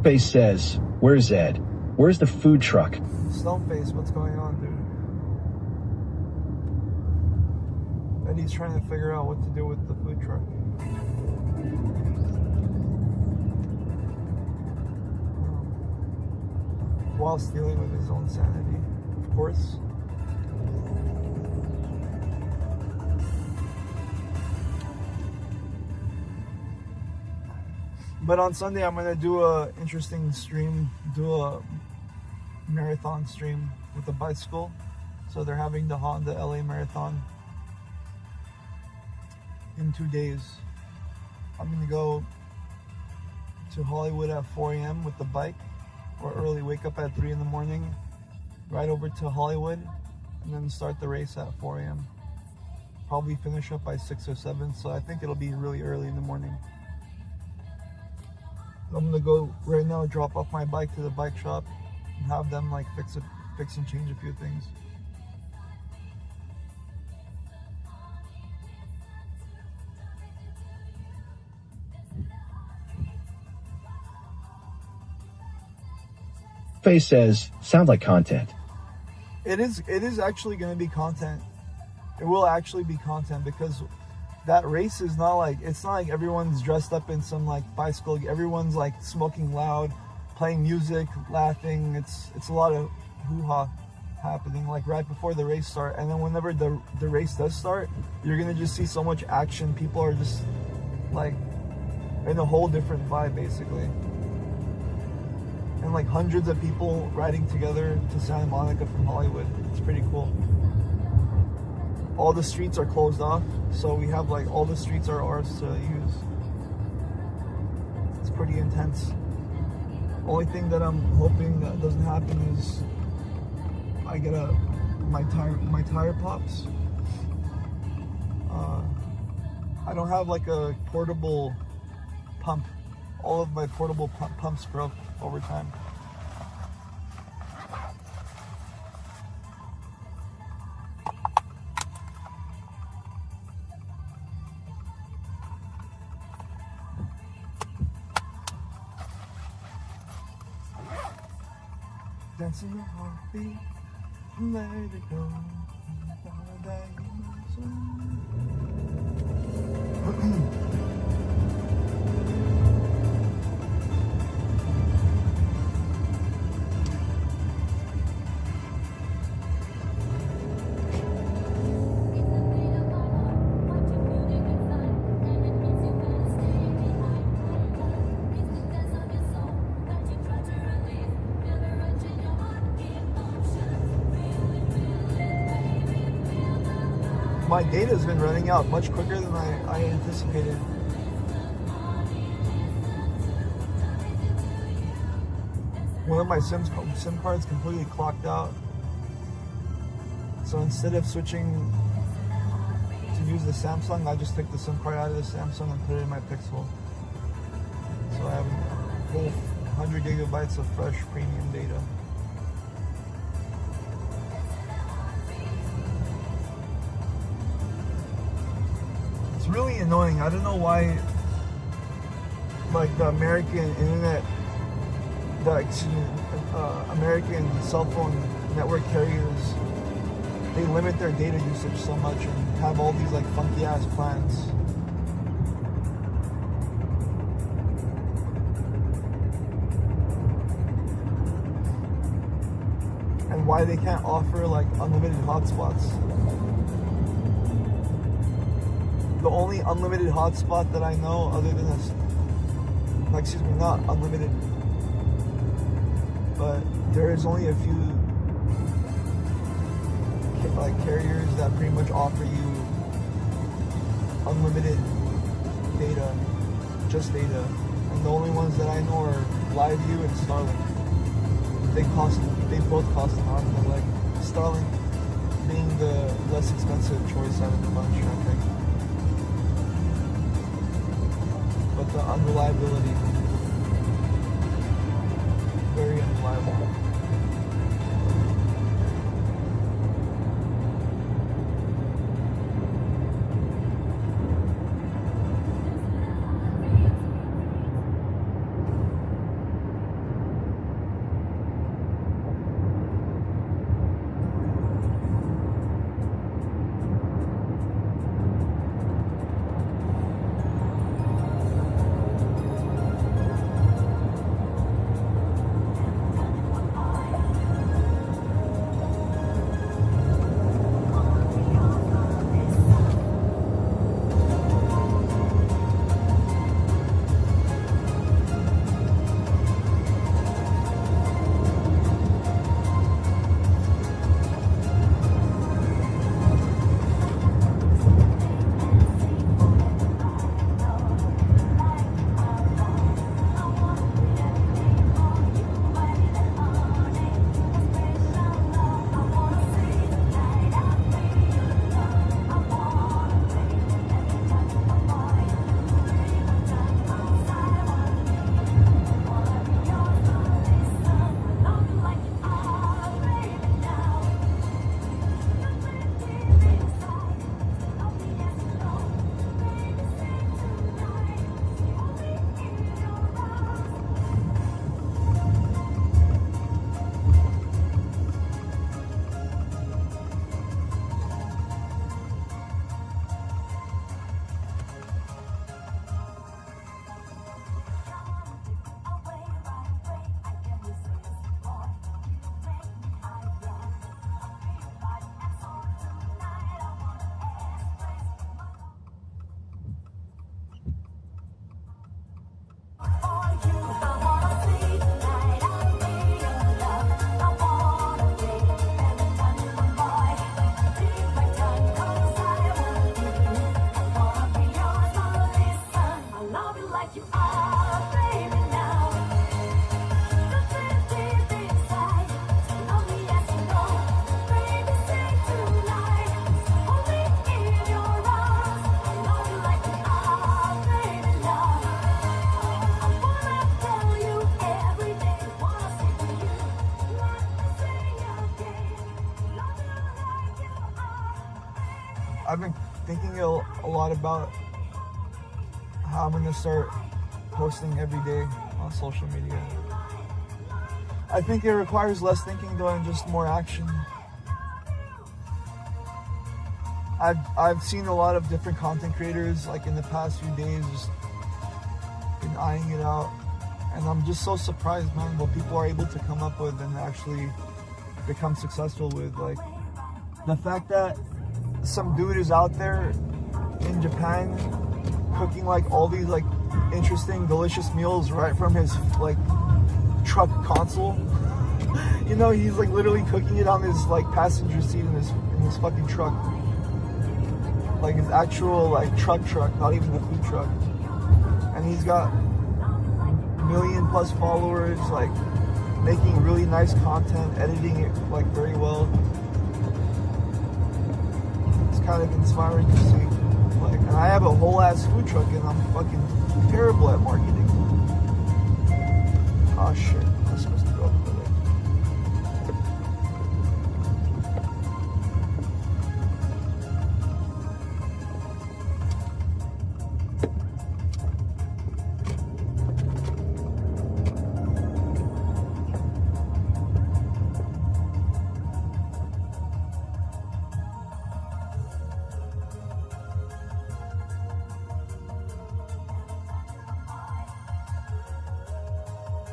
Face says, "Where's Ed? Where's the food truck?" Stoneface, what's going on, dude? Eddy's trying to figure out what to do with the food truck. Whilst dealing with his own sanity, of course. But on Sunday, I'm gonna do a interesting stream, do a marathon stream with a bicycle. So they're having the Honda LA Marathon in 2 days. I'm gonna go to Hollywood at 4 a.m. with the bike, or early, wake up at 3 in the morning, ride over to Hollywood, and then start the race at 4 a.m. Probably finish up by 6 or 7, so I think it'll be really early in the morning. I'm gonna go right now, drop off my bike to the bike shop and have them like fix and change a few things. Face says, "Sounds like content." It is actually gonna be content. It will actually be content because that race is not like, it's not like everyone's dressed up in some like bicycle. Everyone's like smoking loud, playing music, laughing. It's a lot of hoo-ha happening like right before the race start. And then whenever the race does start, you're gonna just see so much action. People are just like in a whole different vibe basically. And like hundreds of people riding together to Santa Monica from Hollywood. It's pretty cool. All the streets are closed off, so we have like all the streets are ours to use. It's pretty intense. Only thing that I'm hoping that doesn't happen is I get my tire pops. I don't have like a portable pump. All of my portable pumps broke over time. Dancing the heartbeat, let it go. My data has been running out much quicker than I anticipated. one of my SIM cards completely clocked out. So instead of switching to use the Samsung, I just took the SIM card out of the Samsung and put it in my Pixel. So I have a whole 100 gigabytes of fresh premium data. It's really annoying. I don't know why, like, the American internet, American cell phone network carriers, they limit their data usage so much and have all these like funky ass plans. And why they can't offer like unlimited hotspots. The only unlimited hotspot that I know, other than this, excuse me, not unlimited, but there is only a few like carriers that pretty much offer you unlimited data, just data, and the only ones that I know are LiveU and Starlink. They both cost an arm and a leg. Starlink being the less expensive choice out of the bunch, I think. But the unreliability, very unreliable. I've been thinking a lot about how I'm gonna start posting every day on social media. I think it requires less thinking though and just more action. I've seen a lot of different content creators like in the past few days, just been eyeing it out, and I'm just so surprised, man, what people are able to come up with and actually become successful with. Like the fact that some dude is out there in Japan cooking like all these like interesting, delicious meals right from his like truck console. You know, he's like literally cooking it on his like passenger seat in his fucking truck. Like his actual like truck, not even a food truck. And he's got 1 million+ followers. Like making really nice content, editing it like very well. It's kind of inspiring to see. Like, and I have a whole ass food truck, and I'm fucking terrible at marketing. Oh shit, I'm supposed to go over there.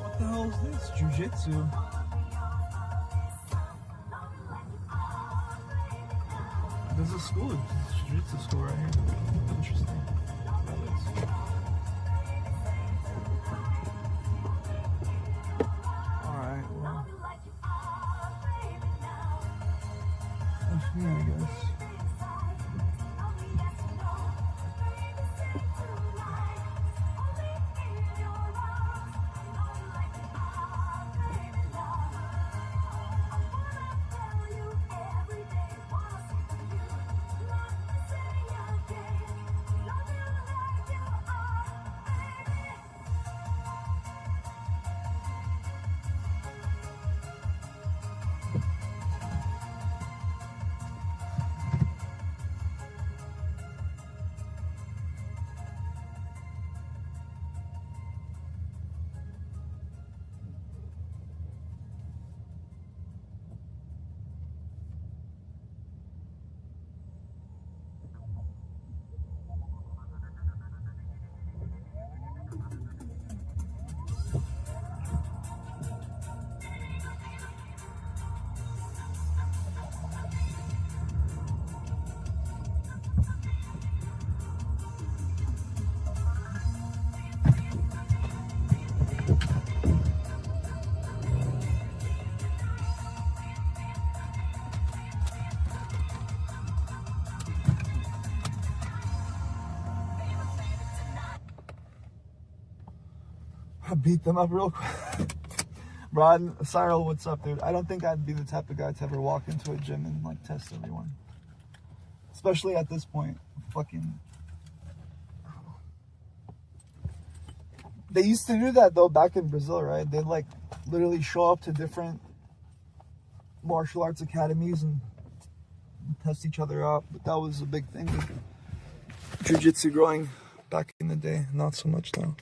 What the hell is this? Jiu-jitsu. There's a school, jiu-jitsu school right here. Interesting. That is. Alright, well. That's me, I guess. I beat them up real quick. Rod, Cyril, what's up, dude? I don't think I'd be the type of guy to ever walk into a gym and like test everyone. Especially at this point. Fucking. They used to do that though back in Brazil, right? They'd like literally show up to different martial arts academies and test each other out. But that was a big thing with jiu-jitsu growing back in the day. Not so much now.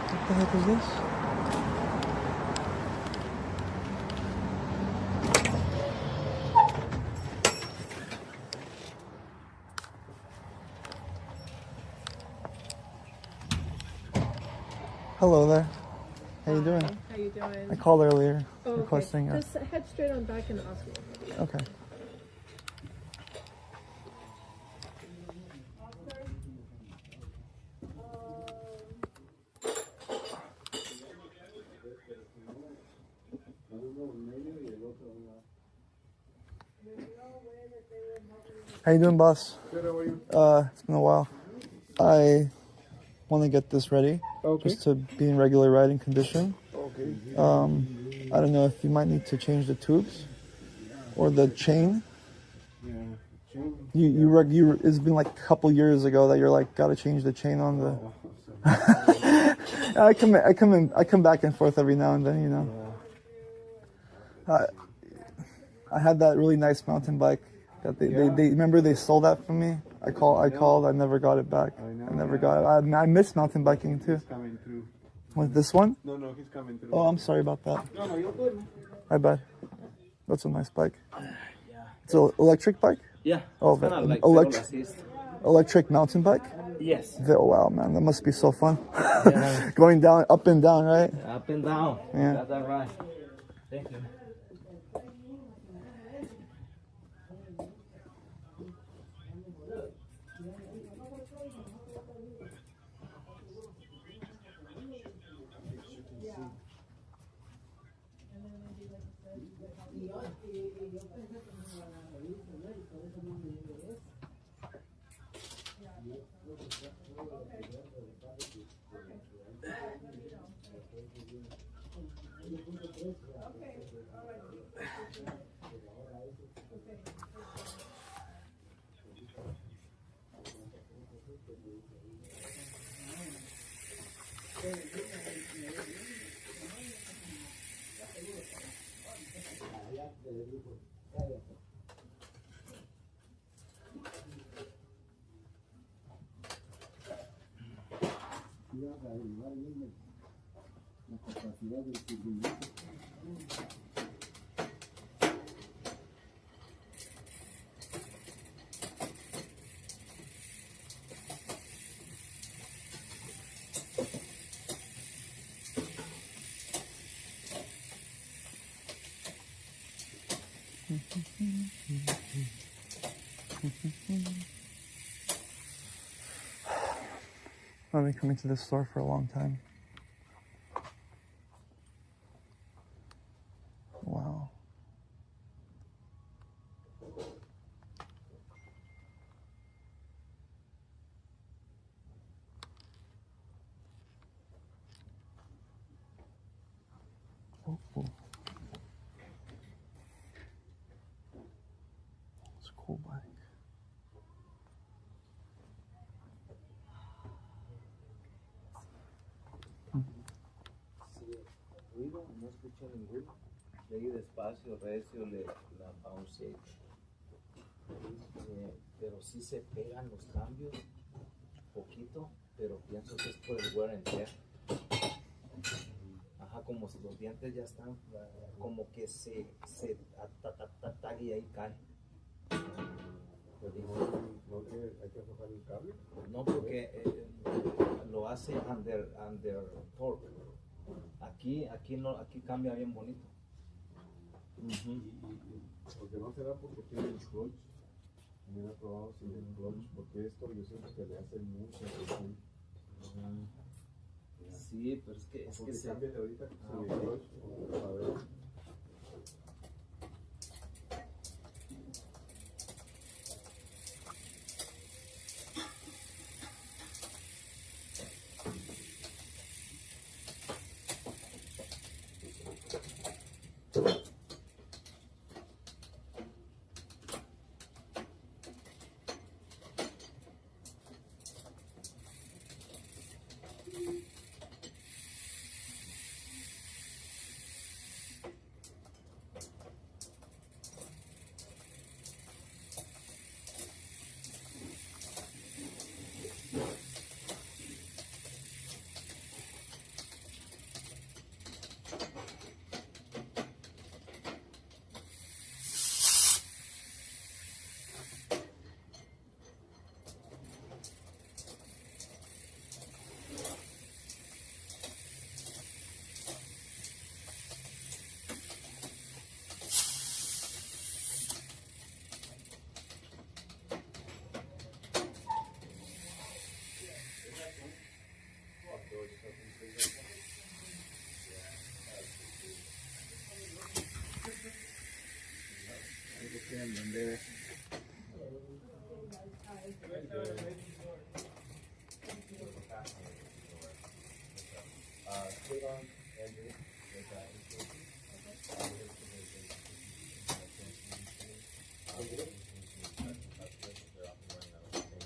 What the heck is this? Hello there. How you doing? How you doing? I called earlier Oh, requesting. okay. Just head straight on back and ask me. Okay. How you doing, boss? Good, how are you? It's been a while. I want to get this ready, Okay. just to be in regular riding condition. Okay. I don't know if you might need to change the tubes or the chain. Yeah. You it's been like a couple years ago that you're like gotta change the chain on the. I come back and forth every now and then, you know. I had that really nice mountain bike that they remember they stole that from me. I called. I never got it back. I never got it. I miss mountain biking too. He's coming through. With this one? No, he's coming through. Oh, I'm sorry about that. No, you're good. My bad. That's a nice bike. Yeah. It's an electric bike? Yeah. Oh, It's kinda like electric mountain bike? Yes. Oh, wow, man. That must be so fun. Yeah. Going down, up and down, right? Up and down. Yeah. Got that right. Thank you. I've been coming to this store for a long time. Wow. Oh. It's a cool bike. Ruido, no escucho ninguno. Leí despacio, recio, la bounce. Pero sí se pegan los cambios, poquito, pero pienso que es por el wear and tear. Ajá, como si los dientes ya están, como que se y ahí cae. ¿No hay que aflojar el cable? No, porque lo hace under torque. Aquí no, aquí cambia bien bonito. Porque no será porque tiene el clutch. Mira, probado sin el clutch, porque esto yo siento que le hace mucha presión. Sí, pero es que se cambia de ahorita sin el clutch. A ver.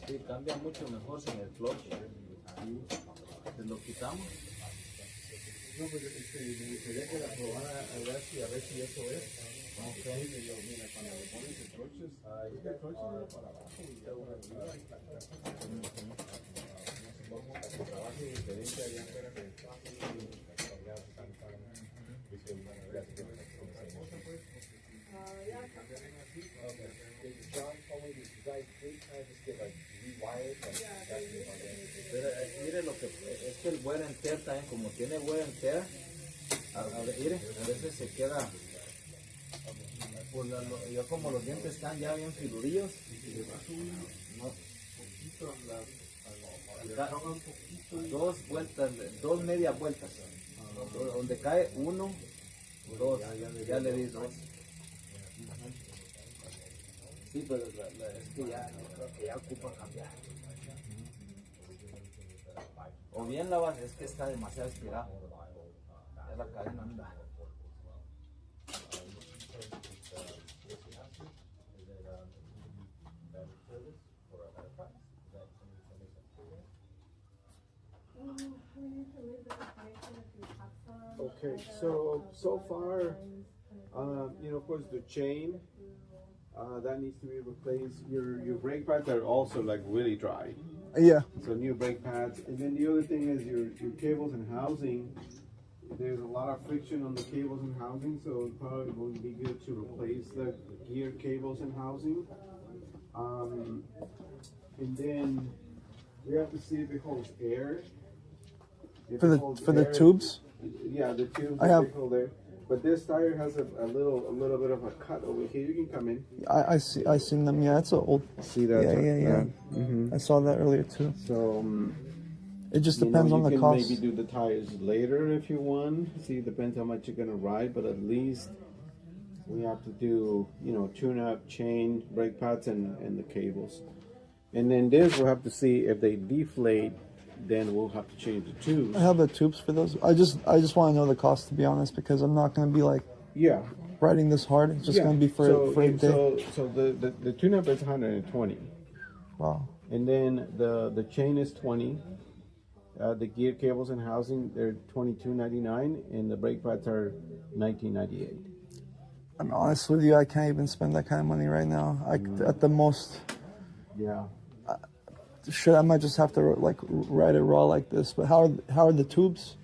Sí, cambia mucho mejor sin el clutch. Se lo quitamos. No, pues me gustaría que la probara a ver si eso es. Ok. Mira, cuando le pones el coches, ahí el coche va para abajo y ya va arriba. Vamos a que trabaje diferente allá afuera que está Pero mire lo que es que el wear and tear también, como tiene wear and tear, mire, a veces se queda, pues yo como los dientes están ya bien filurillos, dos vueltas, dos medias vueltas, donde cae uno, dos, ya le di dos. Sí, pero es que ya, yo creo que ya ocupa cambiar. O bien la base, es que está demasiado estirado. Ya la cadena anda. Okay, so far, you know, of course, the chain that needs to be replaced. Your brake pads are also like really dry. Yeah. So new brake pads, and then the other thing is your cables and housing. There's a lot of friction on the cables and housing, so it probably would be good to replace the gear cables and housing. And then we have to see if it holds air. If it holds For the air, tubes. Yeah, the tubes I have- they hold there. But this tire has a little bit of a cut over here. You can come in. I seen them. Yeah, it's an old. See that? Yeah. I saw that earlier too. So It just you depends know, on the you can cost. maybe do the tires later if you want. See, it depends how much you're gonna ride, but at least we have to do, you know, tune up, chain, brake pads, and the cables. And then this we'll have to see if they deflate. Then we'll have to change the tubes. I have the tubes for those. I just want to know the cost, to be honest, because I'm not going to be like Yeah. riding this hard. It's just Yeah. going to be for a day. So the tune-up is 120, Wow. and then the chain is 20. The gear cables and housing, they're $22.99, and the brake pads are $19.98. I'm honest with you. I can't even spend that kind of money right now. At the most, Yeah. I might just have to like ride it raw like this. But how are the tubes?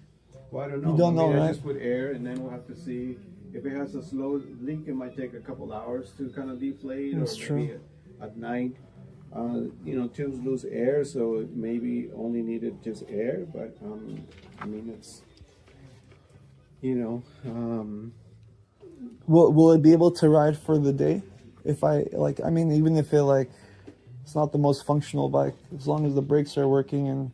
Well, I don't know. You don't know, I right? just put air, and then we'll have to see if it has a slow leak. It might take a couple hours to kind of deflate, That's or maybe true. at night. You know, tubes lose air, so it maybe only needed just air. But I mean, it's, you know, Will it be able to ride for the day? If I like, I mean, even if it like, it's not the most functional bike, as long as the brakes are working and.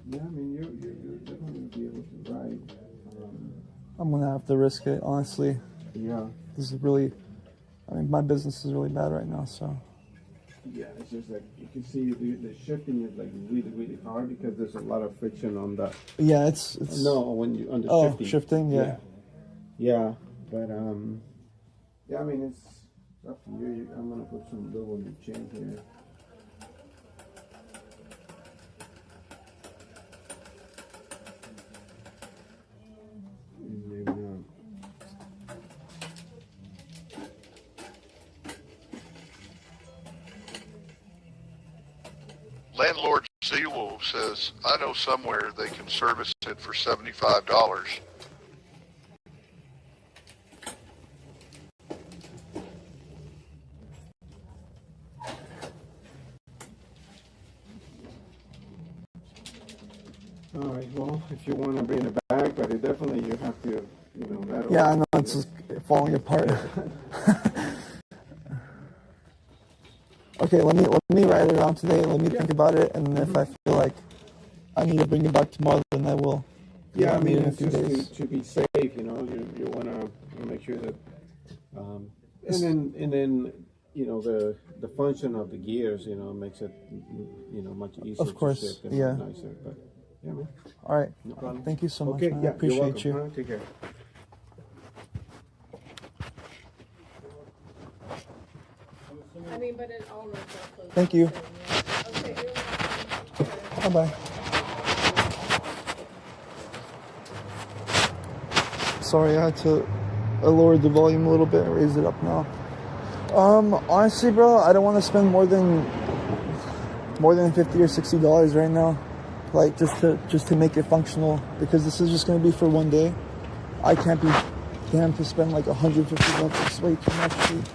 yeah, I mean, you're definitely be able to ride. I'm gonna have to risk it, honestly. Yeah. This is really, I mean, my business is really bad right now, so. Yeah, it's just like you can see the shifting is like really hard because there's a lot of friction on the. Yeah, it's. No, when you on the Oh, shifting. shifting, yeah. Yeah, but yeah, I mean it's up to you. I'm gonna put some little in the chain here. And then, Landlord Seawolf says, I know somewhere they can service it for $75. all right. Well, if you want to bring it back, but it definitely you have to, you know. That'll, Yeah, I know it's just falling apart. Okay, let me ride it around today. Let me think about it, and if I feel like I need to bring it back tomorrow, then I will. Yeah, I I'll meet mean, in a it's few just days. to be safe, you know. You want to make sure that, and then you know the function of the gears, you know, makes it, you know, much easier. Of course, to shift and yeah. nicer. But yeah, man. All right. No problem. Thank you so much, Okay, man. yeah, I appreciate you're welcome. you. Huh? Take care. I mean, but it all runs off of Thank you. Okay, you're welcome. Bye bye. Sorry, I had to lower the volume a little bit and raise it up now. Honestly, bro, I don't want to spend more than $50 or $60 right now, like just to make it functional, because this is just gonna be for one day. I can't be damned to spend like $150. It's way too much, dude.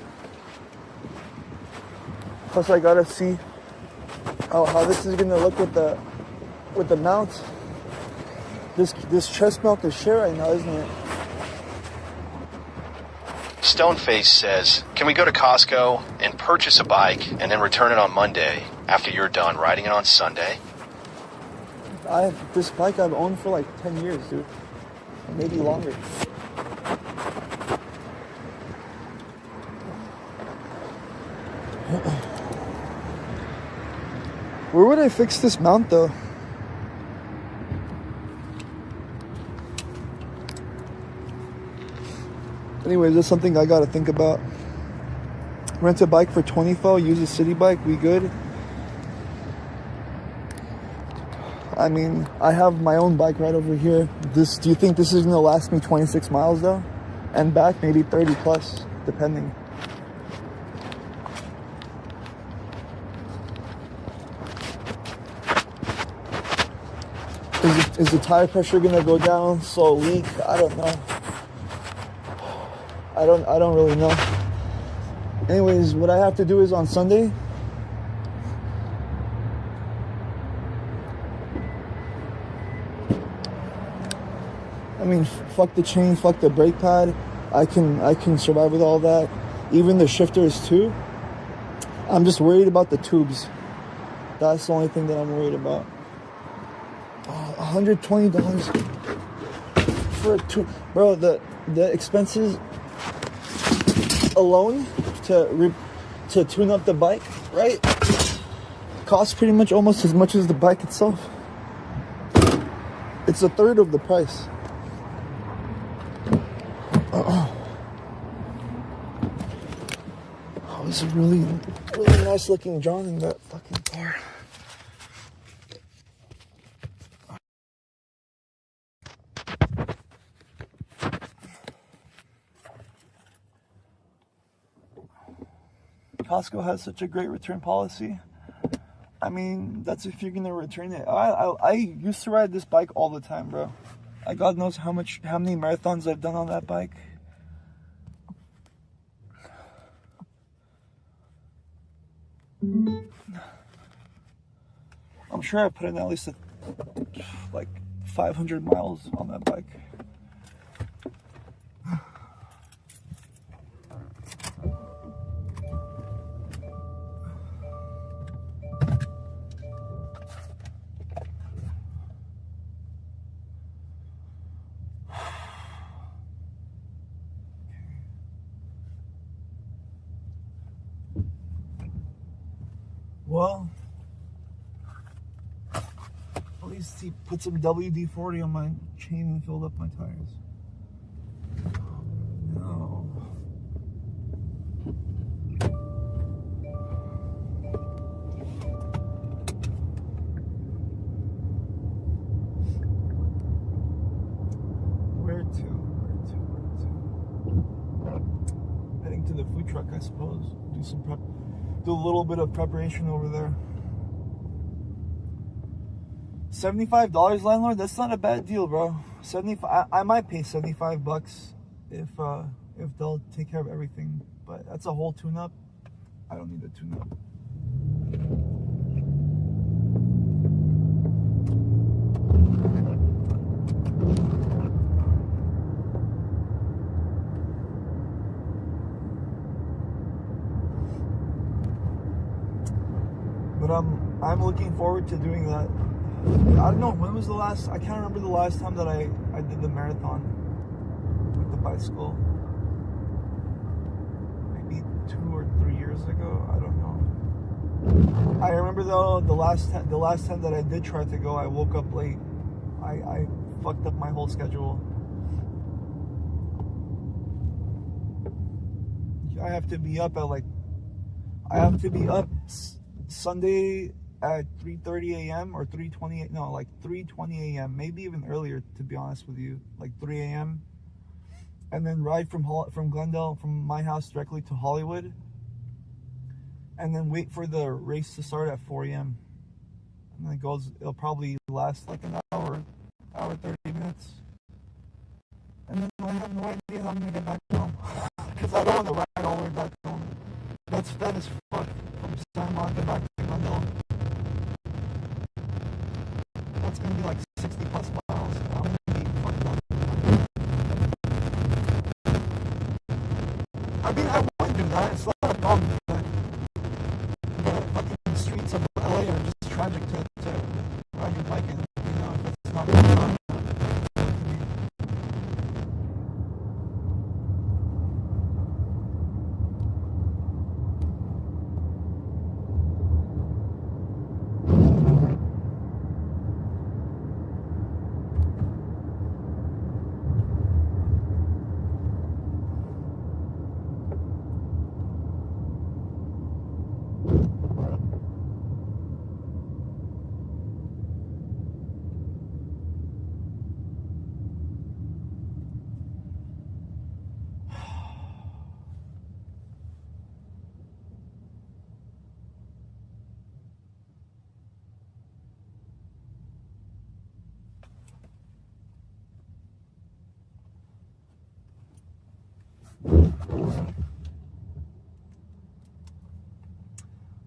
Plus, I gotta see how this is gonna look with the mount. This chest mount is shit right now, isn't it? Stoneface says, can we go to Costco and purchase a bike and then return it on Monday after you're done riding it on Sunday? This bike I've owned for like 10 years, dude. Maybe longer. Where would I fix this mount though? Anyways, that's something I gotta think about. Rent a bike for $20, use a city bike, we good. I mean, I have my own bike right over here. Do you think this is gonna last me 26 miles though? And back, maybe 30 plus, depending. Is the tire pressure gonna go down, slow leak? I don't know. I don't really know. Anyways, what I have to do is on Sunday, I mean, fuck the chain, fuck the brake pad. I can survive with all that. Even the shifters too. I'm just worried about the tubes. That's the only thing that I'm worried about. $120 for a tube, bro. The expenses alone to tune up the bike, right, costs pretty much almost as much as the bike itself. It's a third of the price. Oh, it's a really nice looking John in that fucking car. Costco has such a great return policy. I mean, that's if you're gonna return it. I used to ride this bike all the time, bro. God knows how many marathons I've done on that bike. I'm sure I put in at least like 500 miles on that bike. Well, at least he put some WD-40 on my chain and filled up my tires. No. Where to? Heading to the food truck, I suppose. Do a little bit of preparation over there. $75, landlord. That's not a bad deal, bro. 75. I might pay $75 if they'll take care of everything. But that's a whole tune-up. I don't need a tune-up. But I'm looking forward to doing that. I don't know, when was the last, I can't remember the last time that I did the marathon with the bicycle. Maybe 2 or 3 years ago, I don't know. I remember though, the last time that I did try to go, I woke up late. I fucked up my whole schedule. I have to be up Sunday at 3:30 a.m. or 3:20, no, like 3:20 a.m. maybe even earlier, to be honest with you, like 3 a.m. and then ride from Glendale, from my house directly to Hollywood, and then wait for the race to start at 4 a.m. And then it'll probably last like an hour 30 minutes. And then I have no idea how I'm gonna get back home. Because I don't want to ride all the way back home. That is fucked from San Monica back to Glendale. That's gonna be like 60 plus miles. I'm gonna be fucked up. I mean, I would do that. It's not a problem. But the fucking streets of LA are just tragic to ride your bike in. You know, if it's not fun.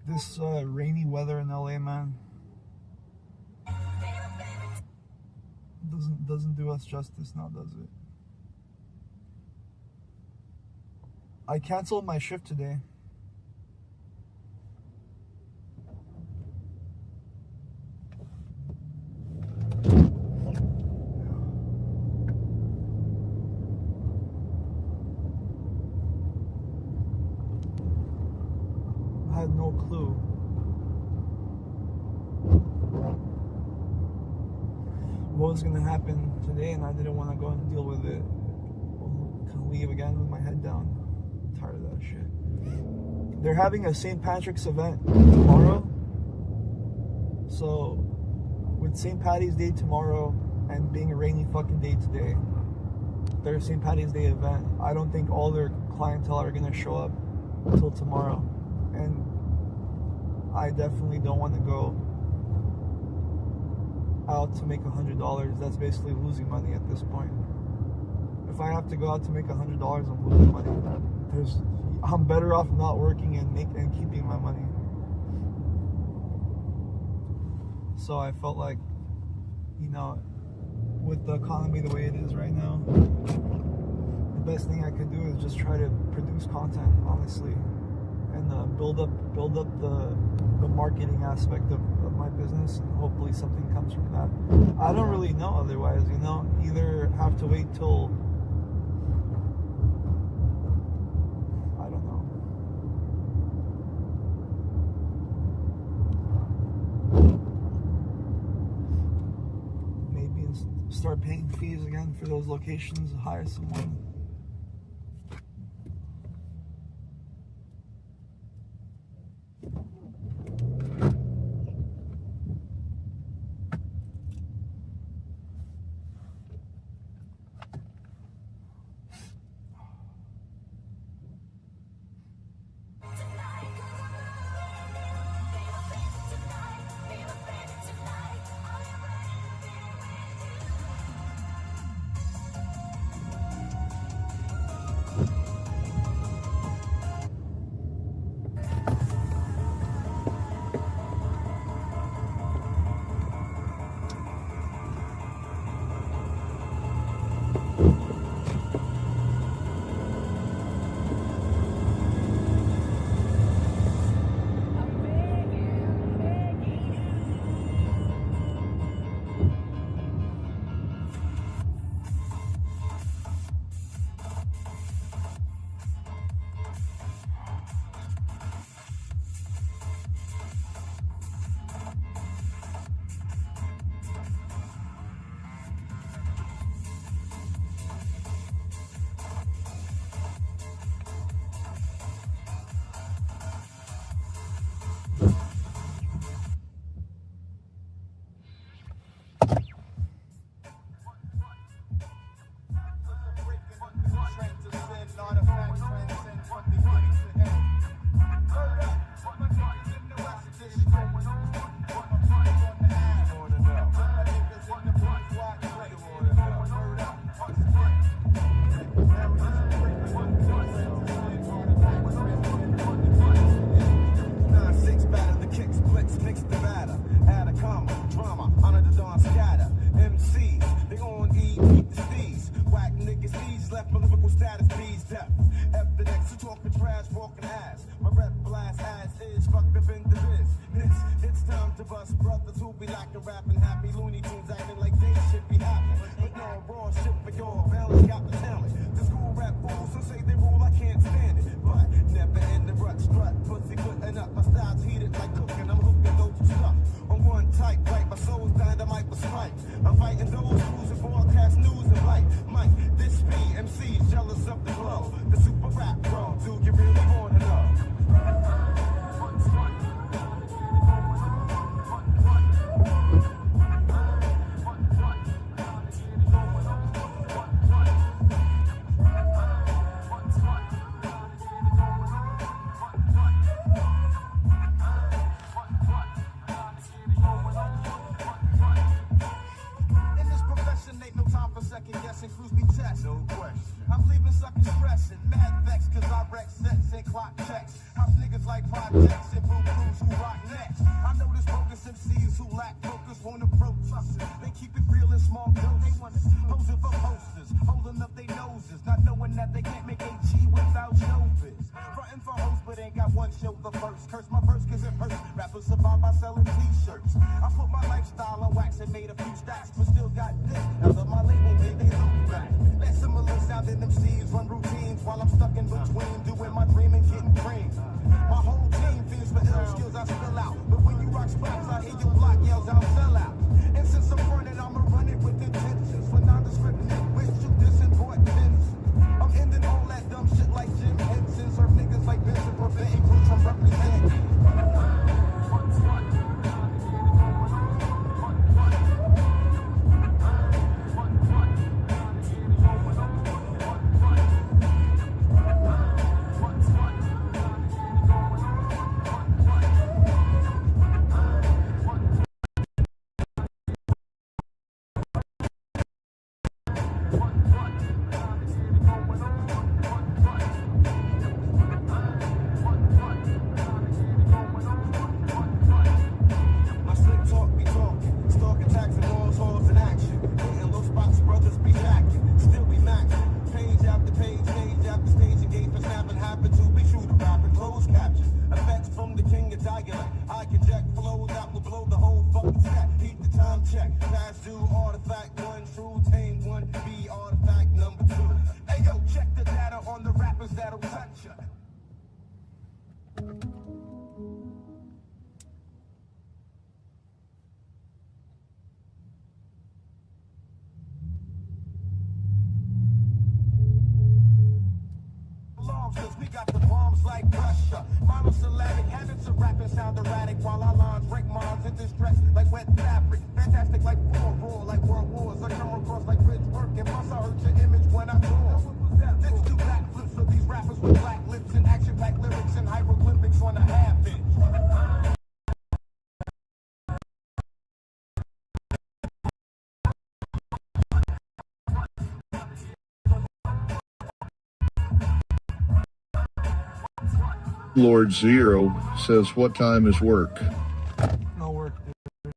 This rainy weather in LA, man, doesn't do us justice now, does it? I canceled my shift today. I had no clue. What was gonna happen today, and I didn't want to go and deal with it. I'll leave again with my head down. I'm tired of that shit. They're having a St. Patrick's event tomorrow. So, with St. Patty's Day tomorrow and being a rainy fucking day today, their St. Patty's Day event, I don't think all their clientele are gonna show up until tomorrow. And I definitely don't want to go out to make $100. That's basically losing money at this point. If I have to go out to make $100, I'm losing money. I'm better off not working and keeping my money. So I felt like, you know, with the economy the way it is right now, the best thing I could do is just try to produce content, honestly, and build up the marketing aspect of my business, and hopefully something comes from that. I don't really know otherwise, you know. Either have to wait till, I don't know. Maybe start paying fees again for those locations, hire someone. of us brothers who be lacking rapping happy. Looney Tunes acting like they should be happy. But no, raw shit for y'all. Bells got the talent. The school rap fools who say they rule, I can't stand it. But never in the rut, strut, pussy footin' up. My style's heated like cooking. I'm hooking those stuff. On one type, right? My soul's dynamite with spike. I'm fighting those who's and broadcast news and light. Mike, this be MC's jealous of the glow. The super rap bro, do you really wanna know? No question. I'm leaving suckers stressing, mad vex, cause I wreck sets and clock checks. House niggas like projects and blue crews who rock next. I know there's bogus MCs who lack focus, won't approach us. They keep it real in small doses. Posing for posters, holding up their noses, not knowing that they can't make AG without showbiz. Frontin' for hosts, but ain't got one show the first. Curse my verse cause it hurts. Rappers survive by selling t-shirts. I put my lifestyle on wax and made a few stacks, but still got this. Out of my label, made they look back. Let similar sounding MCs run routines while I'm stuck in between doing my dream and getting cream. My whole team feels for ill skills I spill out, but when you rock spots I hear you block yells I'll sell out. And since I'm running I'ma run it with intentions for nondescript nitwits you disappointments. I'm ending all that dumb shit like Jim Henson. Serve niggas like Vincent preventing groups from representing. Cause we got the bombs like Russia. Monosyllabic habits of rapping sound erratic while our lines break minds in distress like wet fabric. Fantastic like roar, like world wars. I come across like bridge work and plus I hurt your image when I draw. Next to backflips for these rappers with black lips and action-packed lyrics and hieroglyphics on a half inch. Lord Zero says, what time is work? No work, dude.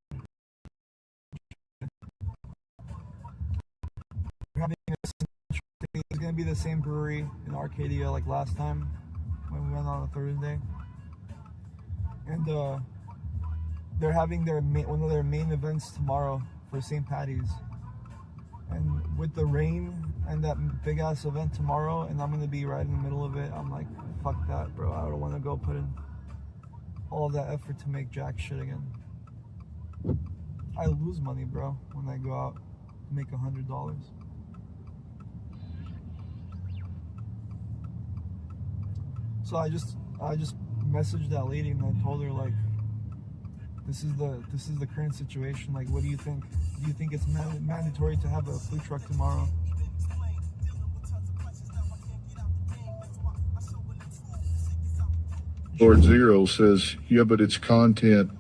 We're having it's gonna be the same brewery in Arcadia like last time when we went on a Thursday, and they're having their one of their main events tomorrow for St. Patty's. And with the rain and that big ass event tomorrow, and I'm gonna be right in the middle of it, I'm like, fuck that, bro. I don't want to go put in all of that effort to make jack shit again. I lose money, bro, when I go out to make $100. So I just messaged that lady and I told her, like, this is the current situation. Like, what do you think? Do you think it's mandatory to have a food truck tomorrow? Lord Zero says, yeah, but it's content.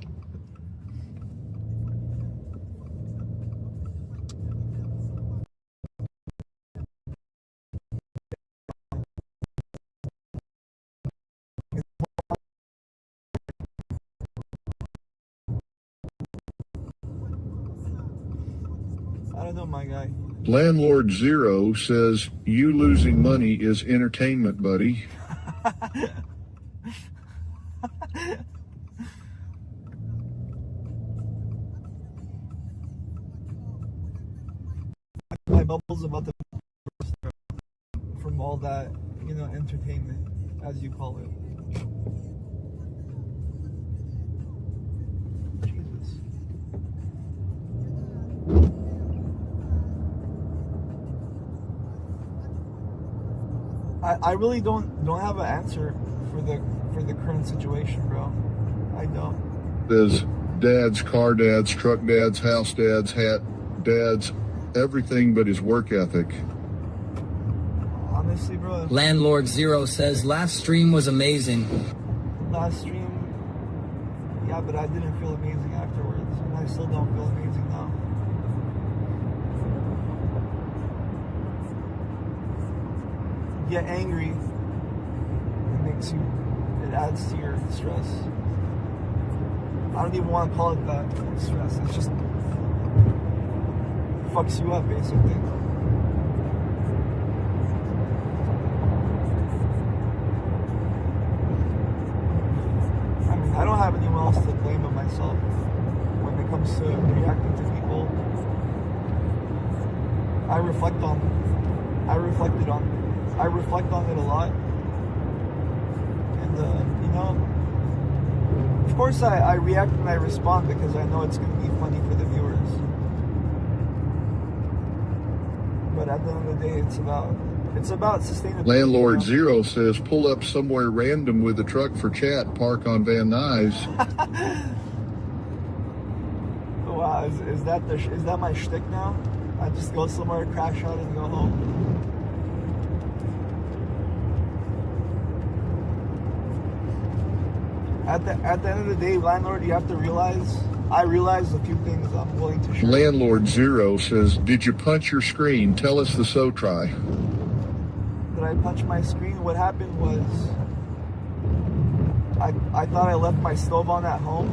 I don't know, my guy. Landlord Zero says, you losing money is entertainment, buddy. about the from all that, you know, entertainment, as you call it. Jesus. I really don't have an answer for the current situation, bro. I don't. There's dads, car dads, truck dads, house dads, hat dads, everything but his work ethic. Honestly, bro. Landlord Zero says last stream was amazing. Last stream, yeah, but I didn't feel amazing afterwards, and I still don't feel amazing now. Get angry, it adds to your stress. I don't even want to call it that stress. It's just fucks you up, basically. I mean, I don't have anyone else to blame but myself when it comes to reacting to people. I reflect on it a lot, and you know, of course I react and I respond because I know it's going to be funny for the viewers. But at the end of the day, it's about sustainability. Landlord Zero says pull up somewhere random with a truck for chat, park on Van Nuys. Wow, is that my shtick now? I just go somewhere, crash out, and go home. At the end of the day, landlord, you have to realize, I realize a few things I'm willing to share. Landlord Zero says, did you punch your screen? Tell us the so try. Did I punch my screen? What happened was, I thought I left my stove on at home,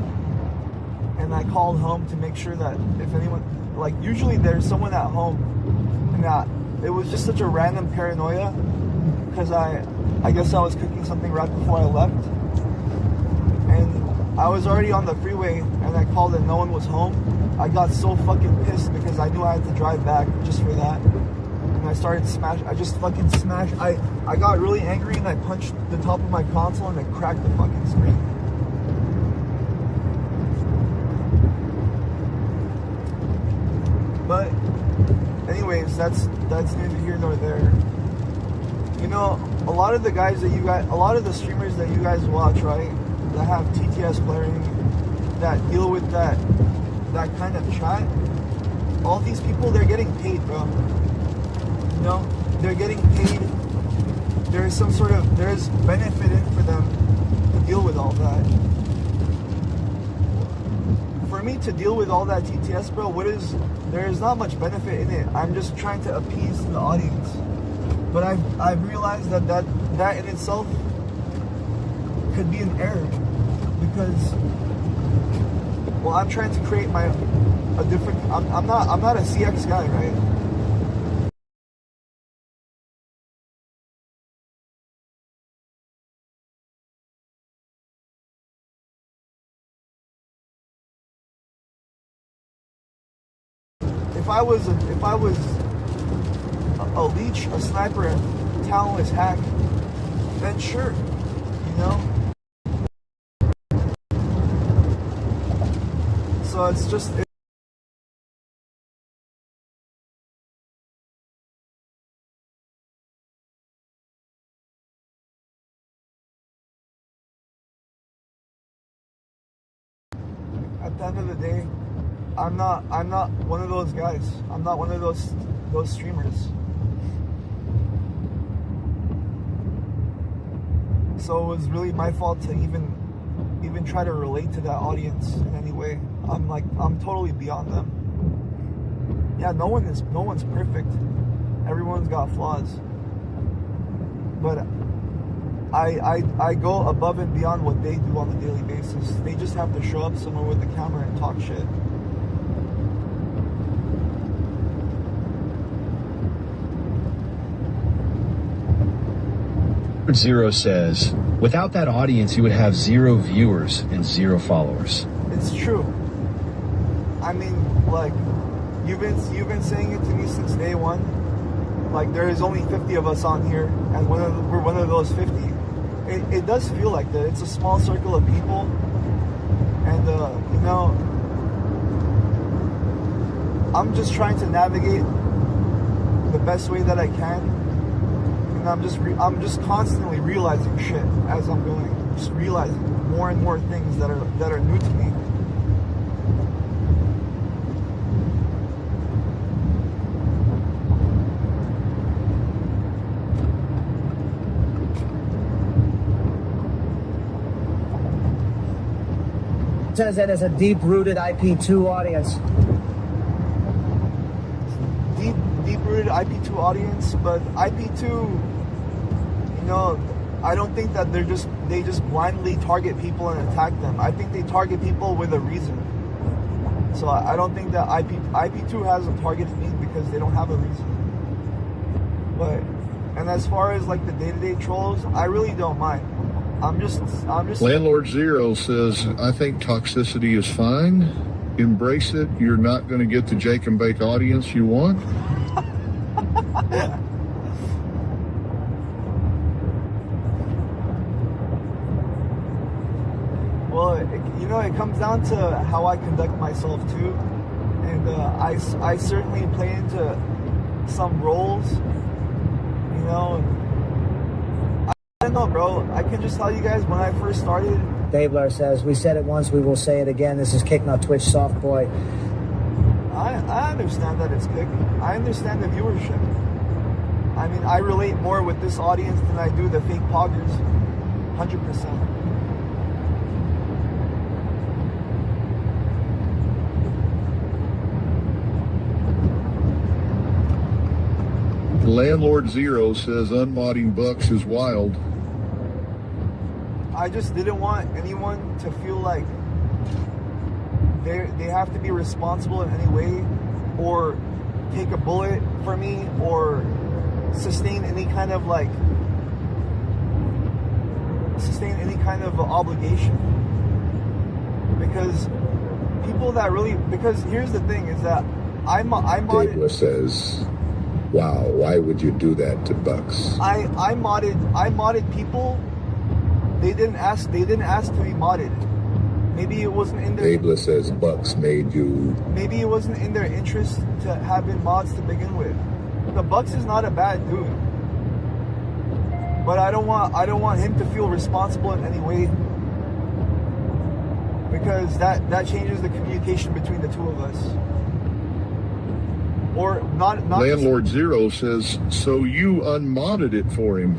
and I called home to make sure that if anyone, like usually there's someone at home, and it was just such a random paranoia, because I guess I was cooking something right before I left. And I was already on the freeway, and I called and no one was home. I got so fucking pissed because I knew I had to drive back just for that. And I just fucking smashed. I got really angry and I punched the top of my console and it cracked the fucking screen. But anyways, that's neither here nor there. You know, a lot of the streamers that you guys watch, right? That have TTS blaring, that deal with that kind of chat. All these people, they're getting paid, bro. You know, they're getting paid. There's benefit in for them to deal with all that. For me to deal with all that TTS, bro, there is not much benefit in it. I'm just trying to appease the audience. But I've realized that in itself could be an error, because I'm trying to create a different. I'm not a CX guy, right? If I was a leech, a sniper, a talentless hack, then sure, you know. So it's just. At the end of the day, I'm not one of those guys. I'm not one of those streamers. So it was really my fault to even try to relate to that audience in any way. I'm totally beyond them. Yeah, no one's perfect. Everyone's got flaws. But I go above and beyond what they do on a daily basis. They just have to show up somewhere with the camera and talk shit. Zero says, without that audience, you would have 0 viewers and 0 followers. It's true. I mean, like, you've been saying it to me since day one. like there is only 50 of us on here, and we're one of those 50. It does feel like that. It's a small circle of people, and you know, I'm just trying to navigate the best way that I can, and I'm just constantly realizing shit as I'm going, just realizing more and more things that are new to me. Says that as a deep-rooted IP2 audience. Deep-rooted IP2 audience, but IP2, you know, I don't think that they just blindly target people and attack them. I think they target people with a reason. So I don't think that IP2 hasn't targeted me because they don't have a reason. But, and as far as like the day-to-day trolls, I really don't mind. I'm just. Landlord Zero says, I think toxicity is fine. Embrace it. You're not going to get the Jake and Bake audience you want. Well, you know, it comes down to how I conduct myself too, and I certainly play into some roles, you know. I don't know, bro. I can just tell you guys, when I first started... Dabler says, we said it once, we will say it again. This is Kick Not Twitch Soft Boy. I understand that it's Kick. I understand the viewership. I mean, I relate more with this audience than I do the fake poggers. 100%. Landlord Zero says unmodding Bucks is wild. I just didn't want anyone to feel like they have to be responsible in any way, or take a bullet for me, or sustain any kind of obligation. Because people that really, because here's the thing, is that I Dabler says, wow, why would you do that to Bucks? I modded people. They didn't ask to be modded. Maybe it wasn't in their... Dabler says Bucks made you... Maybe it wasn't in their interest to have been mods to begin with. The Bucks is not a bad dude, but I don't want him to feel responsible in any way, because that changes the communication between the two of us. Or not Landlord Zero says, so you unmodded it for him.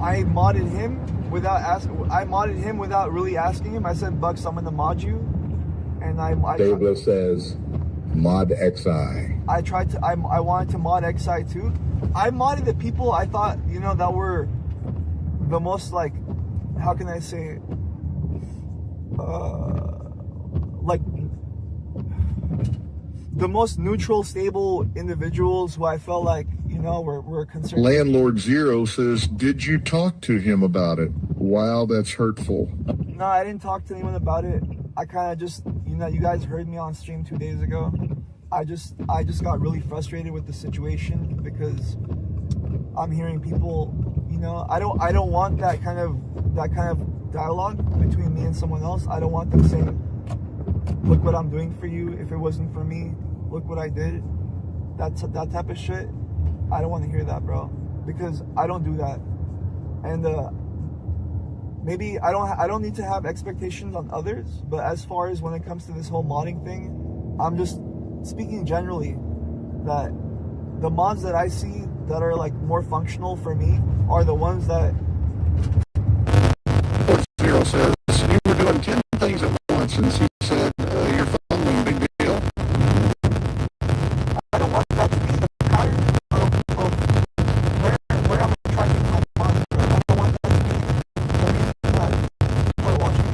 I modded him without really asking him. I said, Bucks, I'm gonna mod you, and Dabler says, mod XI. I wanted to mod XI too. I modded the people I thought, you know, that were the most, like, how can I say it? Like the most neutral, stable individuals who I felt like, you know, were concerned. Landlord Zero says, did you talk to him about it? Wow, that's hurtful. No, I didn't talk to anyone about it. I kind of just, you know, you guys heard me on stream 2 days ago. I just got really frustrated with the situation, because I'm hearing people, you know, I don't want that kind of dialogue between me and someone else. I don't want them saying, look what I'm doing for you. If it wasn't for me, look what I did. That type of shit. I don't want to hear that, bro, because I don't do that. And maybe I don't need to have expectations on others, but as far as when it comes to this whole modding thing, I'm just speaking generally, that the mods that I see that are like more functional for me are the ones that... Zero says, you were doing 10 things at once, and he said, you're fumbling, big deal. I don't want that to be the pattern of where I'm attracting my mods. I don't want that to be the reason that people are watching me.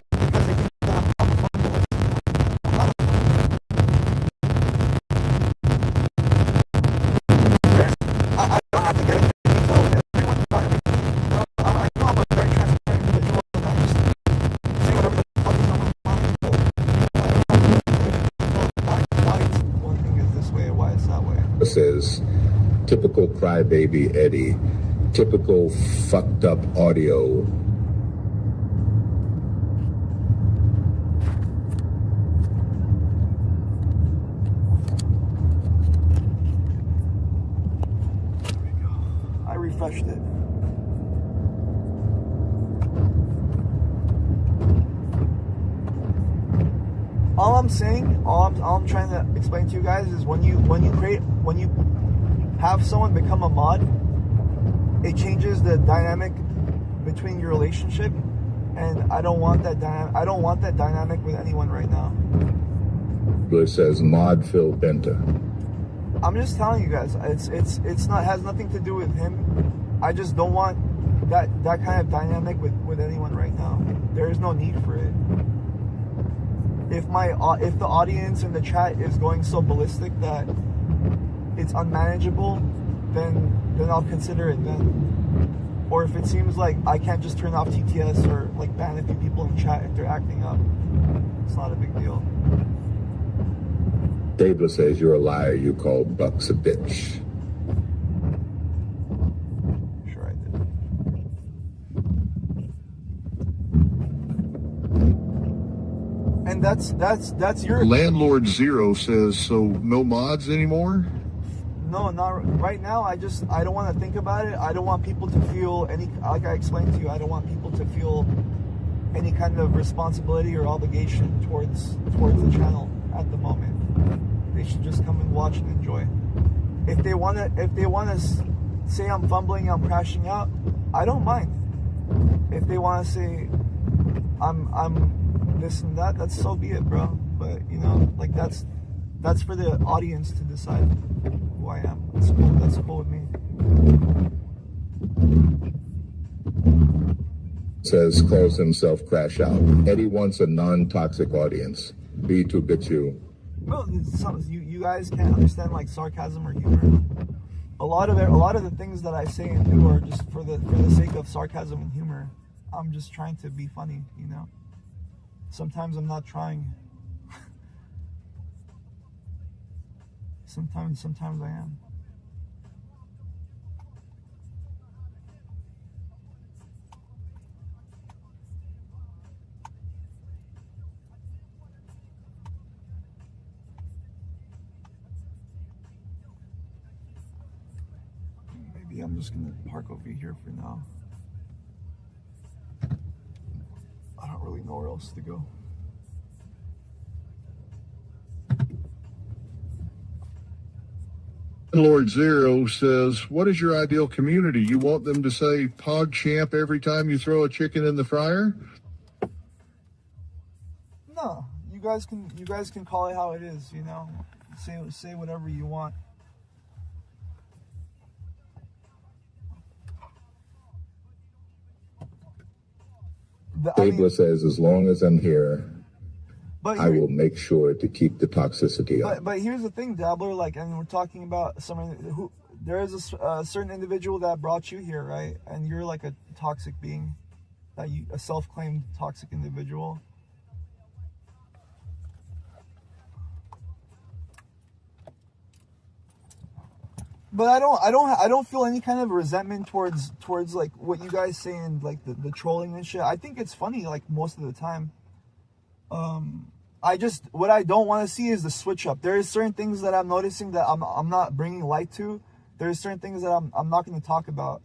Because they think that I'm a fumbler. I'm not a fumbler. I don't have to get into detail says, typical crybaby Eddie, typical fucked up audio. I refreshed it. All I'm saying, all I'm trying to explain to you guys is when you have someone become a mod, it changes the dynamic between your relationship, and I don't want that dynamic with anyone right now. It says mod Phil Benta. I'm just telling you guys, it's not, has nothing to do with him. I just don't want that kind of dynamic with anyone right now. There is no need for it. If the audience in the chat is going so ballistic that it's unmanageable, then I'll consider it then. Or if it seems like I can't just turn off TTS or like ban a few people in chat if they're acting up, it's not a big deal. Dabler says you're a liar. You call Bucks a bitch. Sure I did. And that's your Landlord Zero says, so no mods anymore? No, not right now. I don't want to think about it. I don't want people to feel any, like I explained to you, I don't want people to feel any kind of responsibility or obligation towards the channel at the moment. They should just come and watch and enjoy. If they want to say I'm fumbling, I'm crashing out, I don't mind. If they want to say I'm this and that, that's so be it, bro. But you know, like that's for the audience to decide who I am. That's cool. That's cool with me. Says calls himself Crash Out. Eddie wants a non-toxic audience. Be to bitch you. Well, you guys can't understand like sarcasm or humor. A lot of the things that I say and do are just for the sake of sarcasm and humor. I'm just trying to be funny, you know. Sometimes I'm not trying. Sometimes I am. Maybe I'm just gonna park over here for now. I don't really know where else to go. Lord Zero says, what is your ideal community? You want them to say PogChamp every time you throw a chicken in the fryer? No, you guys can call it how it is, you know. Say whatever you want. Dabler says, as long as I'm here, I will make sure to keep the toxicity up. But here's the thing, Dabbler, like, and we're talking about someone who, there is a certain individual that brought you here, right? And you're like a toxic being, a self-claimed toxic individual. But I don't feel any kind of resentment towards like what you guys say and like the trolling and shit. I think it's funny like most of the time. What I don't want to see is the switch up. There is certain things that I'm noticing that I'm not bringing light to. There's certain things that I'm not going to talk about.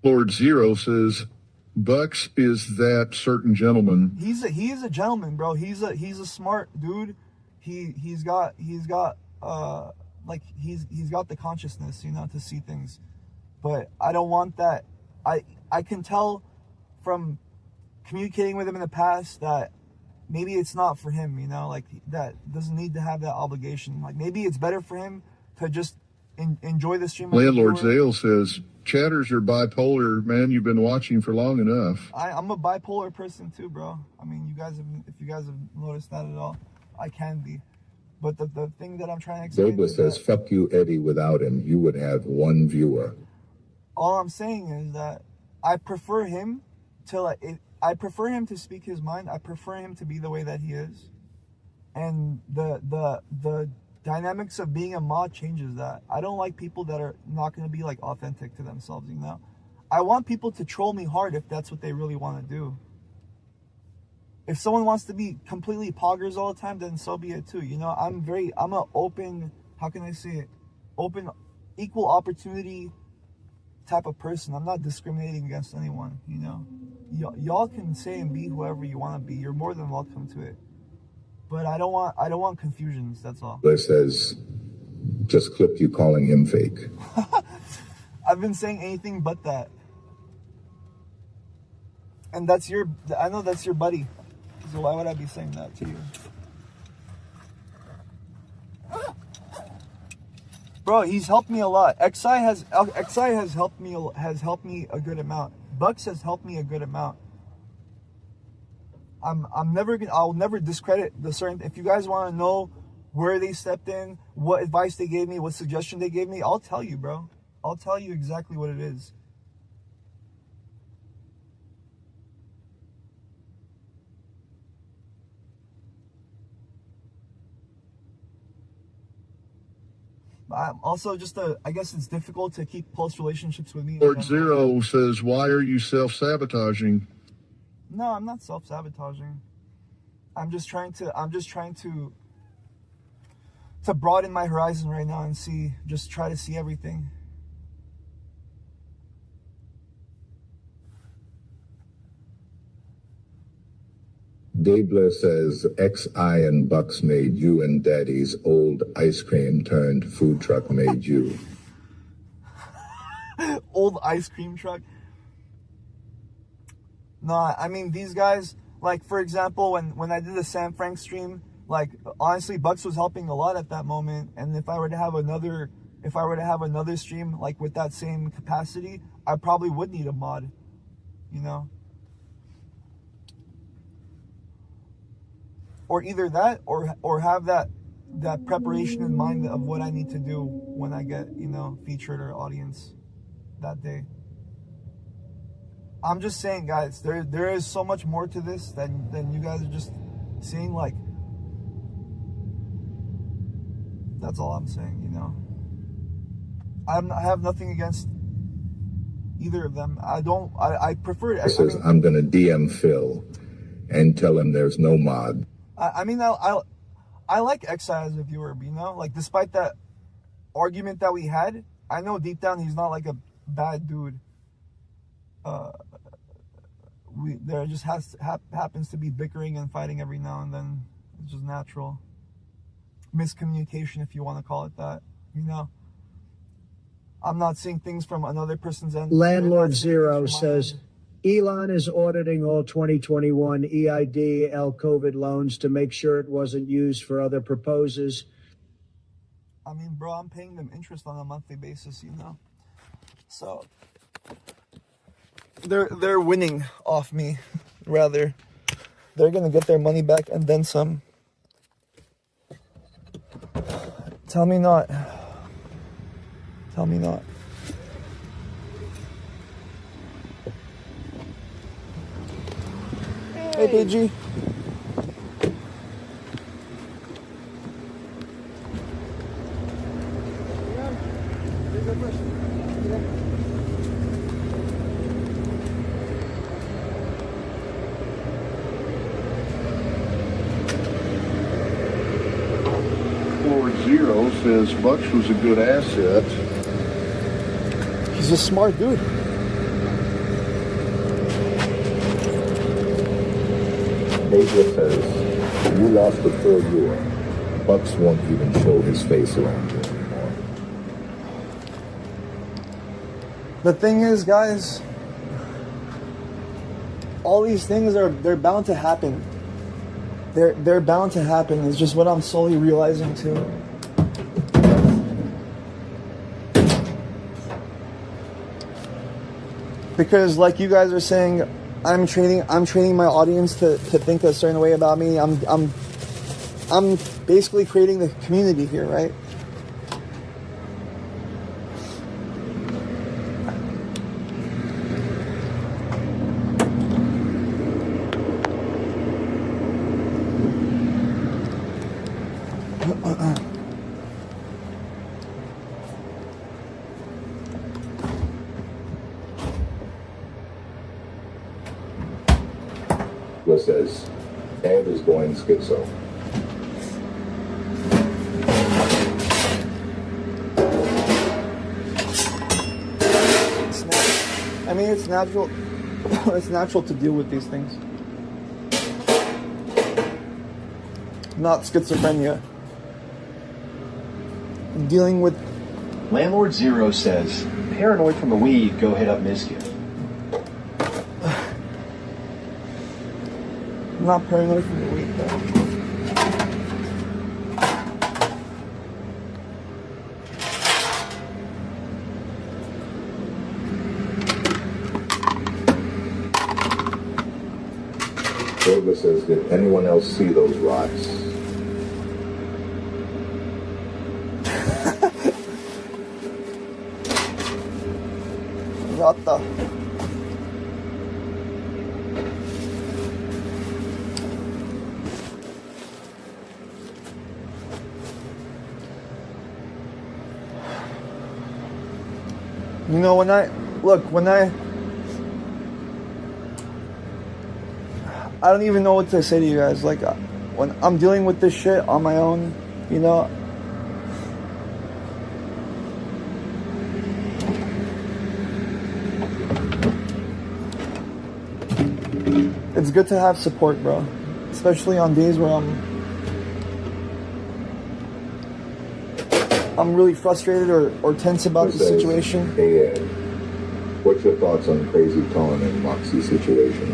Lord Zero says, Bucks is that certain gentleman. He is a gentleman, bro. He's a smart dude. He's got like he's got the consciousness, you know, to see things. But I don't want that. I can tell from communicating with him in the past that maybe it's not for him, you know, like that doesn't need to have that obligation. Like maybe it's better for him to just enjoy the stream. Landlord Zale says, chatters are bipolar, man. You've been watching for long enough. I'm a bipolar person too, bro. I mean, if you guys have noticed that at all, I can be. But the thing that I'm trying to explain Dabler says, fuck you, Eddie. Without him, you would have one viewer. All I'm saying is that I prefer him to speak his mind. I prefer him to be the way that he is. And the dynamics of being a mod changes that. I don't like people that are not going to be like authentic to themselves, you know? I want people to troll me hard if that's what they really want to do. If someone wants to be completely poggers all the time, then so be it too. You know, I'm a open, how can I say it? Open, equal opportunity type of person. I'm not discriminating against anyone, you know? Y'all can say and be whoever you want to be. You're more than welcome to it. But I don't want confusions, that's all. It says, just clip you calling him fake. I've been saying anything but that. And I know that's your buddy. So why would I be saying that to you? Bro, he's helped me a lot. XI has helped me a good amount. Bucks has helped me a good amount. I'll never discredit the certain. If you guys want to know where they stepped in, what advice they gave me, what suggestion they gave me, I'll tell you, bro. I'll tell you exactly what it is. I'm also I guess it's difficult to keep close relationships with me. Lord Zero says, why are you self-sabotaging? No, I'm not self-sabotaging. I'm just trying to broaden my horizon right now and try to see everything. Dabler says, XI and Bucks made you and Daddy's old ice cream turned food truck made you. Old ice cream truck? No, I mean, these guys, like, for example, when I did the Sam Frank stream, like, honestly, Bucks was helping a lot at that moment. And if I were to have another stream, like, with that same capacity, I probably would need a mod, you know? Or either that, or have that preparation in mind of what I need to do when I get, you know, featured or audience that day. I'm just saying, guys, there is so much more to this than you guys are just seeing. Like, that's all I'm saying, you know. I have nothing against either of them. I prefer it. Says, I'm gonna DM Phil and tell him there's no mod. I mean, I like XI as a viewer, you know? Like, despite that argument that we had, I know deep down he's not, like, a bad dude. There just happens to be bickering and fighting every now and then. It's just natural. Miscommunication, if you want to call it that, you know? I'm not seeing things from another person's end. Landlord Zero says, Elon is auditing all 2021 EIDL COVID loans to make sure it wasn't used for other purposes. I mean, bro, I'm paying them interest on a monthly basis, you know? So, they're winning off me, rather. They're going to get their money back and then some. Tell me not. Tell me not. Hey, PG. Lord Zero says Bucks was a good asset. He's a smart dude. David says, you lost the third war. Bucks won't even show his face around you anymore. The thing is, guys, all these things they're bound to happen. They're bound to happen. It's just what I'm slowly realizing too. Because, like you guys are saying, I'm training my audience to think a certain way about me. I'm basically creating the community here, right? Dabler says, Ed is going schizo. I mean, it's natural. It's natural to deal with these things. Not schizophrenia. Dealing with... Landlord Zero says, paranoid from the weed, go hit up Mischief. I'm not paranoid from the weed, though. Silver says, did anyone else see those rocks? Rata. You know, when I don't even know what to say to you guys. Like, when I'm dealing with this shit on my own, you know, it's good to have support, bro. Especially on days where I'm really frustrated or tense about the situation. Hey Ed, what's your thoughts on Crazy Tone and Moxie situation?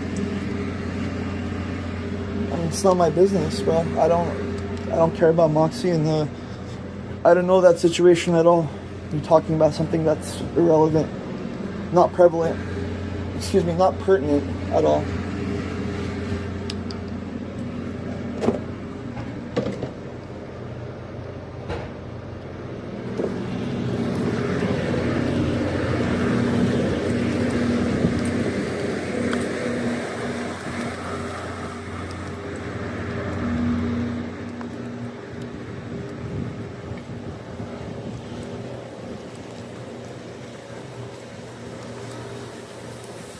I mean, it's not my business, bro. I don't care about Moxie, and I don't know that situation at all. You're talking about something that's irrelevant, not prevalent. Excuse me, not pertinent at all.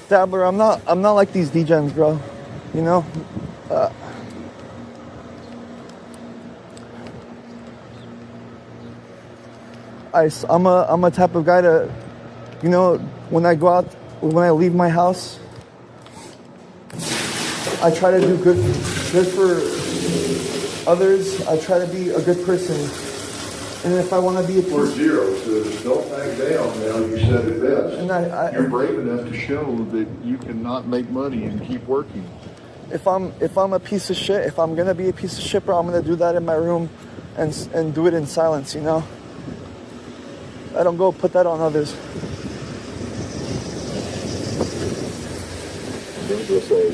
Dabler, I'm not like these degens, bro. You know, I'm a type of guy to, you know, when I leave my house, I try to do good for others. I try to be a good person. And if I want to be a Or Zero says, don't back down now, you said it best. And you're brave enough to show that you cannot make money and keep working. If I'm a piece of shit, if I'm gonna be a piece of shit, bro, I'm gonna do that in my room and do it in silence, you know? I don't go put that on others. Then you'll say,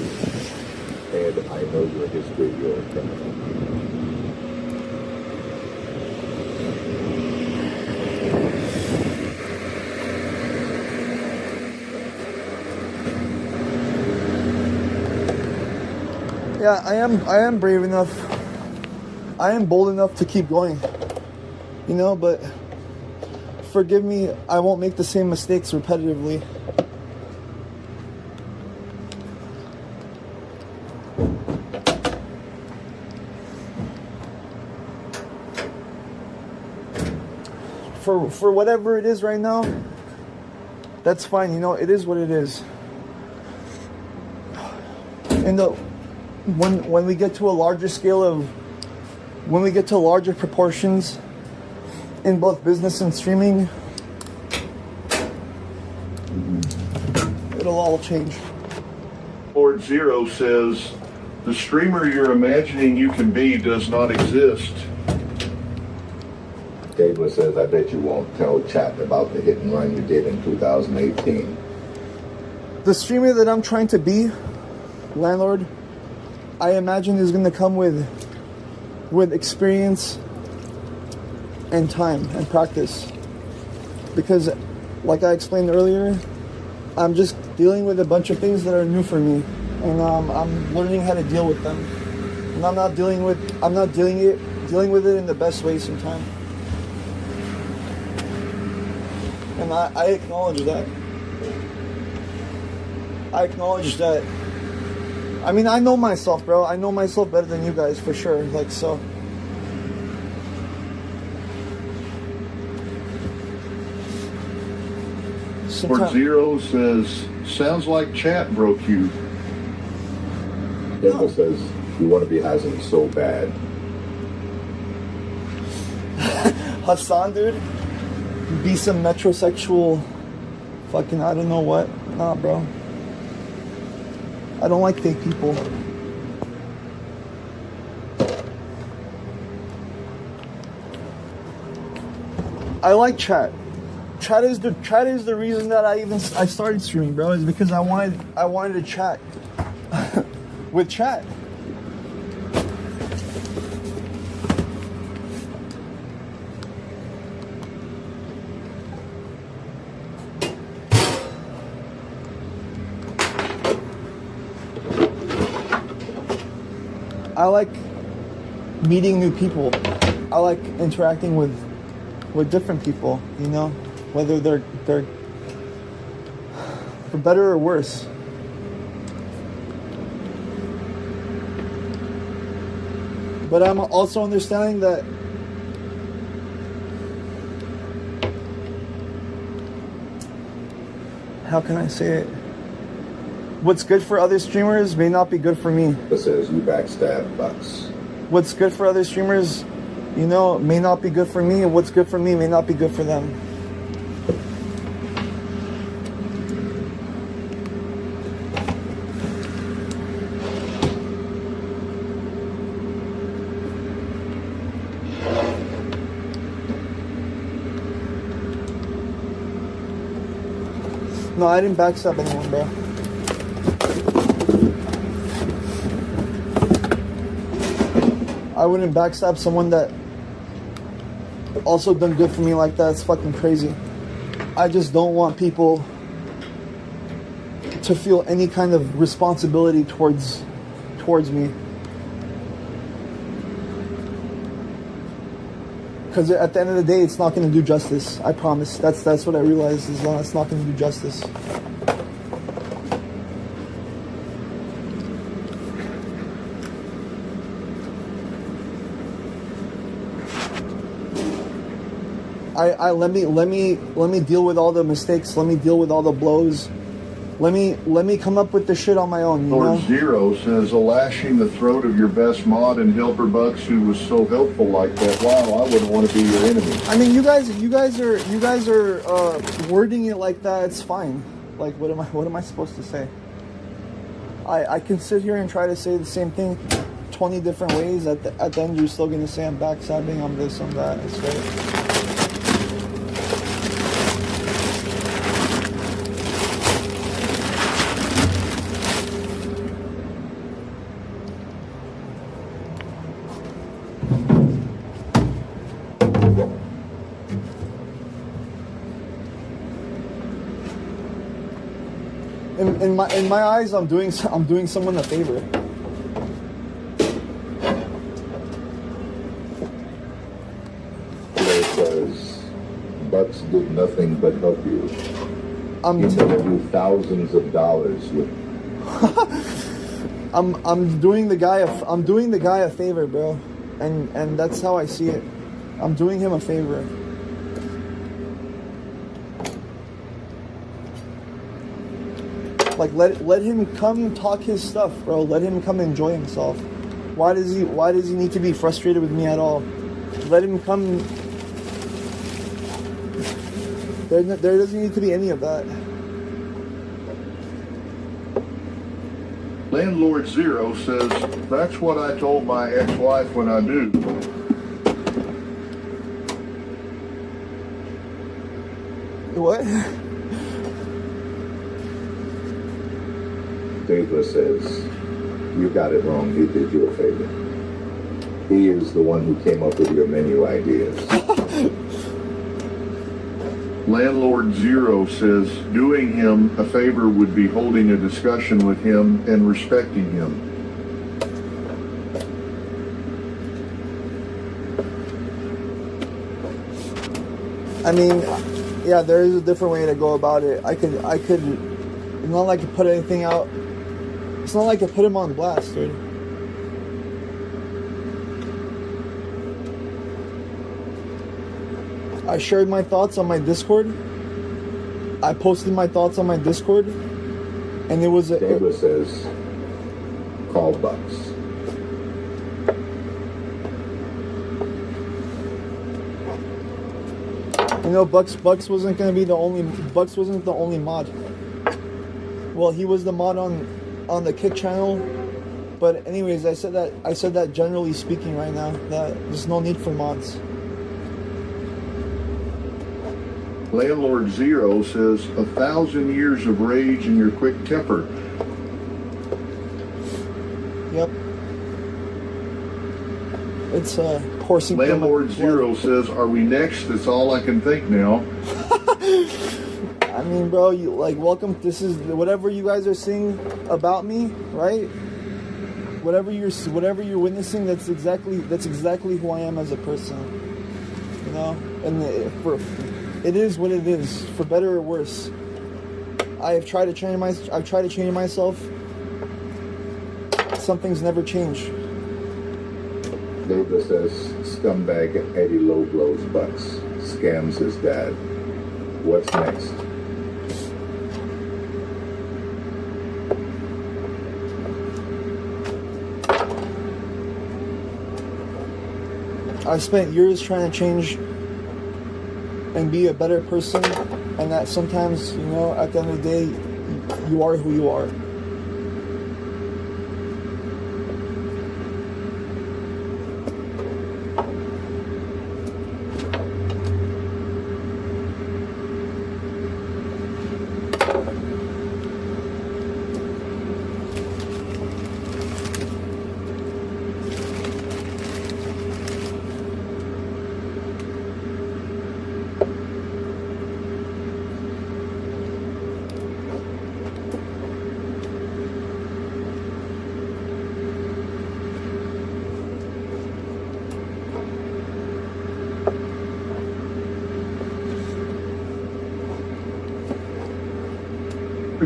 Ed, I know your history, you're a criminal. Yeah, I am brave enough. I am bold enough to keep going. You know, but forgive me, I won't make the same mistakes repetitively. For whatever it is right now, that's fine. You know, it is what it is. And when we get to a larger scale of, when we get to larger proportions in both business and streaming, it'll all change. Lord Zero says, the streamer you're imagining you can be does not exist. Gabler says, I bet you won't tell chat about the hit and run you did in 2018. The streamer that I'm trying to be, Landlord, I imagine is going to come with experience and time and practice. Because, like I explained earlier, I'm just dealing with a bunch of things that are new for me, and I'm learning how to deal with them. And I'm not dealing with it in the best way sometimes. And I acknowledge that. I acknowledge that I mean, I know myself, bro. I know myself better than you guys, for sure. Like, so. Lord Zero says, sounds like chat broke you. Devil says, you want to be Hassan so bad. Hassan, dude. Be some metrosexual fucking, I don't know what. Nah, bro. I don't like fake people. I like chat. Chat is the reason that I started streaming, bro. Is because I wanted to chat with chat. I like meeting new people. I like interacting with different people, you know, whether they're for better or worse. But I'm also understanding that how can I say it? What's good for other streamers may not be good for me. It says you backstab Bucks. What's good for other streamers, you know, may not be good for me, and what's good for me may not be good for them. No, I didn't backstab anyone, bro. I wouldn't backstab someone that also done good for me like that. It's fucking crazy. I just don't want people to feel any kind of responsibility towards me. Because at the end of the day, it's not going to do justice. I promise. That's what I realized is it's not going to do justice. Let me deal with all the mistakes. Let me deal with all the blows. Let me come up with the shit on my own. You Lord know? Zero says, lashing the throat of your best mod and helper Bucks, who was so helpful like that. Wow, I wouldn't want to be your enemy. I mean, you guys are wording it like that. It's fine. Like, what am I supposed to say? I can sit here and try to say the same thing 20 different ways. At the end, you're still gonna say I'm backstabbing, I'm this, I'm that. It's right. In my eyes, I'm doing someone a favor. It says Bucks did nothing but help you. He paid you thousands of dollars with. I'm doing the guy a favor, bro, and that's how I see it. I'm doing him a favor. Like let him come talk his stuff, bro. Let him come enjoy himself. Why does he need to be frustrated with me at all? Let him come. There doesn't need to be any of that. Landlord Zero says, that's what I told my ex-wife when I do. What? Daedra says, you got it wrong. He did you a favor. He is the one who came up with your menu ideas. Landlord Zero says, doing him a favor would be holding a discussion with him and respecting him. I mean, yeah, there is a different way to go about it. I could, not like to put anything out It's not like I put him on blast, dude. I shared my thoughts on my Discord. I posted my thoughts on my Discord, and it was a. David says, call Bucks. You know, Bucks wasn't gonna be the only. Bucks wasn't the only mod. Well, he was the mod on the Kick channel, but anyways, I said that generally speaking right now that there's no need for mods. Landlord Zero says 1,000 years of rage and your quick temper. Yep. It's coursing. Landlord Zero says, "Are we next?" That's all I can think now. I mean, bro, you like welcome. This is whatever you guys are seeing about me, right? Whatever you're witnessing, that's exactly who I am as a person. You know, and it is what it is, for better or worse. I've tried to change myself. Some things never change. David says, scumbag Eddie low blows Bucks, scams his dad. What's next? I spent years trying to change and be a better person, and that sometimes, you know, at the end of the day, you are who you are.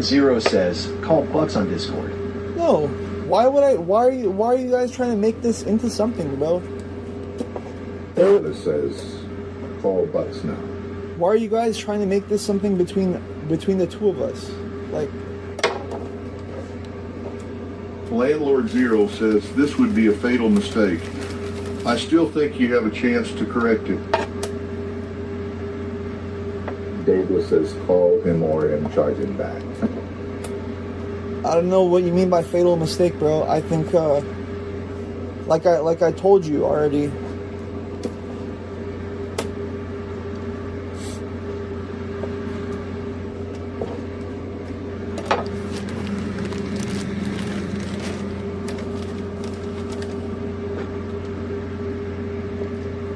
Zero says, call Bucks on Discord. No. Why are you guys trying to make this into something, bro? David says, call Bucks now. Why are you guys trying to make this something between the two of us? Like, Landlord Zero says, this would be a fatal mistake. I still think you have a chance to correct it. David says, call him or and charge him back. I don't know what you mean by fatal mistake, bro. I think, like I told you already.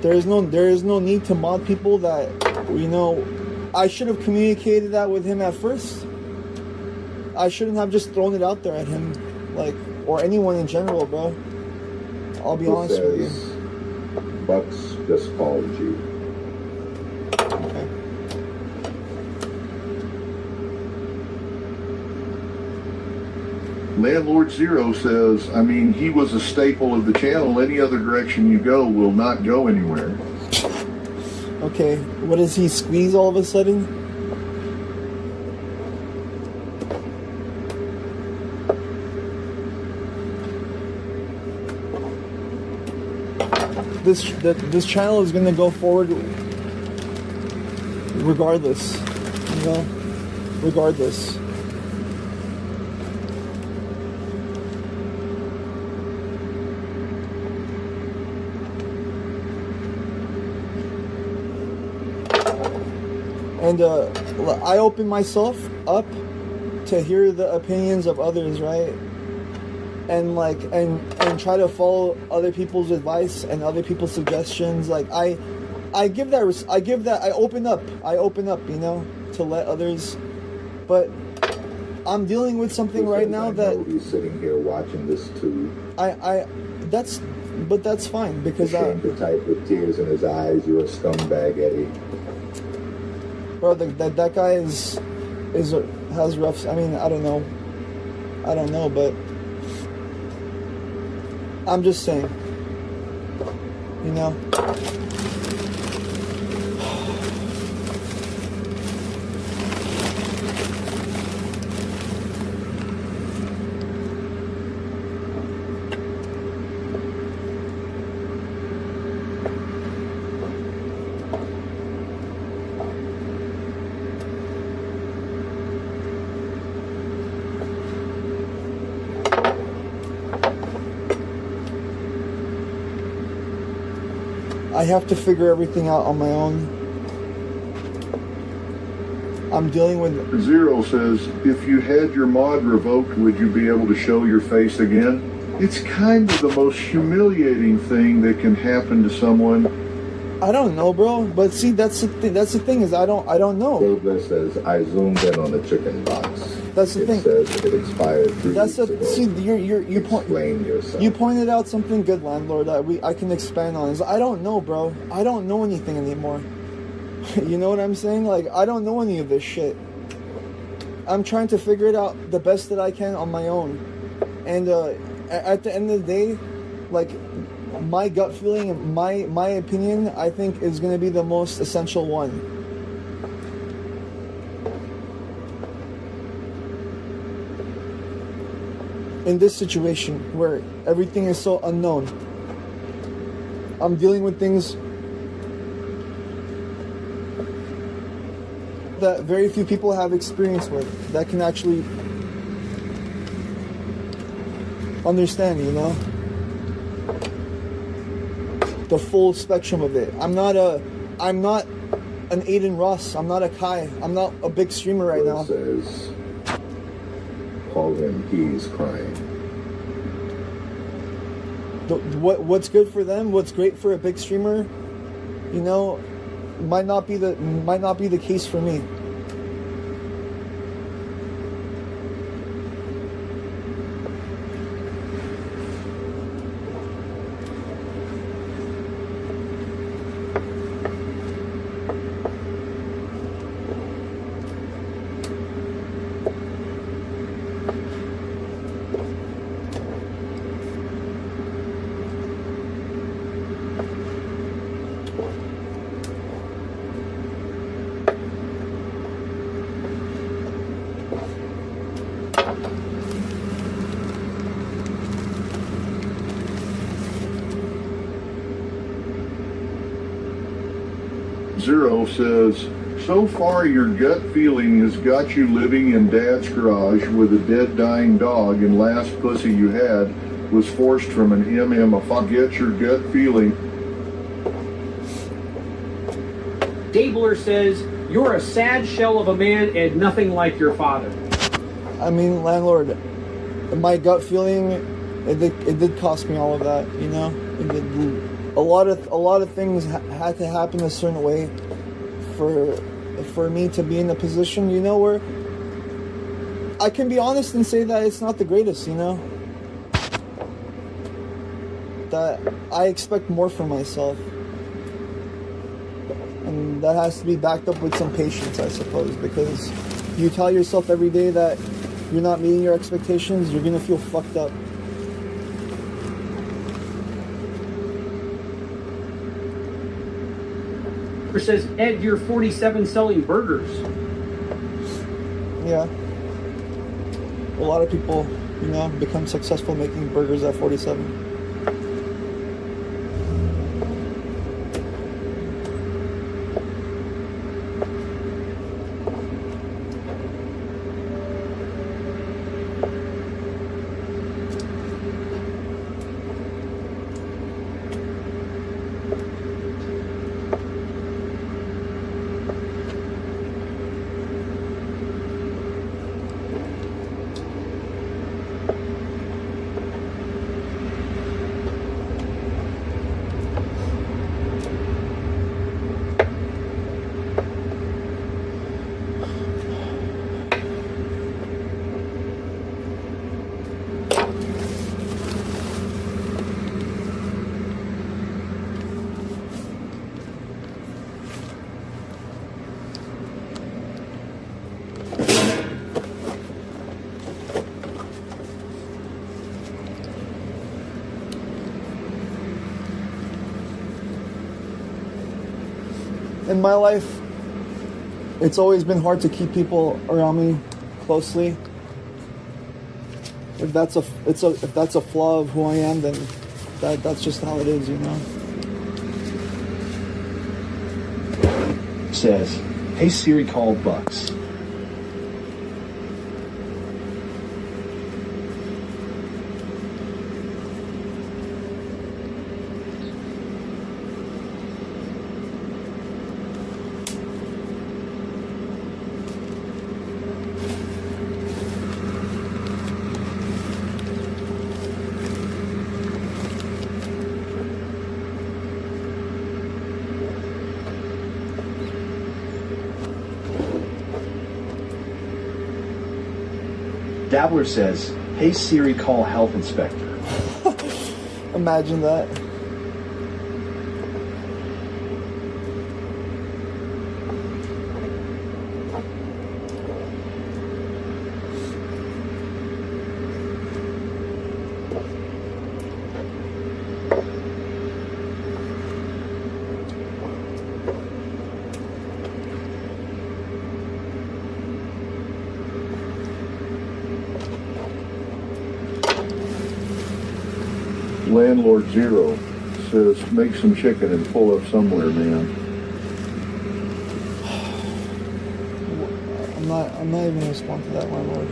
There is no need to mod people that, you know. I should have communicated that with him at first. I shouldn't have just thrown it out there at him, like, or anyone in general, bro. I'll be honest with you. Bucks just called you. Okay. Landlord Zero says, I mean, he was a staple of the channel. Any other direction you go will not go anywhere. Okay, what does he squeeze all of a sudden? This channel is gonna go forward regardless, you know, regardless. And I open myself up to hear the opinions of others, right? And like and try to follow other people's advice and other people's suggestions. Like I open up, you know, to let others. But I'm dealing with something right now that he's sitting here watching this too. That's fine because ashamed to type with tears in his eyes. You're a scumbag, Eddie. Bro, that guy has rough. I mean, I don't know, but I'm just saying. You know? I have to figure everything out on my own. I'm dealing with... Zero says, if you had your mod revoked, would you be able to show your face again? It's kind of the most humiliating thing that can happen to someone. I don't know, bro. But see, that's the thing. That's the thing is I don't know. Silver says, I zoomed in on the chicken box. That's the thing. It says it expired 3 That's weeks a ago. see. You Explain yourself. You pointed out something good, landlord. That I can expand on. Is I don't know, bro. I don't know anything anymore. You know what I'm saying? Like I don't know any of this shit. I'm trying to figure it out the best that I can on my own. And at the end of the day, like my gut feeling, my opinion, I think is going to be the most essential one. In this situation where everything is so unknown, I'm dealing with things that very few people have experience with, that can actually understand, you know, the full spectrum of it. I'm not an Aiden Ross. I'm not a Kai. I'm not a big streamer right now. Says, call him, he's crying. What's good for them, what's great for a big streamer, you know, might not be the case for me. Zero says, so far your gut feeling has got you living in Dad's garage with a dead dying dog, and last pussy you had was forced from an MM. If I get your gut feeling. Dabler says, you're a sad shell of a man and nothing like your father. I mean, landlord, my gut feeling, it did cost me all of that, you know? It did. A lot of things had to happen a certain way for me to be in a position, you know, where I can be honest and say that it's not the greatest, you know? That I expect more from myself. And that has to be backed up with some patience, I suppose, because you tell yourself every day that you're not meeting your expectations, you're gonna feel fucked up. Says, Ed, you're 47 selling burgers. Yeah. A lot of people, you know, become successful making burgers at 47. in my life, it's always been hard to keep people around me closely. If that's a flaw of who I am, then that's just how it is, you know. Says, "Hey Siri, call Bucks." Dabbler says, "Hey Siri, call health inspector." Imagine that. Landlord Zero says, make some chicken and pull up somewhere, man. I'm not even gonna respond to that, landlord.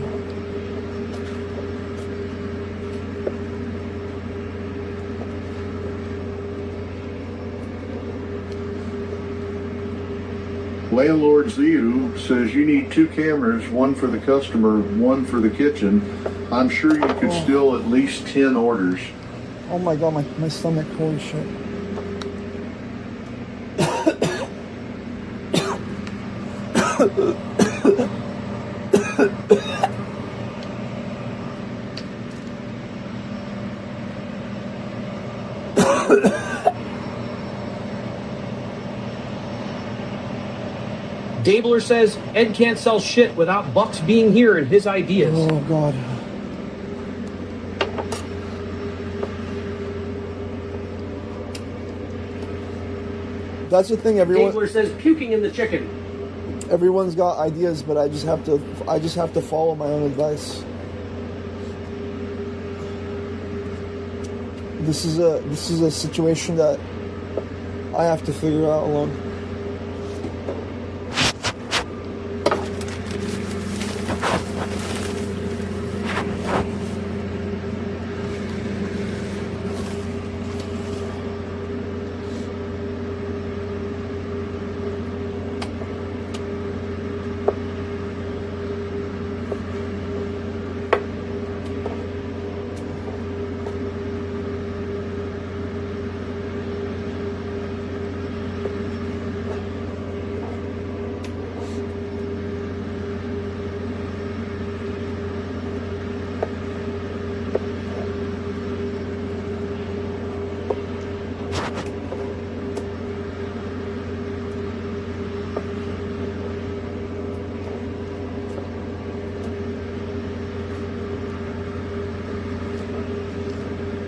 Landlord Zero says you need 2 cameras, one for the customer, one for the kitchen. I'm sure you could steal at least 10 orders. Oh my god, my stomach, holy shit. Dabler says Ed can't sell shit without Bucks being here and his ideas. Oh god. That's the thing, everyone. Dabler says puking in the chicken. Everyone's got ideas, but I just have to follow my own advice. This is a situation that I have to figure out alone.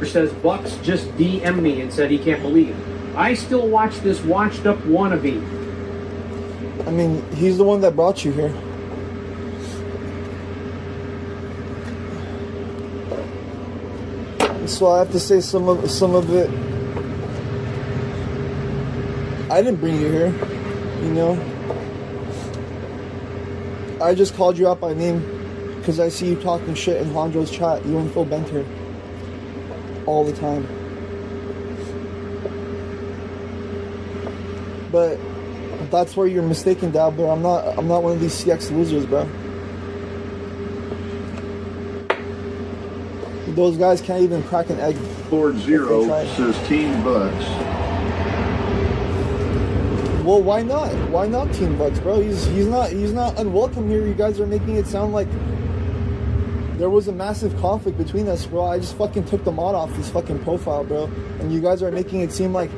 Says Bucks just DM'd me and said he can't believe. I still watch this washed up wannabe. I mean, he's the one that brought you here. So I have to say some of it. I didn't bring you here, you know. I just called you out by name because I see you talking shit in Hondro's chat. You and Phil Bent here all the time. But that's where you're mistaken, Dabbler. I'm not one of these CX losers, bro. Those guys can't even crack an egg. Lord Zero says Team Bucks. Well, why not? Why not Team Bucks, bro? He's not unwelcome here. You guys are making it sound like there was a massive conflict between us, bro. I just fucking took the mod off his fucking profile, bro. And you guys are making it seem like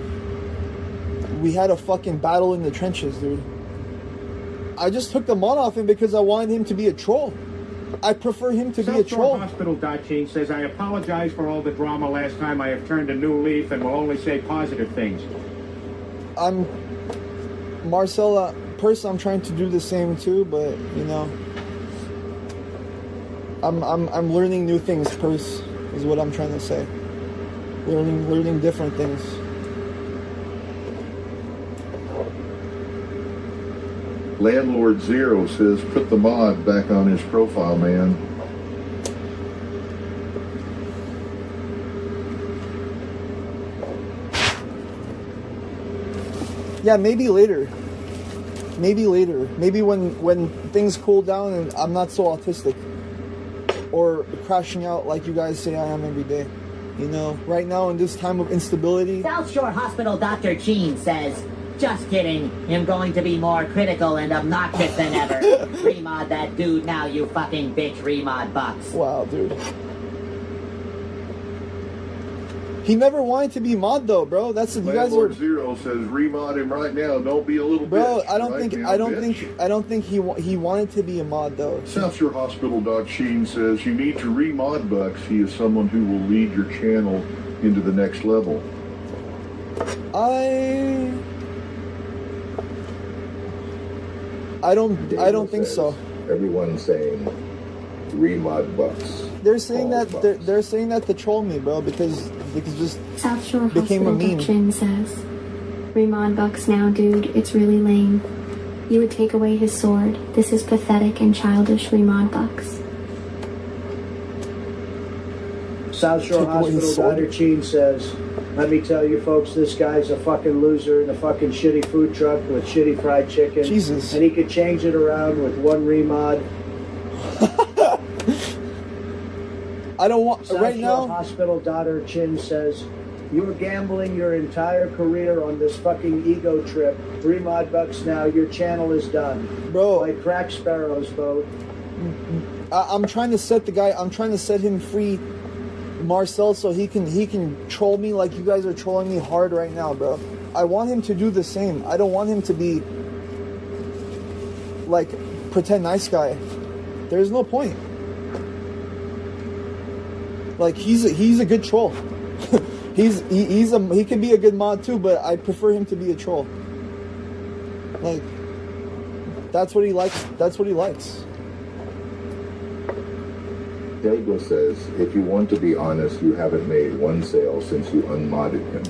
we had a fucking battle in the trenches, dude. I just took the mod off him because I wanted him to be a troll. I prefer him to be a troll. Hospital.chain says, I apologize for all the drama last time. I have turned a new leaf and will only say positive things. Marcella, personally, I'm trying to do the same too, but you know, I'm learning new things. Is what I'm trying to say. Learning different things. Landlord Zero says, put the mod back on his profile, man. Yeah, maybe later. Maybe later. Maybe when things cool down and I'm not so autistic. Or crashing out like you guys say I am every day. You know, right now in this time of instability. South Shore Hospital Dr. Cheen says, just kidding, I'm going to be more critical and obnoxious than ever. Remod that dude now, you fucking bitch, remod Bucks. Wow, dude. He never wanted to be mod though, bro. That's you guys are. Zero says remod him right now. Don't be a little bro. Bitch, I don't right think. now, I don't think he wanted to be a mod though. South Shore Hospital Sheen says you need to remod Bucks. He is someone who will lead your channel into the next level. I don't think so. Everyone's saying remod Bucks. They're saying they're saying that to troll me, bro, because just South Shore became a meme. Jim says, "Remod Bucks now, dude. It's really lame. You would take away his sword. This is pathetic and childish, Remod Bucks." South Shore Hospital Dr. Cheen says, "Let me tell you folks, this guy's a fucking loser in a fucking shitty food truck with shitty fried chicken. Jesus. And he could change it around with one remod." I don't want South right Shore now. Hospital Dr. Chin says, "You're gambling your entire career on this fucking ego trip. Remod Bucks now, your channel is done." Bro. Like Crack Sparrow's boat. I'm trying to set the guy. I'm trying to set him free, Marcel, so he can troll me like you guys are trolling me hard right now, bro. I want him to do the same. I don't want him to be like pretend nice guy. There's no point. Like he's a good troll. he can be a good mod too, but I prefer him to be a troll. Like that's what he likes. That's what he likes. Delgo says, if you want to be honest, you haven't made one sale since you unmodded him.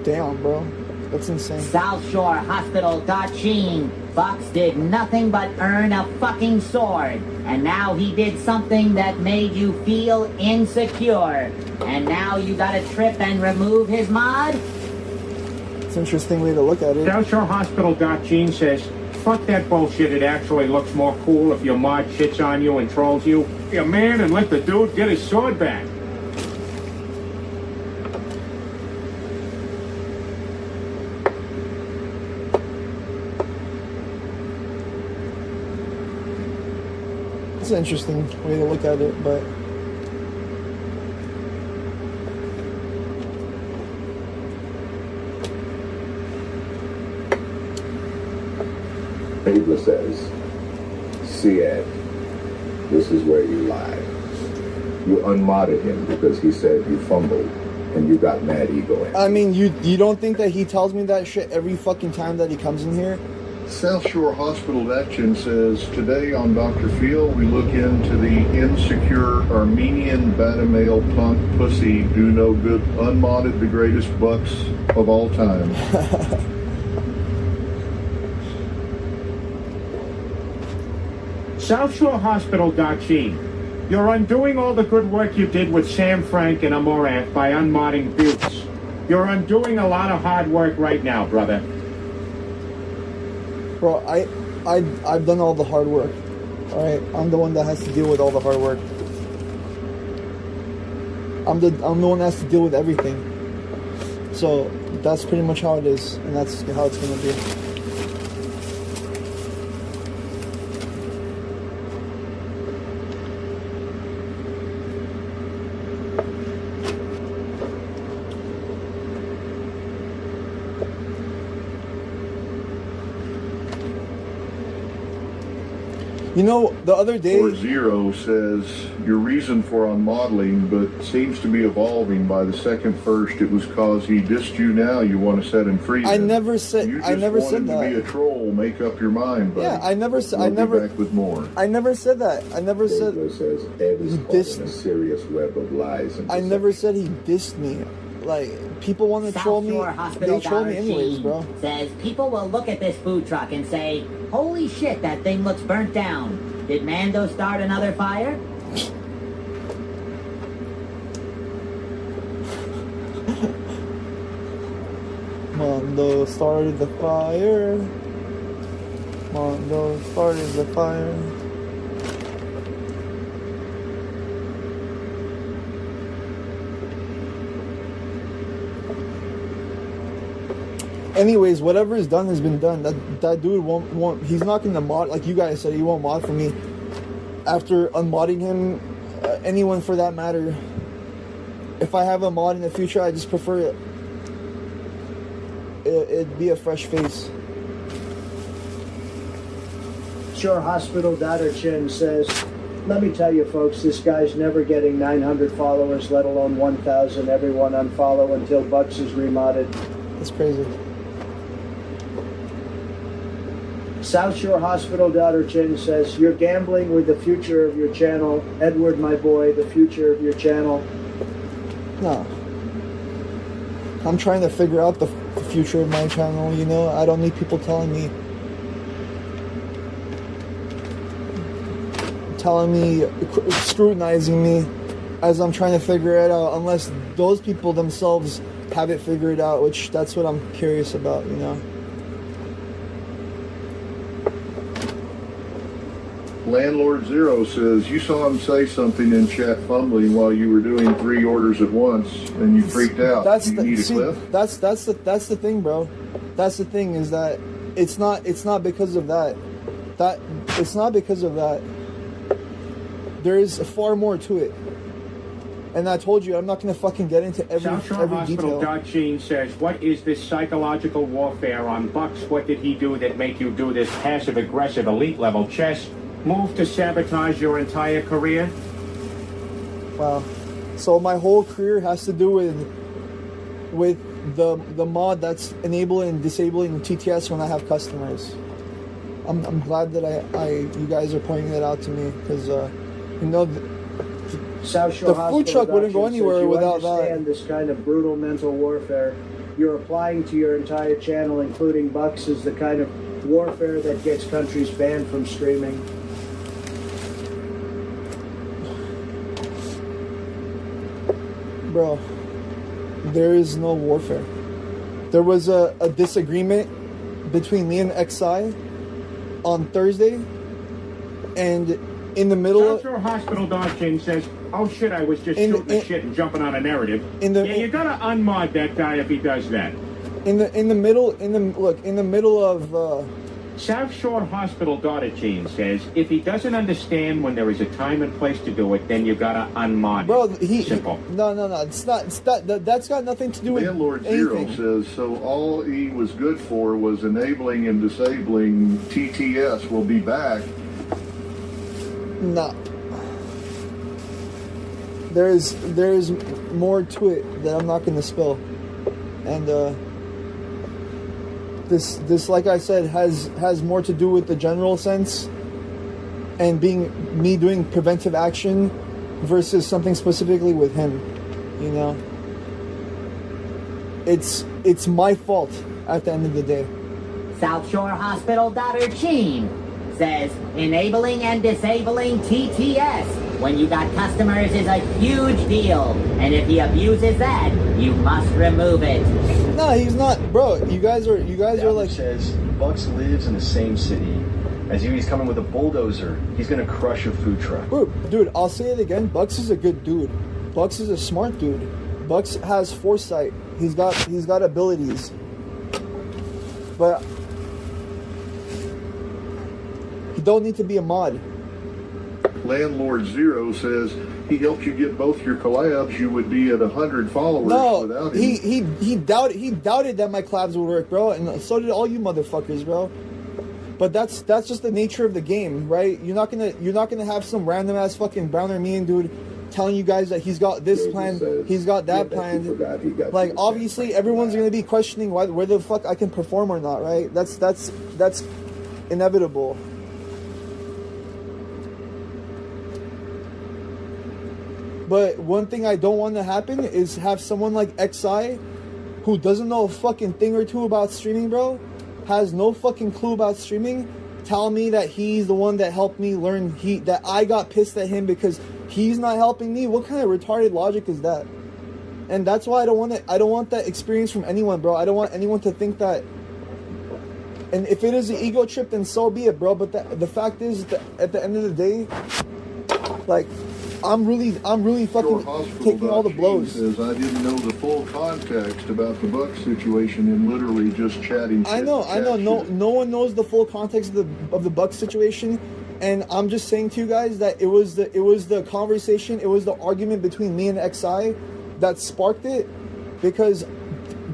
Damn, bro. That's insane. South Shore Hospital Sheen. Bucks did nothing but earn a fucking sword. And now he did something that made you feel insecure. And now you gotta trip and remove his mod? It's an interesting way to look at it. South Shore Hospital Gene says, fuck that bullshit. It actually looks more cool if your mod shits on you and trolls you. Be a man and let the dude get his sword back. It's an interesting way to look at it, but Abel says, Siad, this is where you lie. You unmodded him because he said you fumbled and you got mad ego. I mean, you don't think that he tells me that shit every fucking time that he comes in here? South Shore Hospital Action says, today on Dr. Phil, we look into the insecure Armenian beta male punk pussy do no good, unmodded the greatest bucks of all time. South Shore Hospital Gene, you're undoing all the good work you did with Sam Frank and Amorath by unmodding Buttes. You're undoing a lot of hard work right now, brother. Bro, I've done all the hard work. Alright? I'm the one that has to deal with all the hard work. I'm the one that has to deal with everything. So that's pretty much how it is, and that's how it's gonna be. You know, the other day... Or Zero says, your reason for unmodeling, but seems to be evolving. By the second first, it was cause he dissed you. Now you want to set him free. I never said that. You just want him to be a troll. Make up your mind, buddy. Yeah, I never said... We'll be back with more. I never said that. I never said... says Ed is caught in a serious web of lies and I never said he dissed me. Like, people want to troll me. They troll me anyways, bro. Says people will look at this food truck and say, holy shit, that thing looks burnt down. Did Mando start another fire? Mando started the fire. Mando started the fire. Anyways, whatever is done has been done. That dude won't. He's not gonna mod, like you guys said. He won't mod for me. After unmodding him, anyone for that matter. If I have a mod in the future, I just prefer it'd be a fresh face. Sure Hospital Dr. Chin says, let me tell you folks, this guy's never getting 900 followers, let alone 1,000. Everyone unfollow until Bucks is remodded. That's crazy. South Shore Hospital Dr. Chin says, you're gambling with the future of your channel. Edward, my boy, the future of your channel. No. I'm trying to figure out the future of my channel, you know? I don't need people telling me, scrutinizing me as I'm trying to figure it out, unless those people themselves have it figured out, which that's what I'm curious about, you know? Landlord Zero says, you saw him say something in chat fumbling while you were doing 3 orders at once, and you freaked out. That's you need a clip? That's the thing, bro. That's the thing, is that it's not because of that. It's not because of that. There is far more to it. And I told you, I'm not going to fucking get into every Hospital detail. Sheen says, what is this psychological warfare on Bucks? What did he do that make you do this passive-aggressive elite-level chess move to sabotage your entire career? Wow. So my whole career has to do with the mod that's enabling and disabling TTS when I have customers. I'm glad that you guys are pointing that out to me, because you know, South Shore the food truck wouldn't go anywhere without that. You understand this kind of brutal mental warfare you're applying to your entire channel, including Bucks, is the kind of warfare that gets countries banned from streaming. Bro, there is no warfare. There was a disagreement between me and XI on Thursday, and in the middle South Shore Hospital Dodging says, oh shit, I was just shooting the shit and jumping on a narrative. You gotta unmod that guy if he does that. In the middle of South Shore Hospital Dodging says, if he doesn't understand when there is a time and place to do it, then you gotta unmod. Bro, simple. No, it's not. That's got nothing to do with Landlord anything. Zero says, so all he was good for was enabling and disabling TTS. Will be back. No. There's more to it that I'm not going to spill, and this like I said has more to do with the general sense, and me doing preventive action versus something specifically with him. You know, it's my fault at the end of the day. South Shore Hospital Dr. Cheen says enabling and disabling TTS when you got customers is a huge deal, and if he abuses that, you must remove it. No, he's not, bro. You guys are like. Says Bucks lives in the same city as you. He's coming with a bulldozer. He's gonna crush your food truck. Dude, I'll say it again. Bucks is a good dude. Bucks is a smart dude. Bucks has foresight. He's got abilities. But he don't need to be a mod. Landlord Zero says he helped you get both your collabs. You would be at 100 followers without him. He doubted that my collabs would work, bro, and so did all you motherfuckers, bro. But that's just the nature of the game, right? You're not gonna have some random ass fucking Browner mean dude telling you guys that he's got this plan, he's got that plan. Like obviously everyone's gonna be questioning where the fuck I can perform or not, right? That's inevitable. But one thing I don't want to happen is have someone like XI, who doesn't know a fucking thing or two about streaming, bro, has no fucking clue about streaming, tell me that he's the one that helped me learn, that I got pissed at him because he's not helping me. What kind of retarded logic is that? And that's why I don't want that experience from anyone, bro. I don't want anyone to think that. And if it is an ego trip, then so be it, bro. But the fact is that at the end of the day, like, I'm really fucking taking all the blows. Says I didn't know the full context about the Buck situation and literally just chatting. I know. No one knows the full context of the Buck situation, and I'm just saying to you guys that it was the conversation, it was the argument between me and XI that sparked it, because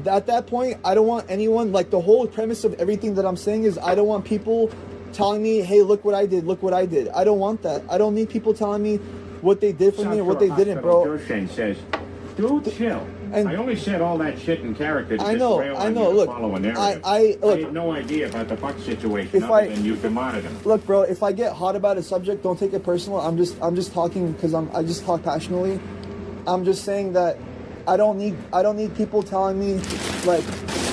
at that point I don't want anyone, like, the whole premise of everything that I'm saying is I don't want people telling me, hey, look what I did. I don't want that. I don't need people telling me what they did for me or what they didn't, bro. Joshane says, dude, chill. And I only said all that shit in character to I know. Look, I had no idea about the Buck situation other than you demoted him. Look, bro, if I get hot about a subject, don't take it personal. I'm just talking because I just talk passionately. I'm just saying that I don't need people telling me, like,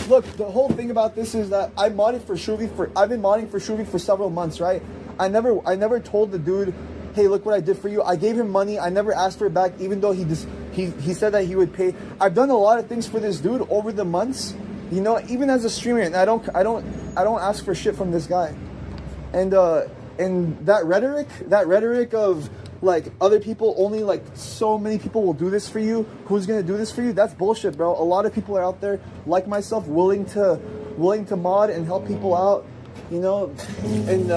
look, the whole thing about this is that I've been modding for Shuvi for several months, right? I never told the dude, hey, look what I did for you. I gave him money. I never asked for it back, even though he said that he would pay. I've done a lot of things for this dude over the months, you know, even as a streamer, and I don't ask for shit from this guy. And that rhetoric of, like, other people, only like so many people will do this for you. Who's gonna do this for you? That's bullshit, bro. A lot of people are out there like myself, willing to mod and help people out, you know. And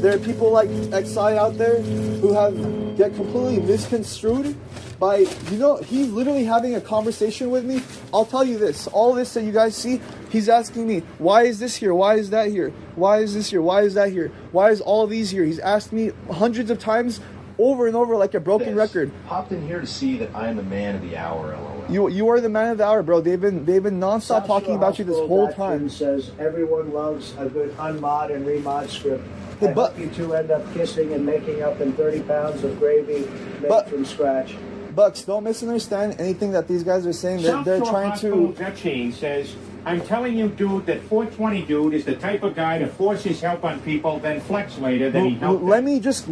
there are people like XI out there who get completely misconstrued by, you know, he's literally having a conversation with me. I'll tell you this, all this that you guys see, he's asking me, why is this here? Why is that here? Why is this here? Why is that here? Why is all of these here? He's asked me hundreds of times, over and over, like a broken record. Popped in here to see that I am the man of the hour, LOL. You are the man of the hour, bro. They've been nonstop talking about you this whole time. Says everyone loves a good unmod and remod script. I hope you two end up kissing and making up in 30 pounds of gravy made from scratch. Bucks, don't misunderstand anything that these guys are saying. They're trying to. Joshane says, I'm telling you, dude, that 420 dude is the type of guy to force his help on people, then flex later that he helped. Let me just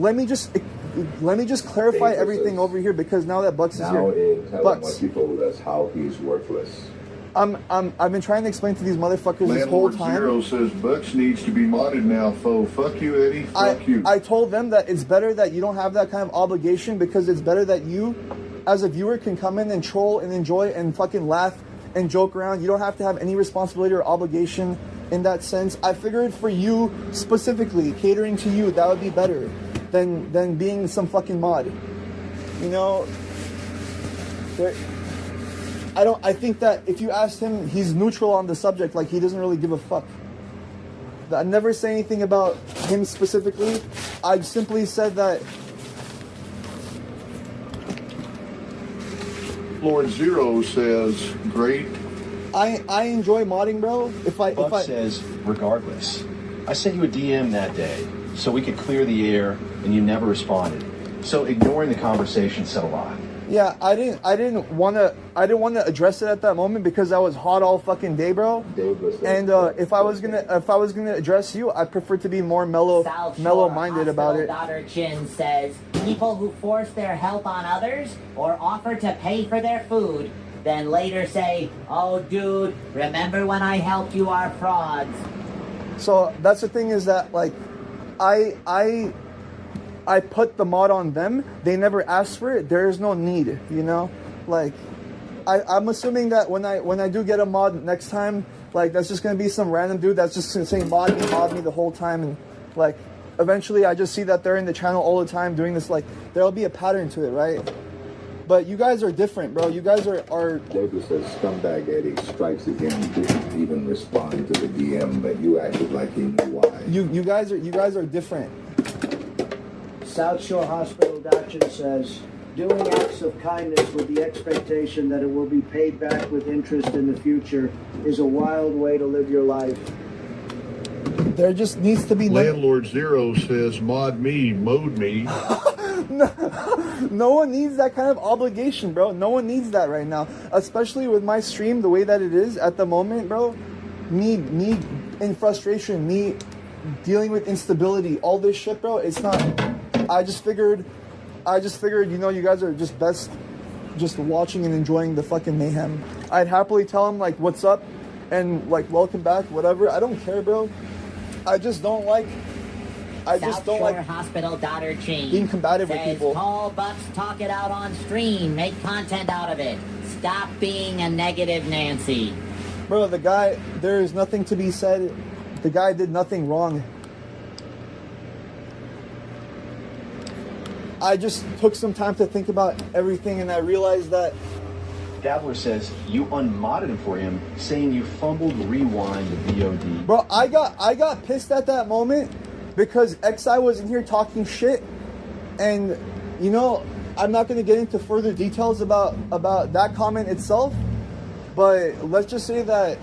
clarify everything over here, because now that Bucks is here, Bucks, people that's how he's worthless. I've been trying to explain to these motherfuckers this whole time. Zero says Bucks needs to be modded now, foe. Fuck you, Eddie. Fuck you. I told them that it's better that you don't have that kind of obligation, because it's better that you, as a viewer, can come in and troll and enjoy and fucking laugh and joke around. You don't have to have any responsibility or obligation in that sense. I figured for you specifically, catering to you, that would be better than being some fucking mod. You know, I think that if you asked him, he's neutral on the subject, like he doesn't really give a fuck. I never say anything about him specifically. I simply said that Lord Zero says, great. I enjoy modding, bro. Buck says, regardless. I sent you a DM that day so we could clear the air, and you never responded. So ignoring the conversson said a lot. Yeah, I didn't want to address it at that moment because I was hot all fucking day, bro. And if I was gonna address you, I prefer to be more mellow-minded about it. Daughter Chin says, people who force their help on others or offer to pay for their food, then later say, oh dude, remember when I helped you are frauds. So that's the thing, is that, like, I put the mod on them. They never asked for it. There is no need, you know? Like, I'm assuming that when I do get a mod next time, like, that's just going to be some random dude that's just going to say mod me the whole time. And, like, eventually I just see that they're in the channel all the time doing this. Like, there'll be a pattern to it, right? But you guys are different, bro. You guys are David says scumbag Eddie strikes again. Didn't even respond to the DM, but you acted like he knew why. you guys are different. South Shore Hospital doctor says, doing acts of kindness with the expectation that it will be paid back with interest in the future is a wild way to live your life. There just needs to be Landlord Zero says, mod me, mode me. No one needs that kind of obligation, bro. No one needs that right now. Especially with my stream the way that it is at the moment, bro. Me in frustration, me dealing with instability, all this shit, bro. It's not... I just figured, you know, you guys are just best just watching and enjoying the fucking mayhem. I'd happily tell them, like, what's up and, like, welcome back, whatever. I don't care, bro. I just don't like... Hospital daughter chain being combative with says, people. Call Bucks, talk it out on stream, make content out of it. Stop being a negative Nancy. Bro, the guy, there is nothing to be said. The guy did nothing wrong. I just took some time to think about everything, and I realized that... Dabbler says you unmodded him for him, saying you fumbled rewind the VOD. Bro, I got pissed at that moment because XI was in here talking shit, and, you know, I'm not going to get into further details about that comment itself, but let's just say that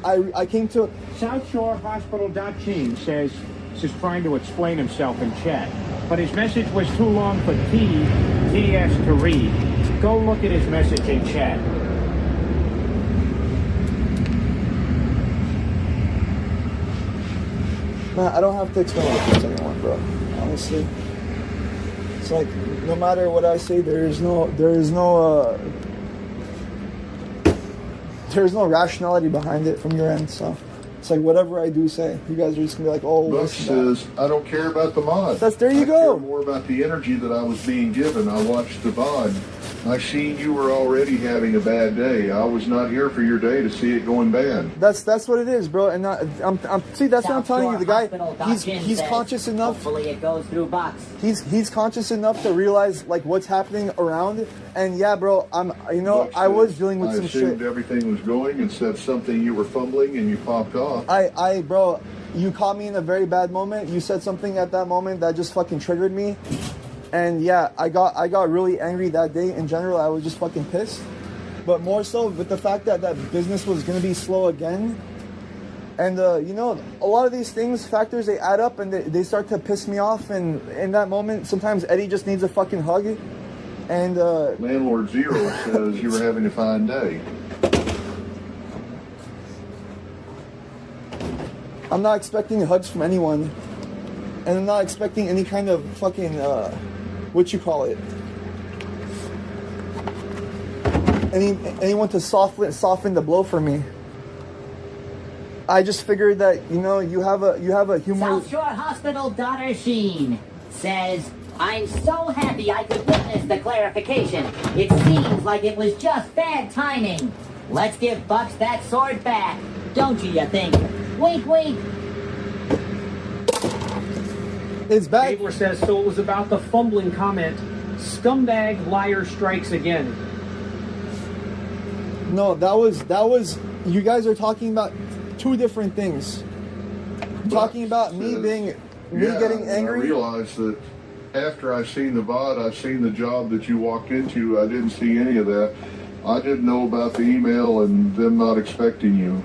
I came to... South Shore Hospital.Team says he's trying to explain himself in chat, but his message was too long for TS to read. Go look at his message in chat. Man, I don't have to explain anything to anyone, bro. Honestly, it's like no matter what I say, there is no rationality behind it from your end. So it's like whatever I do say, you guys are just gonna be like, oh. Buck says, I don't care about the mod. There you I go. care more about the energy that I was being given. I watched the mod. I seen you were already having a bad day. I was not here for your day to see it going bad. That's what it is, bro. And see, that's what I'm telling you. The guy, he's conscious enough. Hopefully it goes through Bucks. He's conscious enough to realize like what's happening around. And yeah, bro, Buck I was dealing with some shit. I assumed everything was going and said something you were fumbling and you popped off. Bro, you caught me in a very bad moment. You said something at that moment that just fucking triggered me. And yeah, I got really angry that day. In general, I was just fucking pissed. But more so with the fact that business was going to be slow again. And, you know, a lot of these factors, they add up and they start to piss me off. And in that moment, sometimes Eddie just needs a fucking hug. And, Landlord Zero says you were having a fine day. I'm not expecting hugs from anyone. And I'm not expecting any kind of fucking, anyone to soften the blow for me. I just figured that, you know, you have a humor. South Shore Hospital daughter Sheen says, I'm so happy I could witness the clarification. It seems like it was just bad timing. Let's give Bucks that sword back. Don't you think? Wink, wink. It's back. Gabler says, so it was about the fumbling comment. Scumbag liar strikes again. No, that was, you guys are talking about two different things. Talking about me getting angry. I realized that after I seen the VOD, I seen the job that you walked into. I didn't see any of that. I didn't know about the email and them not expecting you.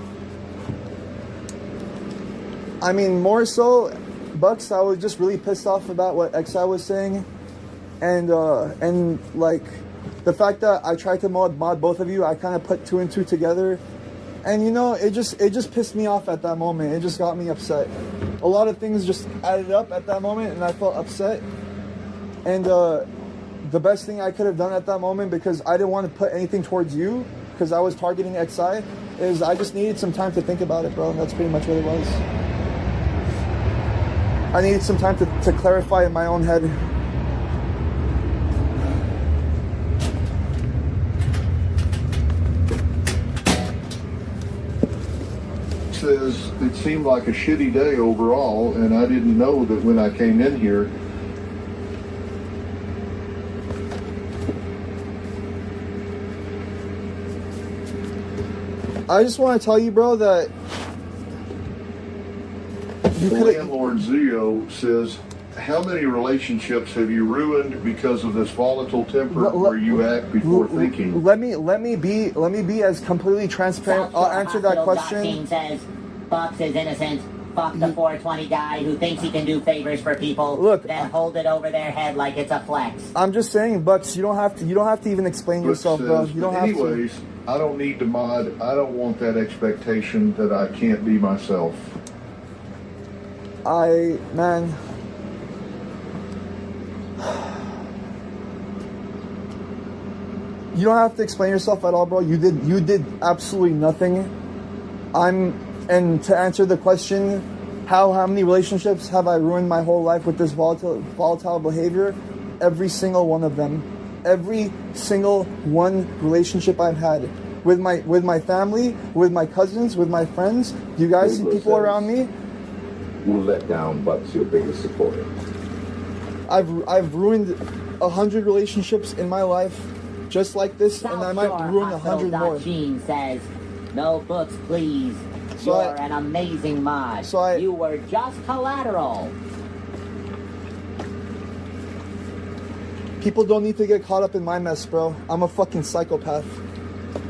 I mean, more so, Bucks, I was just really pissed off about what XI was saying, and like the fact that I tried to mod both of you. I kind of put two and two together, and you know, it just pissed me off at that moment. It just got me upset. A lot of things just added up at that moment, and I felt upset. And the best thing I could have done at that moment, because I didn't want to put anything towards you, because I was targeting XI, is I just needed some time to think about it, bro. And that's pretty much what it was. I needed some time to clarify in my own head. Says it seemed like a shitty day overall, and I didn't know that when I came in here. I just want to tell you, bro, that you The could. landlord Zio says, how many relationships have you ruined because of this volatile temper where you act before thinking? Let me be as completely transparent. I'll answer that question. Says, Bucks is innocent. Fuck the 420 guy who thinks he can do favors for people. Look, then hold it over their head like it's a flex. I'm just saying, Bucks. You don't have to even explain yourself, bro. You don't have to. Anyways, I don't need to mod. I don't want that expectation that I can't be myself. Man. You don't have to explain yourself at all, bro. You did absolutely nothing. And to answer the question, how many relationships have I ruined my whole life with this volatile behavior? Every single one of them. Every single one relationship I've had with my family, with my cousins, with my friends. You guys see people around me. You let down Buck's your biggest supporter. I've ruined 100 relationships in my life, just like this, and I might ruin 100 more. Gene says, no books, please. So You're an amazing mod. You were just collateral. People don't need to get caught up in my mess, bro. I'm a fucking psychopath.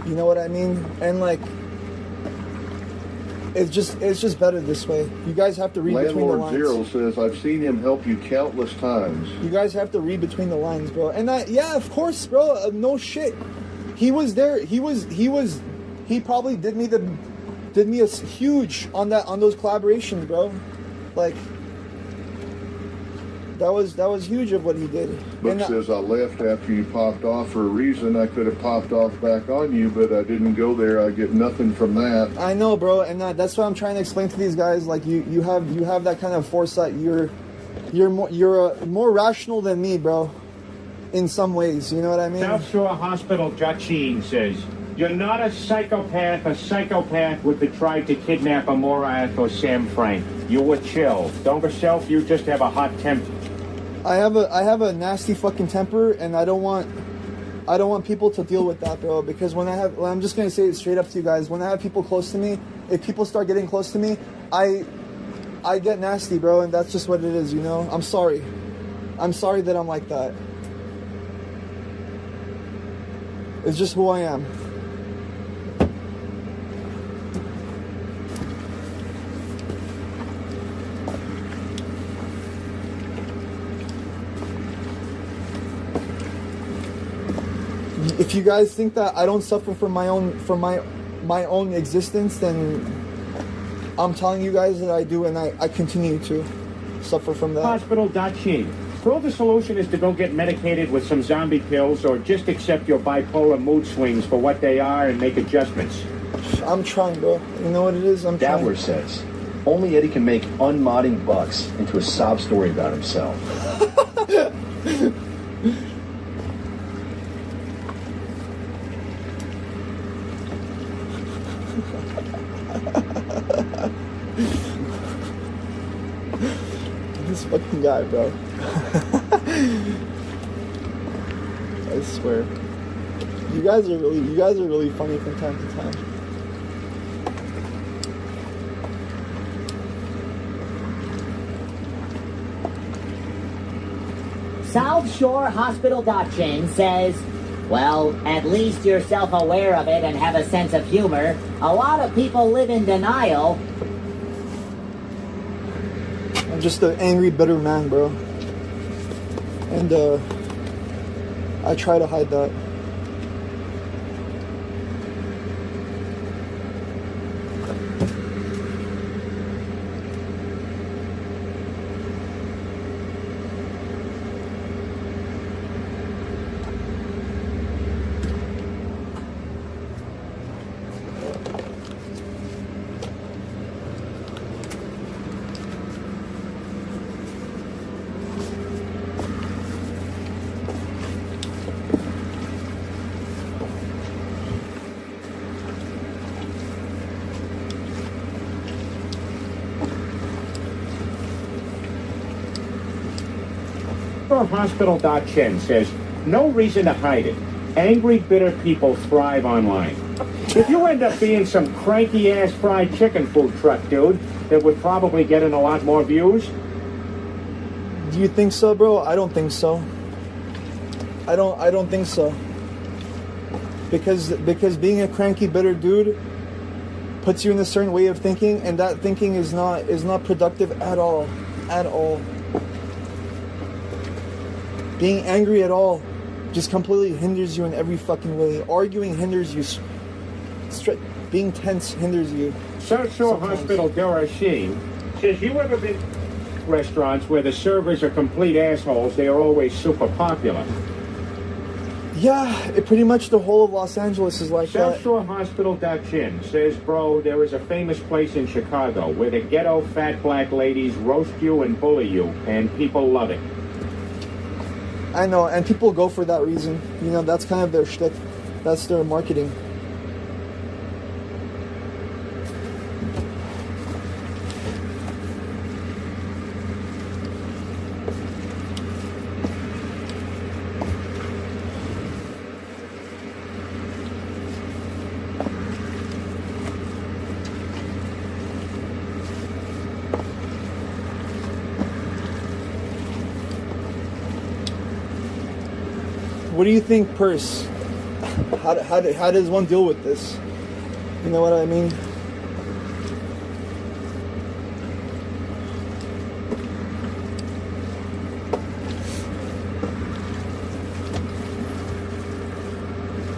You know what I mean? And like, it's just better this way. You guys have to read between the Landlord lines. Zero says, I've seen him help you countless times. You guys have to read between the lines, bro. And yeah, of course, bro. No shit. He was there. He probably did me a huge on those collaborations, bro. Like, that was huge of what he did. Buck says, I left after you popped off for a reason. I could have popped off back on you, but I didn't go there. I get nothing from that. I know, bro, and that's what I'm trying to explain to these guys. Like, you have that kind of foresight. You're more rational than me, bro. In some ways, you know what I mean? South Shore Hospital Jachin says, you're not a psychopath. A psychopath would have tried to kidnap Amorath or Sam Frank. You were chill. Don't yourself, you just have a hot temper. I have a nasty fucking temper, and I don't want people to deal with that, bro. Because I'm just gonna say it straight up to you guys. When I have people close to me, if people start getting close to me, I get nasty, bro, and that's just what it is, you know. I'm sorry that I'm like that. It's just who I am. If you guys think that I don't suffer from my own existence, then I'm telling you guys that I do, and I continue to suffer from that. Hospital.Chin. Well, the solution is to go get medicated with some zombie pills, or just accept your bipolar mood swings for what they are and make adjustments. I'm trying, bro. You know what it is? I'm trying. Dabbler says, only Eddie can make unmodding Bucks into a sob story about himself. This fucking guy, bro. I swear. You guys are really funny from time to time. South Shore Hospital.Chin says, well, at least you're self-aware of it and have a sense of humor. A lot of people live in denial. I'm just an angry, bitter man, bro. And I try to hide that. Hospital.Chin says, no reason to hide it. Angry, bitter people thrive online. If you end up being some cranky-ass fried chicken food truck, dude, that would probably get in a lot more views. Do you think so, bro? I don't think so. I don't think so. Because being a cranky, bitter dude puts you in a certain way of thinking, and that thinking is not productive at all. At all. Being angry at all just completely hinders you in every fucking way. Arguing hinders you. Being tense hinders you. South Shore Hospital Durashi says, you ever been to restaurants where the servers are complete assholes? They are always super popular. Yeah, pretty much the whole of Los Angeles is like South that. Shore Hospital.chin says, bro, there is a famous place in Chicago where the ghetto fat black ladies roast you and bully you, and people love it. I know, and people go for that reason. You know, that's kind of their shtick. That's their marketing. What do you think, Purse? How does one deal with this? You know what I mean?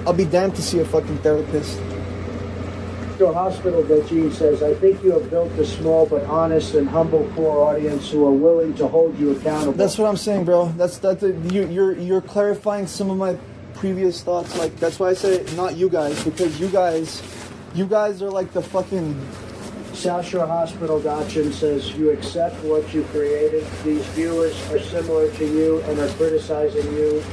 I'll be damned to see a fucking therapist. Your hospital, Gene says, I think you have built a small but honest and humble core audience who are willing to hold you accountable. That's what I'm saying, bro. You're clarifying some of my previous thoughts. Like, that's why I say not you guys, because you guys are like the fucking. South Shore Hospital Gotchin says you accept what you created. These viewers are similar to you and are criticizing you.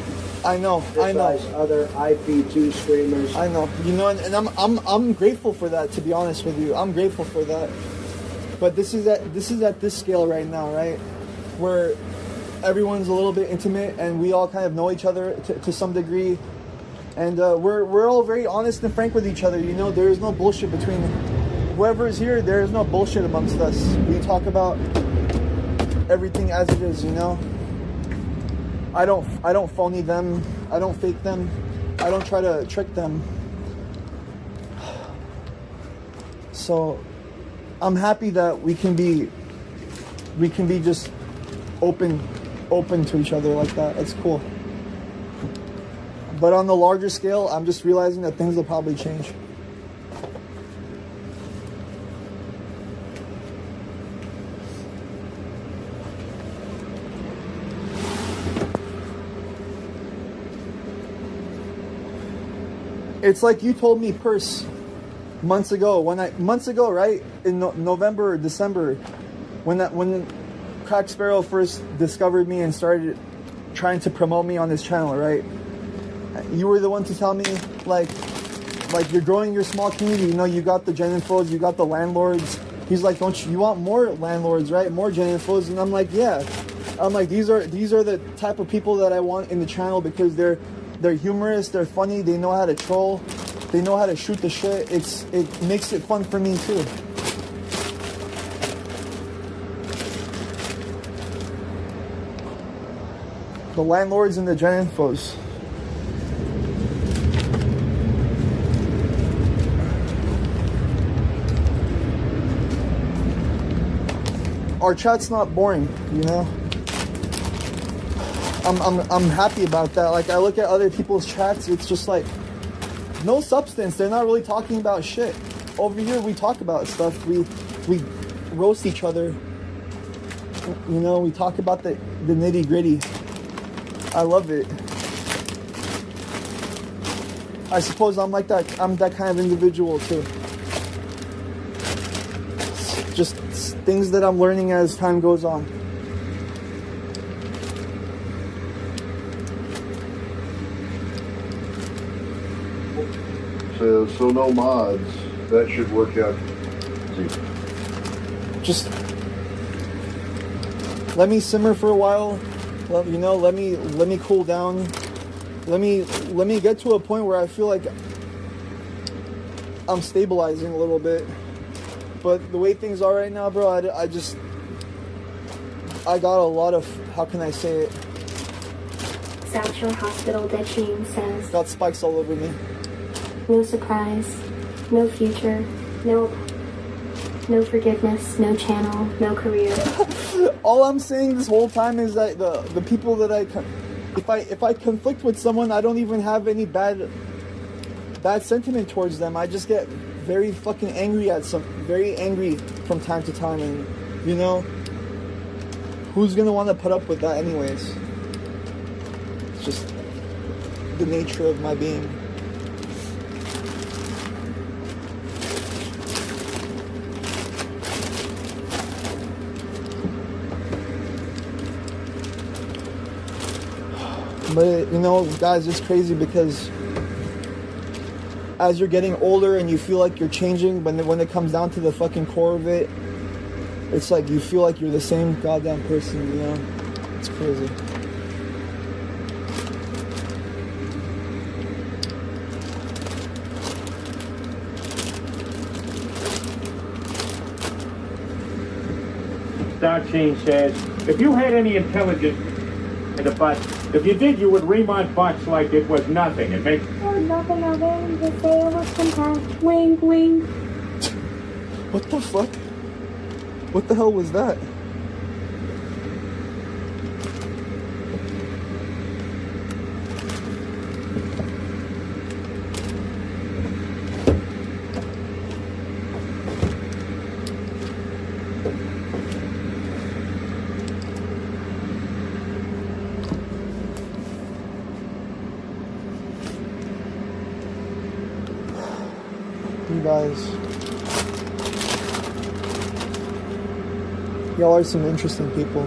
I know. Other IP2 streamers. I know. You know, and I'm grateful for that. To be honest with you, I'm grateful for that. But this is at this scale right now, right? Where everyone's a little bit intimate and we all kind of know each other to some degree, and we're all very honest and frank with each other. You know, there is no bullshit between whoever is here. There is no bullshit amongst us. We talk about everything as it is. You know. I don't phony them. I don't fake them. I don't try to trick them. So I'm happy that we can be just open to each other like that. It's cool. But on the larger scale, I'm just realizing that things will probably change. It's like you told me, Purse, months ago, right? In November or December, when Crack Sparrow first discovered me and started trying to promote me on his channel, right? You were the one to tell me, like you're growing your small community. You know, you got the Gen Infos, you got the landlords. He's like, don't you want more landlords, right? More Gen Infos? And I'm like, yeah. I'm like, these are the type of people that I want in the channel because they're humorous, they're funny, they know how to troll, they know how to shoot the shit. It makes it fun for me too. The landlords and the Gen Infos. Our chat's not boring, you know? I'm happy about that. Like, I look at other people's chats, it's just like no substance. They're not really talking about shit. Over here we talk about stuff. We roast each other. You know, we talk about the nitty-gritty. I love it. I suppose I'm like that. I'm that kind of individual too. Just things that I'm learning as time goes on. So no mods. That should work out. Just let me simmer for a while. You know, let me cool down. Let me get to a point where I feel like I'm stabilizing a little bit. But the way things are right now, bro, I got a lot of, how can I say it? South Shore Hospital Dechine says, Got spikes all over me. no surprise, no future, no forgiveness, no channel, no career. All I'm saying this whole time is that the people that if I conflict with someone, I don't even have any bad sentiment towards them. I just get very fucking angry very angry from time to time, and you know, who's gonna want to put up with that anyways? It's just the nature of my being. But you know, guys, it's crazy because as you're getting older and you feel like you're changing, but when it comes down to the fucking core of it, it's like you feel like you're the same goddamn person, you know? It's crazy. Darkchain says, if you had any intelligence in the butt, if you did, you would remount butts like it was nothing. It makes... There was nothing of it, just say it was compact. Wink, wink. What the fuck? What the hell was that? You guys, y'all are some interesting people.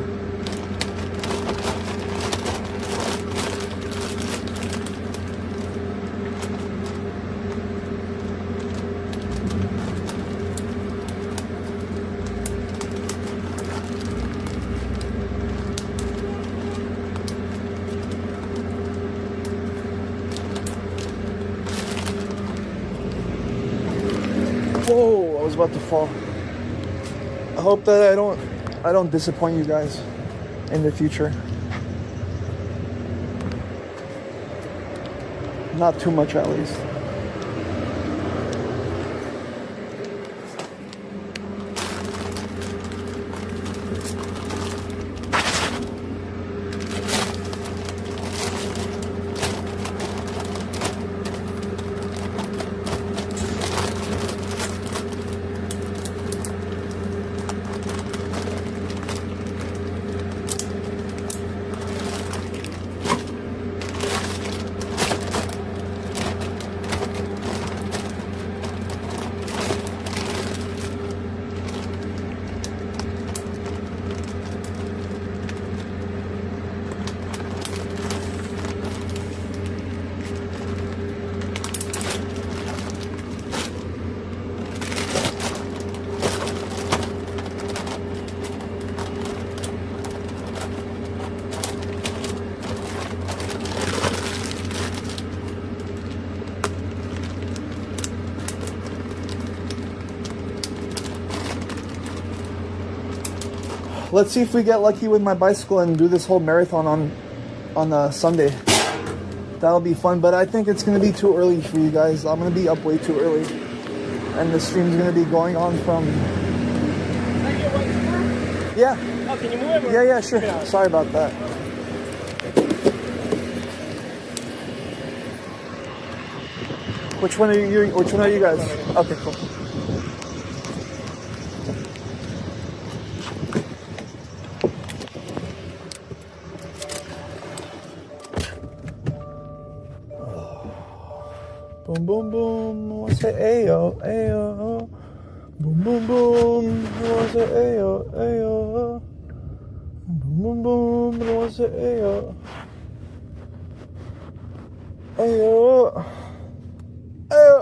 Whoa, I was about to fall. I hope that I don't disappoint you guys in the future. Not too much, at least. Let's see if we get lucky with my bicycle and do this whole marathon on Sunday. That'll be fun, but I think it's going to be too early for you guys. I'm going to be up way too early. And the stream's going to be going on from... Yeah. Oh, can you move it? Yeah, sure. Sorry about that. Which one are you guys? Okay, cool. Boom, boom, boom. I say ayo, ayo. Boom, boom, boom. I say ayo, ayo. Boom, boom, boom. I say ayo. Ayo. Ayo.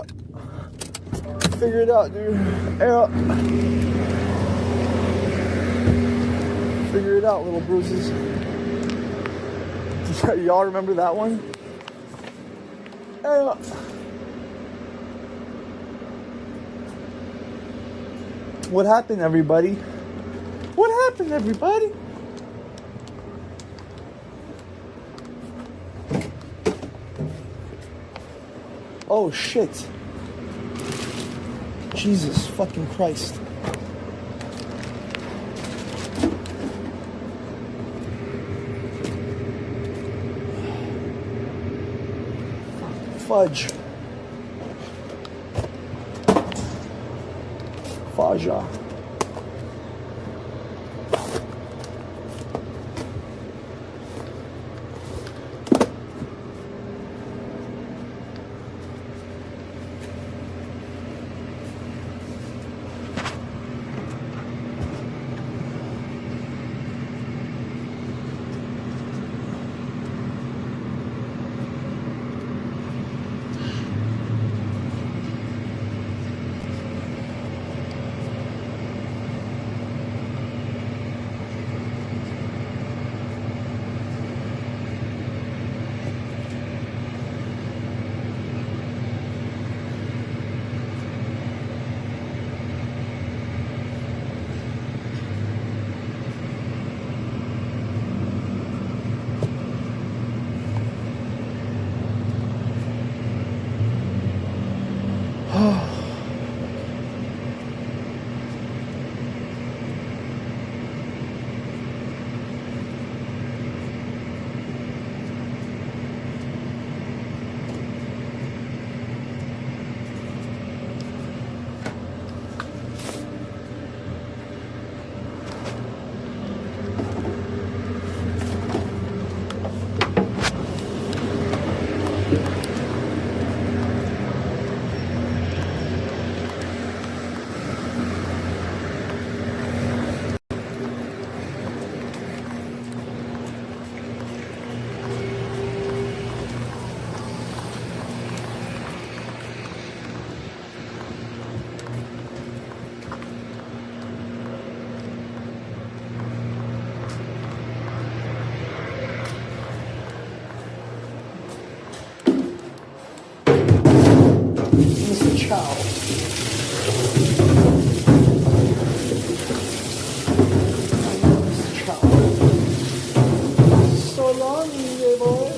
Figure it out, dude. Ayo. Figure it out, little bruises. Y'all remember that one? Ayo. What happened, everybody? What happened, everybody? Oh, shit. Jesus fucking Christ. Fudge. Faja. So long, DJ boy.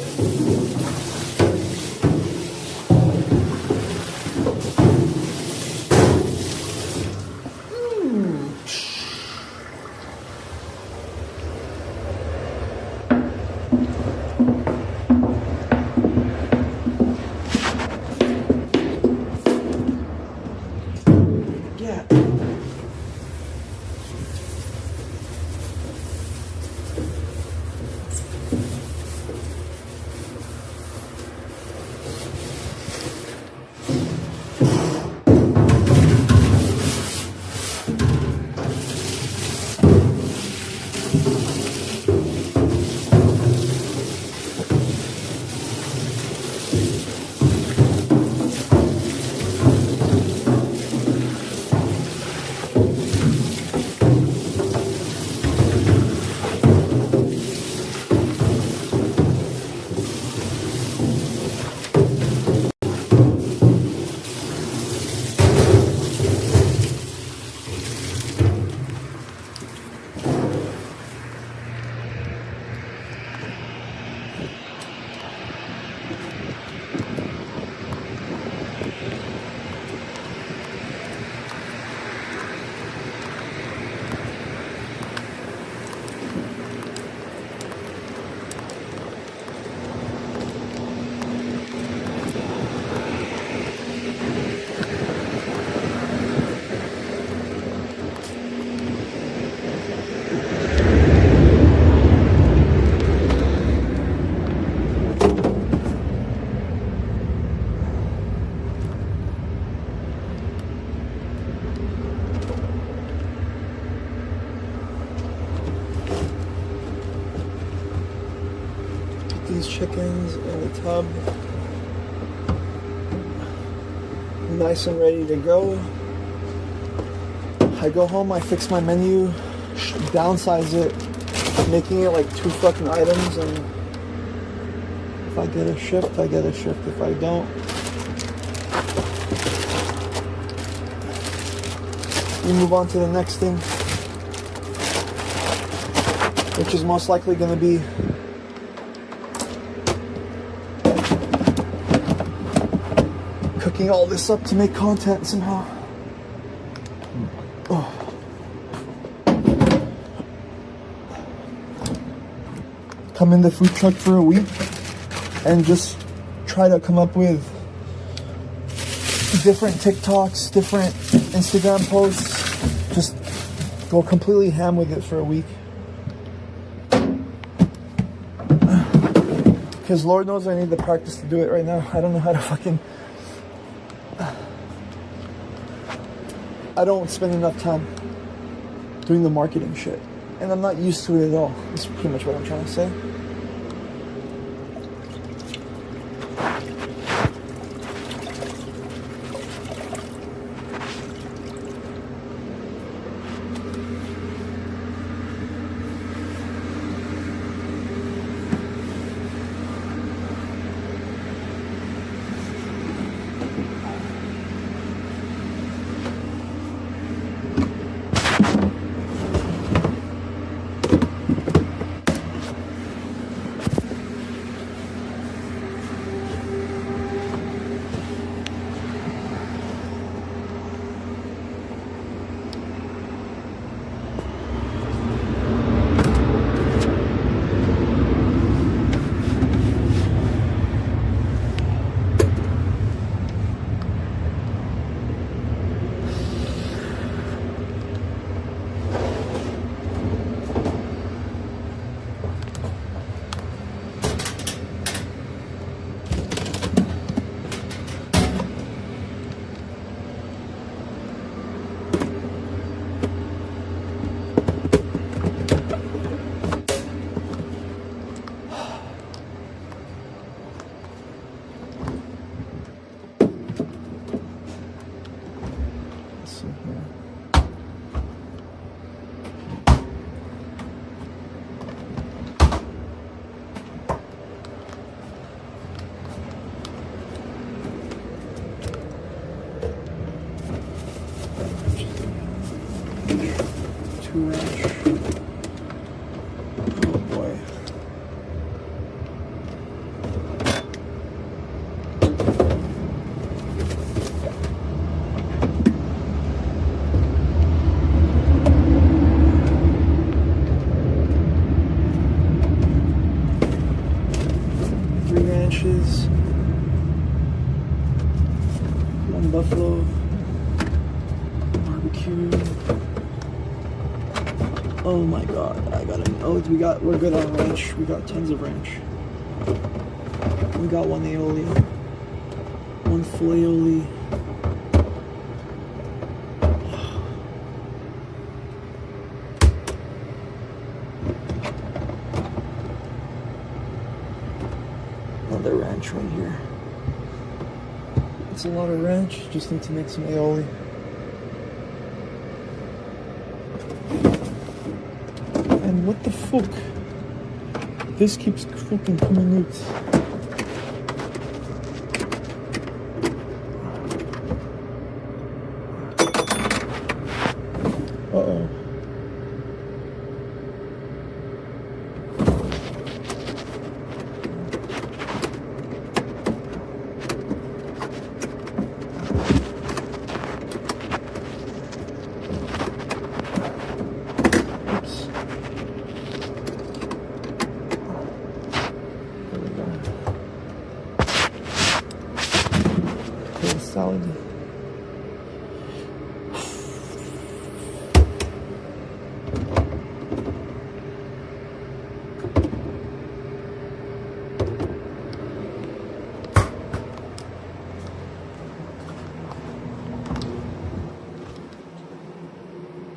These chickens in the tub, nice and ready to go. I go home, I fix my menu, downsize it, making it like 2 fucking items, and if I get a shift, I get a shift. If I don't, we move on to the next thing, which is most likely going to be cooking all this up to make content somehow. Oh. Come in the food truck for a week and just try to come up with different TikToks, different Instagram posts. Just go completely ham with it for a week. Because Lord knows I need the practice to do it right now. I don't know how to fucking... I don't spend enough time doing the marketing shit. And I'm not used to it at all. That's pretty much what I'm trying to say. One buffalo barbecue. Oh my god, I got it. Oh, we're good on ranch. We got tons of ranch. We got one aioli, one full aioli. Another ranch right here. It's a lot of ranch, just need to make some aioli. And what the fuck? This keeps fucking coming out. Uh-oh. Salad.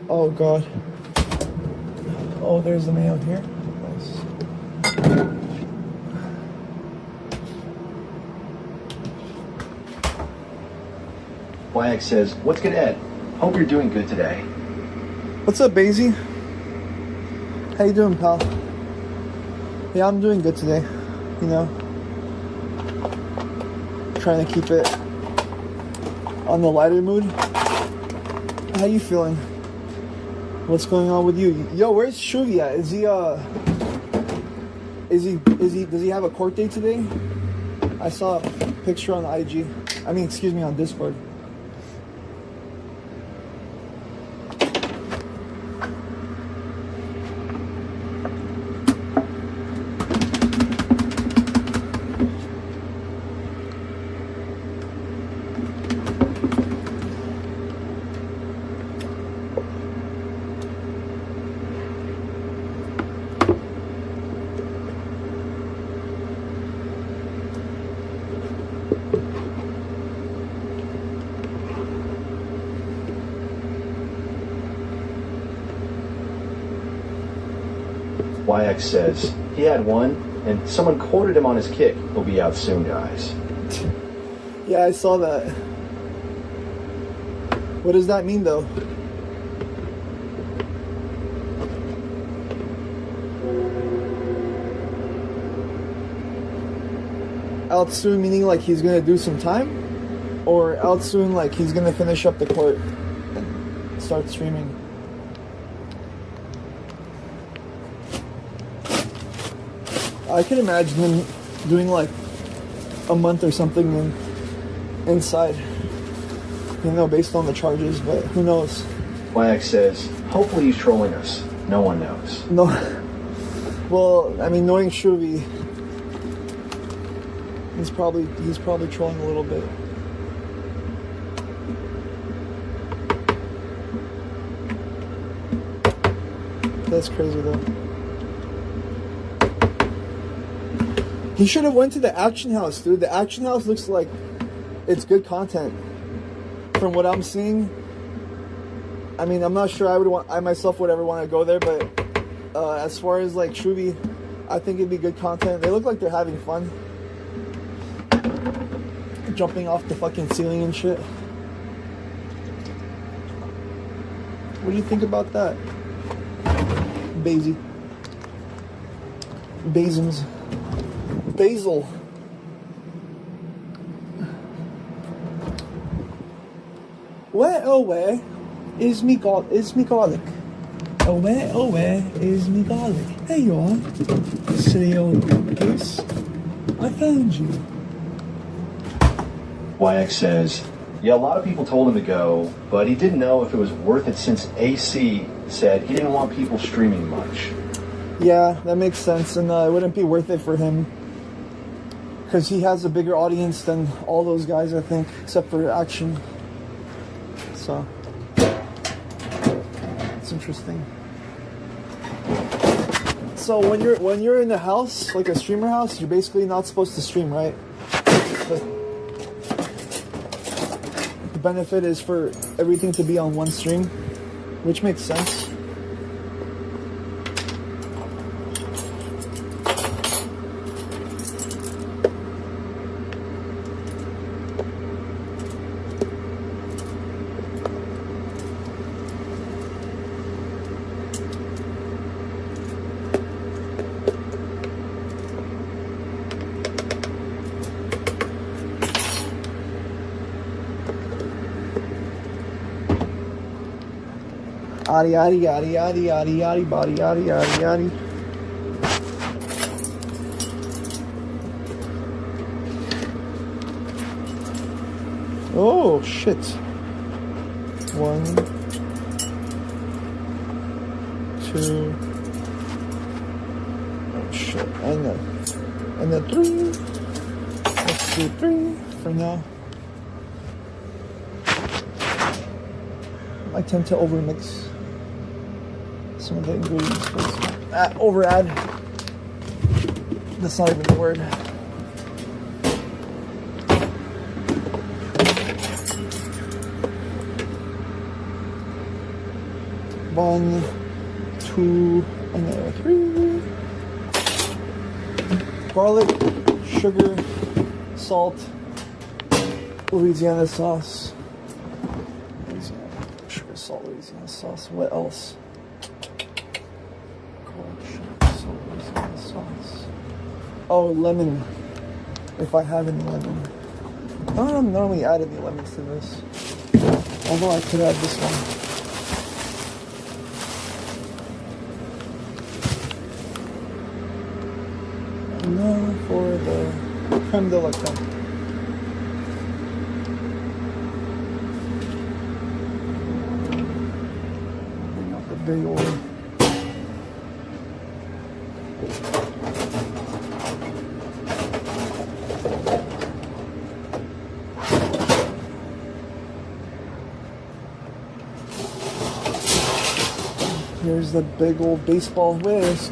Oh god. Oh, there's the mayo here. Nice. YX says, what's good, Ed? Hope you're doing good today. What's up, Basie? How you doing, pal? Yeah, I'm doing good today. You know, trying to keep it on the lighter mood. How you feeling? What's going on with you? Yo, where's Shuvi at? Does he have a court date today? I saw a picture on IG. I mean, excuse me, on Discord. YX says he had one, and someone quoted him on his kick. He'll be out soon, guys. Yeah, I saw that. What does that mean, though? Out soon meaning like he's gonna do some time? Or out soon like he's gonna finish up the court and start streaming? I can imagine him doing like a month or something inside, you know, based on the charges, but who knows? YX says, hopefully he's trolling us. No one knows. No. Well, I mean, knowing Shuvi, he's probably trolling a little bit. That's crazy though. He should have went to the Action House, dude. The Action House looks like it's good content from what I'm seeing. I mean, I'm not sure I myself would ever want to go there, but as far as like Shuvi, I think it'd be good content. They look like they're having fun. Jumping off the fucking ceiling and shit. What do you think about that? Basil. Where is me garlic? Where is me garlic? There you are, silly old goose. I found you. YX says, yeah, a lot of people told him to go, but he didn't know if it was worth it since AC said he didn't want people streaming much. Yeah, that makes sense, and it wouldn't be worth it for him because he has a bigger audience than all those guys, I think, except for Action. So it's interesting. So when you're in a house, like a streamer house, you're basically not supposed to stream, right? But the benefit is for everything to be on one stream, which makes sense. Yaddy yaddy yaddy yaddy yaddy yaddy body yaddy yaddy yaddy. Oh shit. 1, 2. Oh shit. And then 3. Let's do 3 for now. I tend to overmix some of the ingredients. Over add. That's not even the word. One, 2, and then 3. Garlic, sugar, salt, Louisiana sauce. Sugar, salt, Louisiana sauce. What else? Sauce. Oh, lemon. If I have any lemon. I don't normally add any lemons to this. Although I could have this one. And now for the creme de la creme. Bring out the big old. Here's the big old baseball whisk.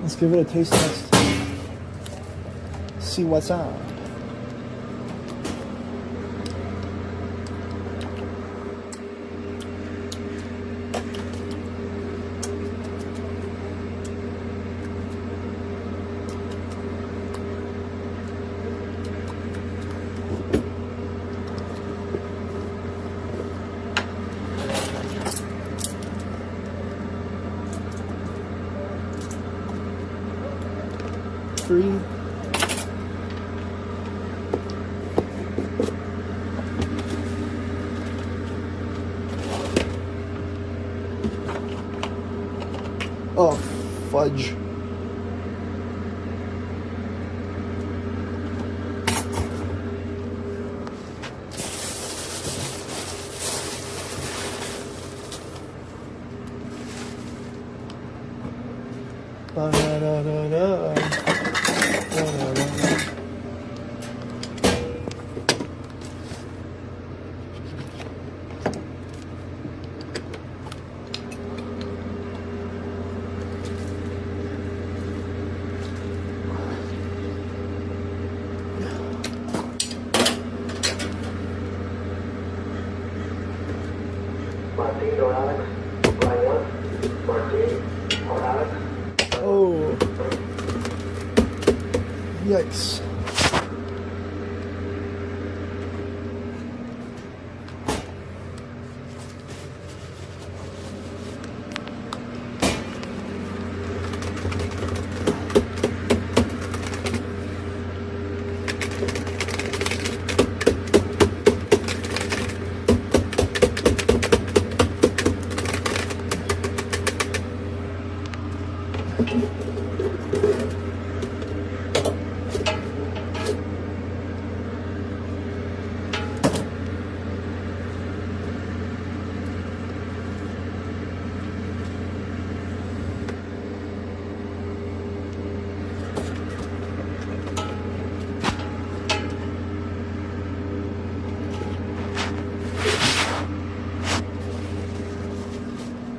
Let's give it a taste test. See what's up. Three. Oh, fudge. Ba-da-da-da-da. Martin or Alex? Brian? Martin or Alex? Oh. Yikes.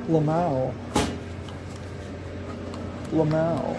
Lamau. Lamau.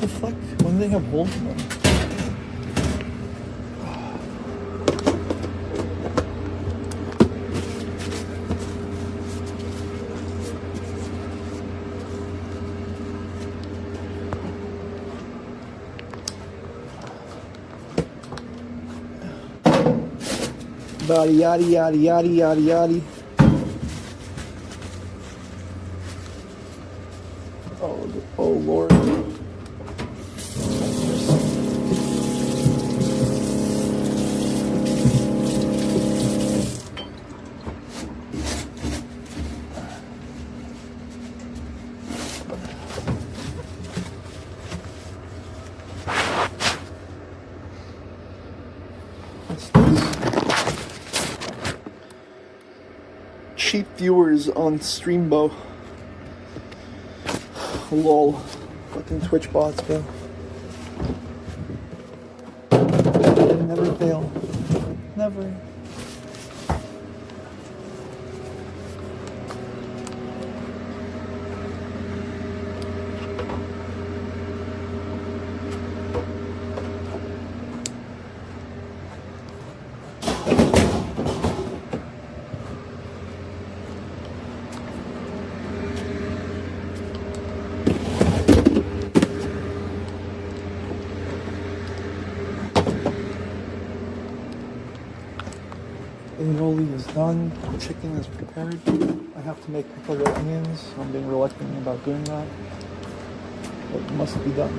the fuck? When do they have holes in them? Yaddy yaddy yaddy yaddy yaddy yaddy. Oh Lord. What's this? Cheap viewers on Streambo. Lol. Fucking Twitch bots, bro. They never fail. Never. Aioli is done. Chicken is prepared. I have to make pepper onions. I'm being reluctant about doing that, but it must be done.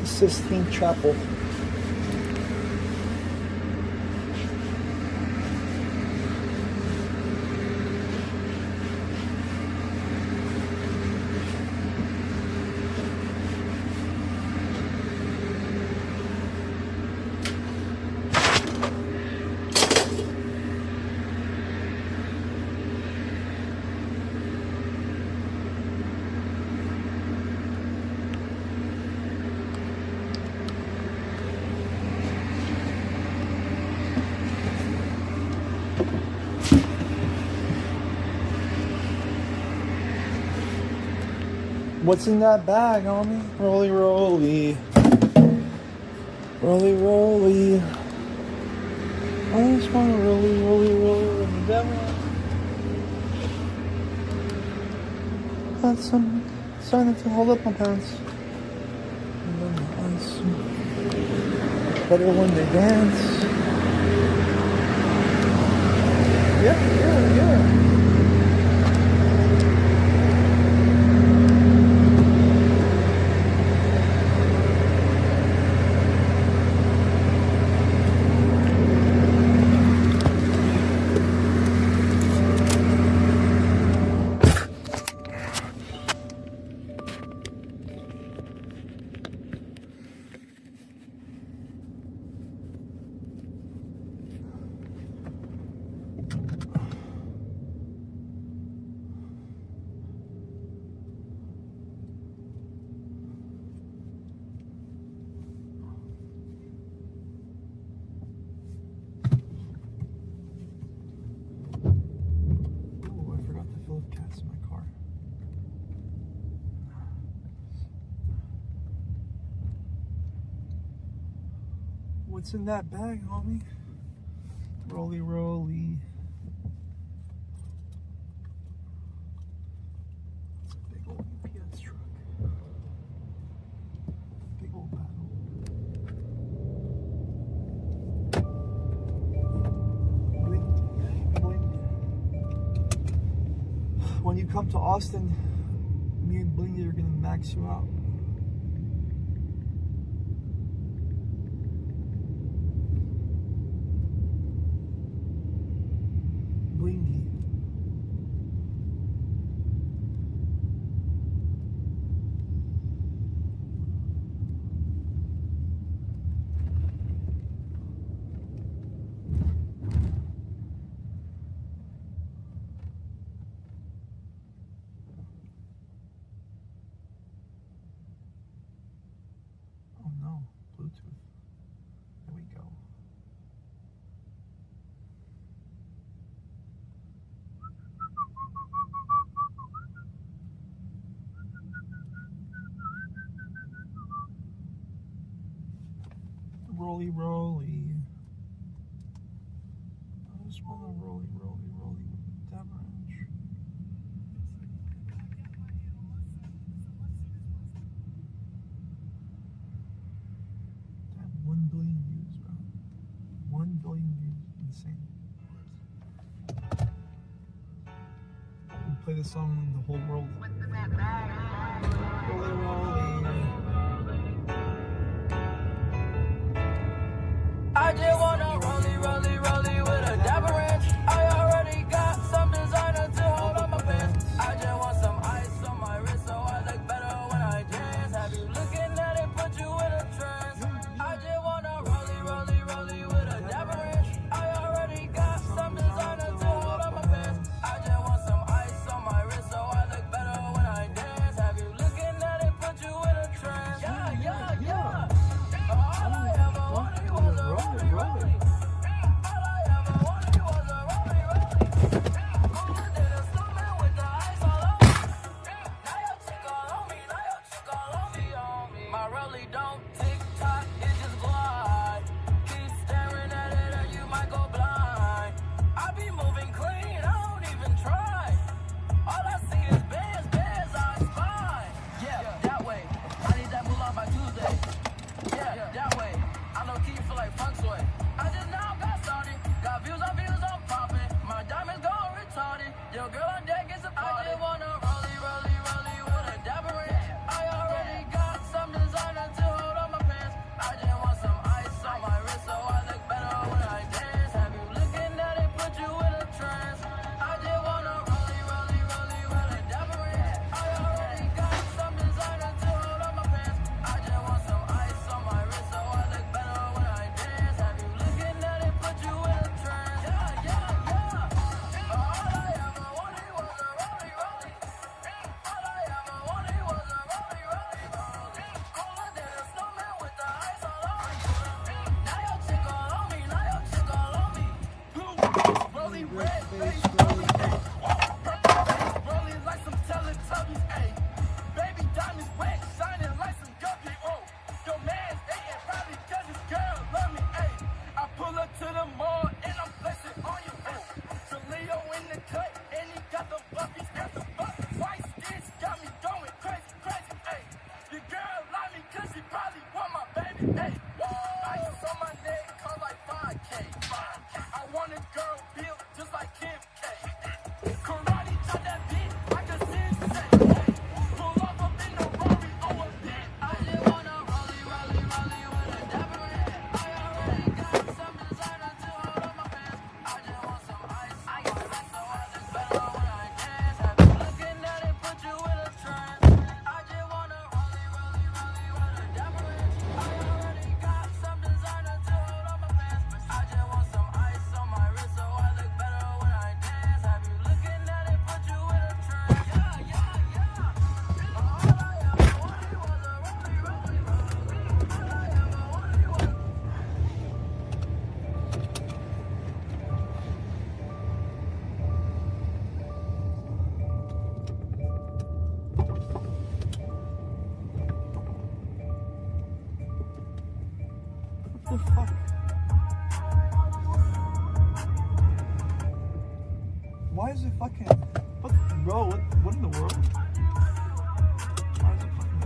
Sistine Chapel. What's in that bag, homie? Rolly, rolly. Rolly, rolly. I just want to rolly, rolly, rolly with the devil. That's starting to hold up my pants. Better when they dance. Yeah. What's in that bag, homie? Rolly, rolly. It's a big old UPS truck. Big old battle. Blink, blink. When you come to Austin, me and Blingy are gonna max you out. Blingy. Oh no, Bluetooth. There we go. Rolly, rolly. I just want to rolly, rolly, rolly with the Deverange. Damn, 1 billion views, bro. 1 billion views. Insane. We'll play this song in the whole world. Rolly, rolly. I just wanna rolly, rolly, rolly with a dapper ranch. I already got some designer to hold on my pants. I just want some ice on my wrist so I look better when I dance. Have you looking at it, put you in a trance. I just wanna rolly, rolly, rolly with a dapper ranch. I already got some designer to hold on my pants. I just want some ice on my wrist so I look better when I dance. Have you looking at it, put you in a trance. Why is it fucking... What, bro, what in the world? Why is it fucking...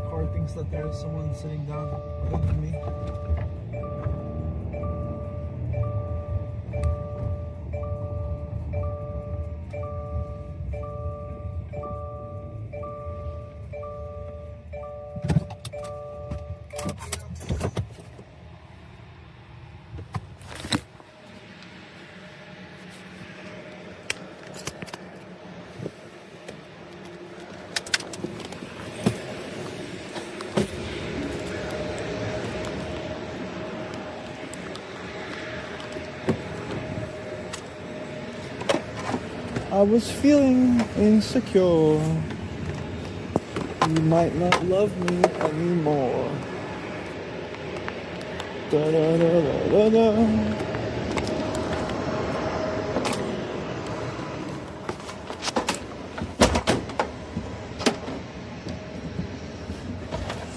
Car thinks that there's someone sitting down other than me. I was feeling insecure. You might not love me anymore. Da da da da da da.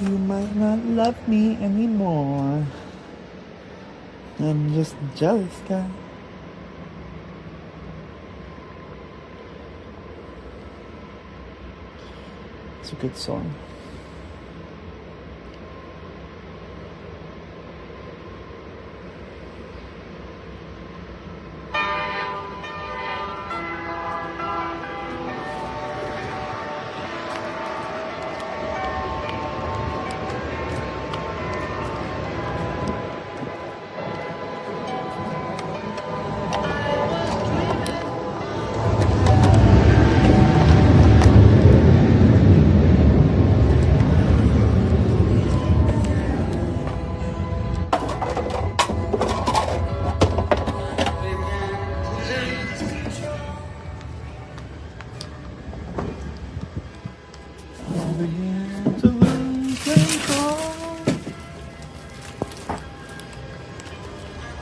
You might not love me anymore. I'm just a jealous guy. It's a good song.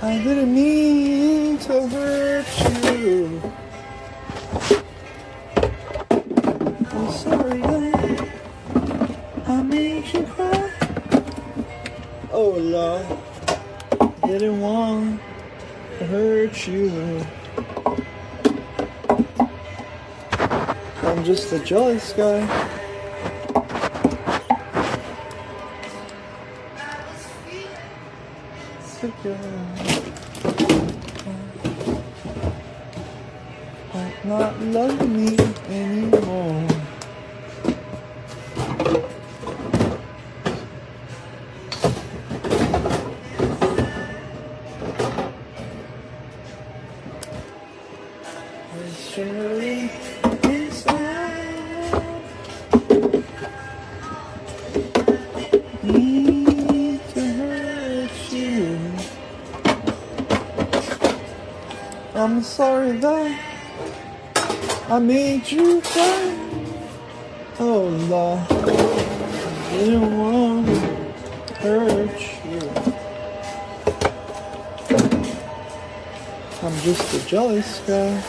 I didn't mean to hurt you. I'm sorry that I made you cry. Oh Lord, didn't want to hurt you. I'm just a jealous guy. Might not love me anymore. It's surely inside me to hurt you. I'm sorry that I made you cry. Oh Lord, I didn't want to hurt you. I'm just a jealous guy.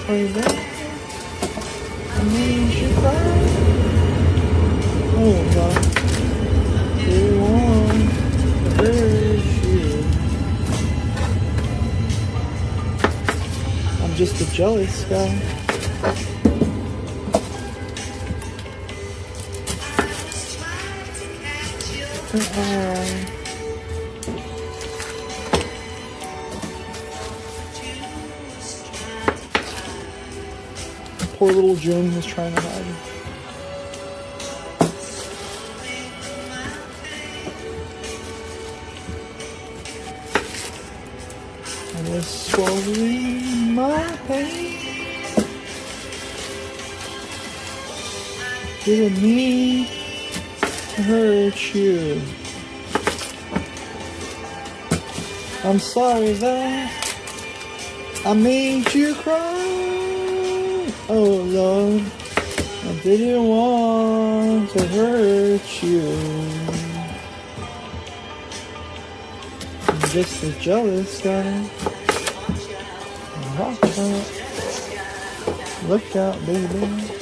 Are you there? I made you cry. Oh God, they want to hurt you. I'm just a jealous guy. Poor little June was trying to hide. I was swallowing my pain. Didn't mean to hurt you. I'm sorry that I made you cry. Oh Lord, I didn't want to hurt you. I'm just a jealous guy. Watch out. Look out, baby.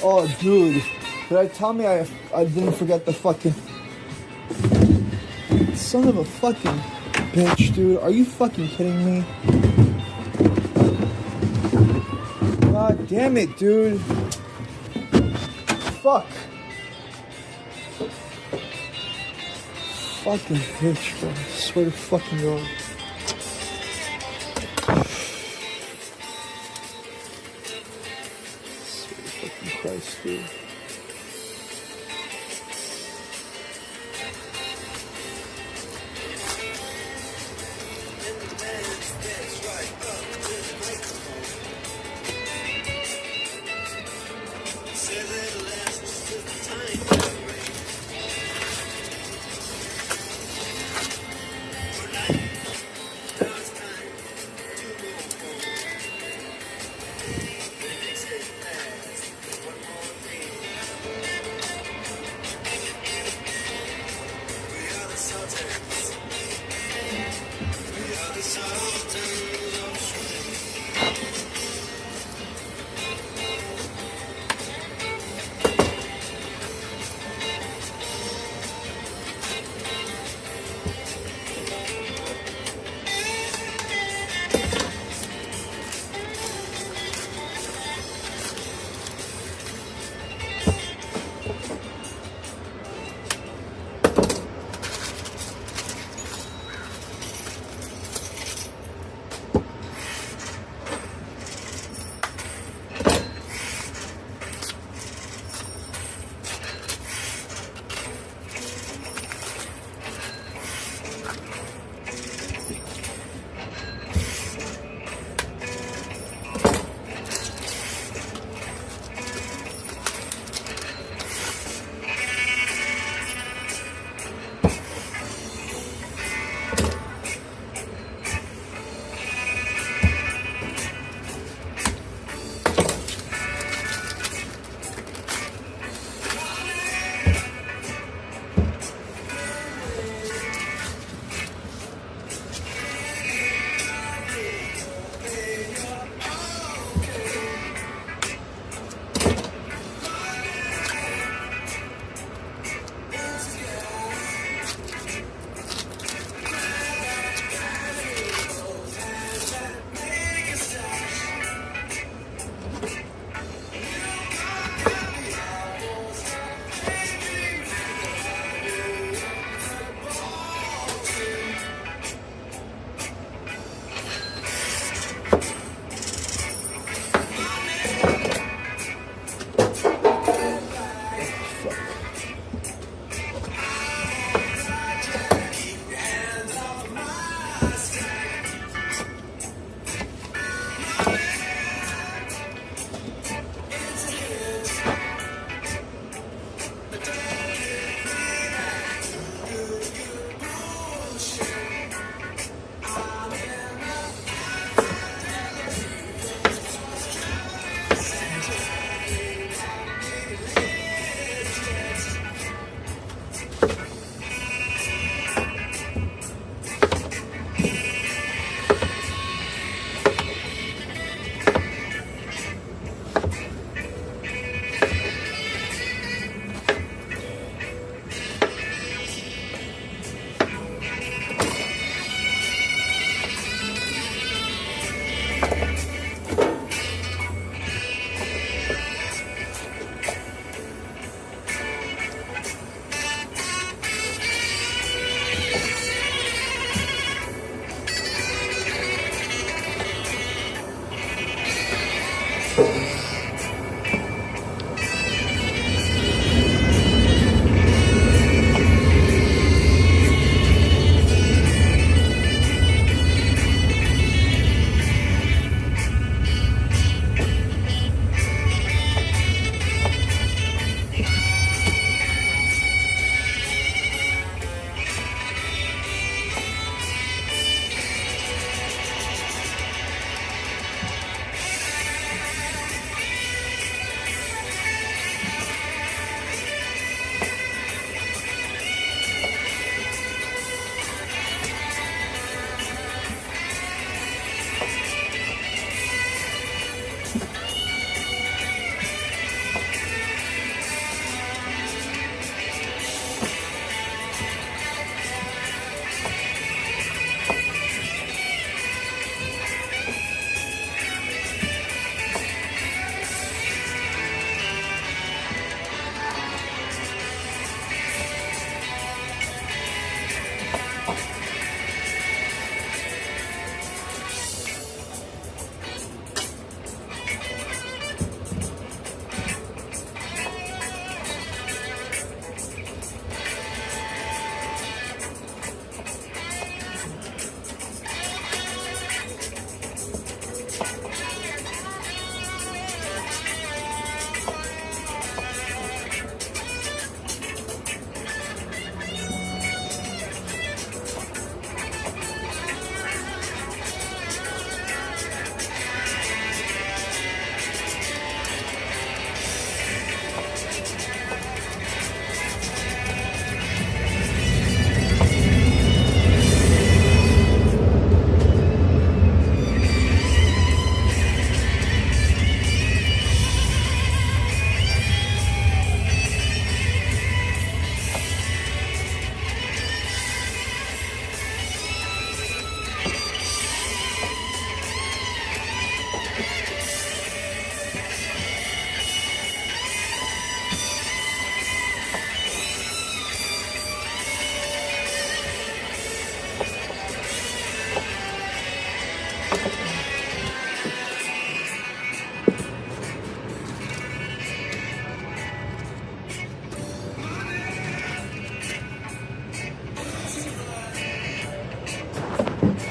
Oh, dude. Did I tell me I didn't forget the fucking... Son of a fucking bitch, dude. Are you fucking kidding me? God damn it, dude. Fuck. Fucking bitch, bro. I swear to fucking God. Christ, dude.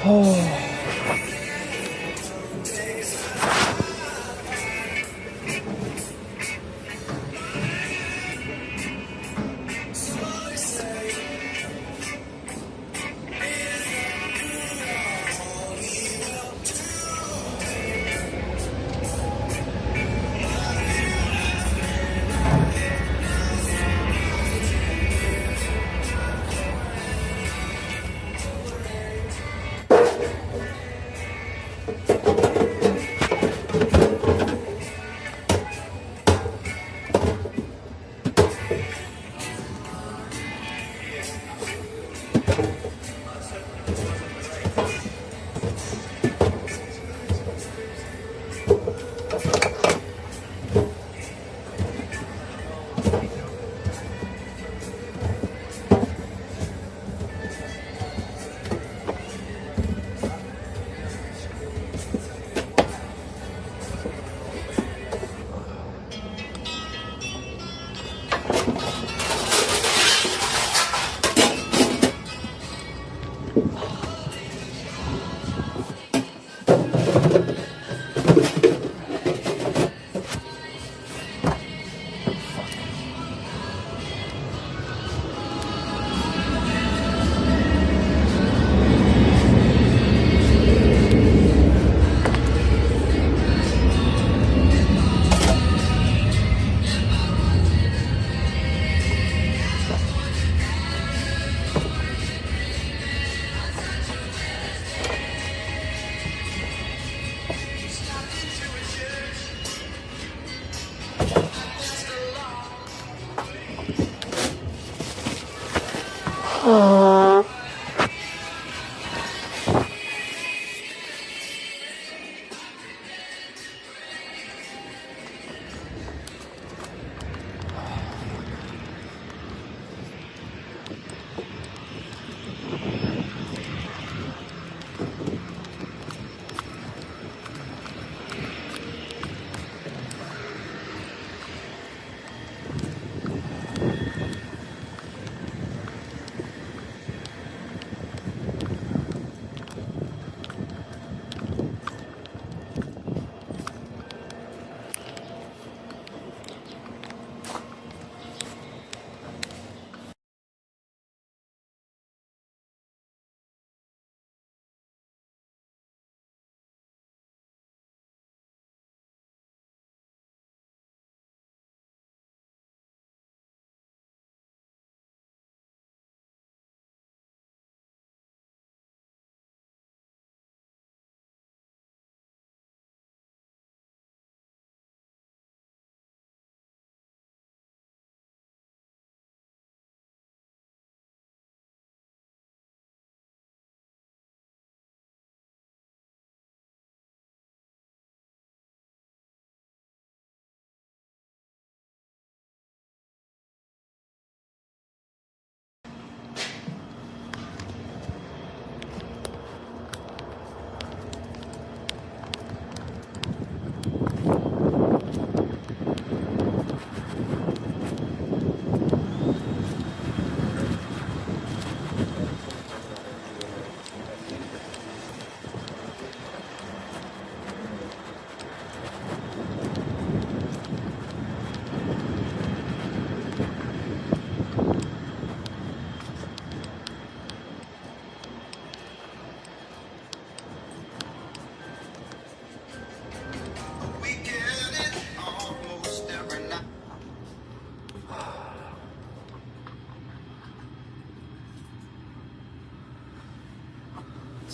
Oh.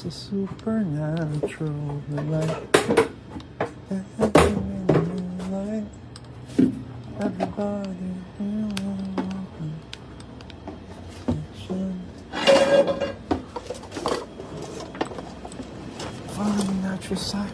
It's a supernatural light. Everybody, follow the natural side.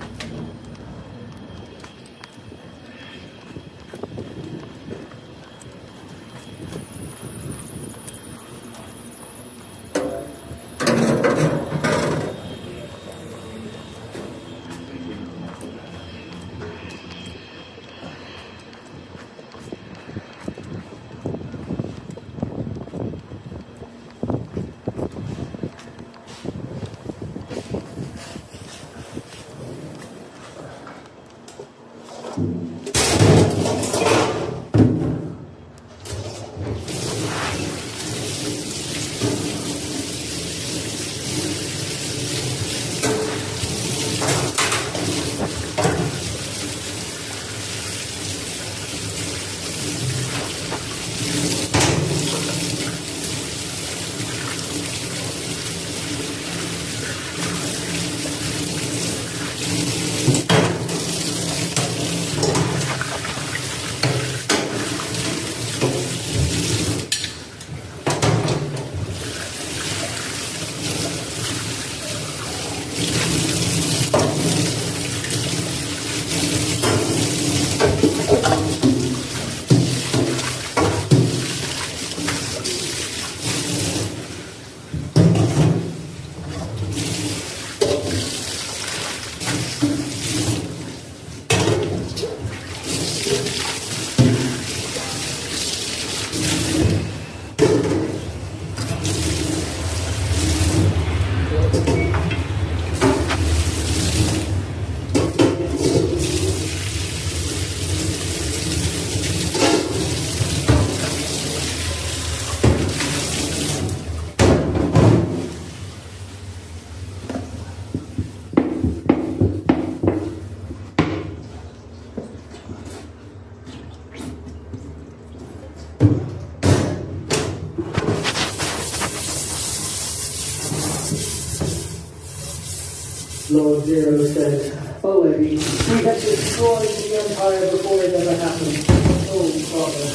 Lord Zero says, "Oh, Eddie, we have destroyed the Empire before it ever happened. Oh, Father."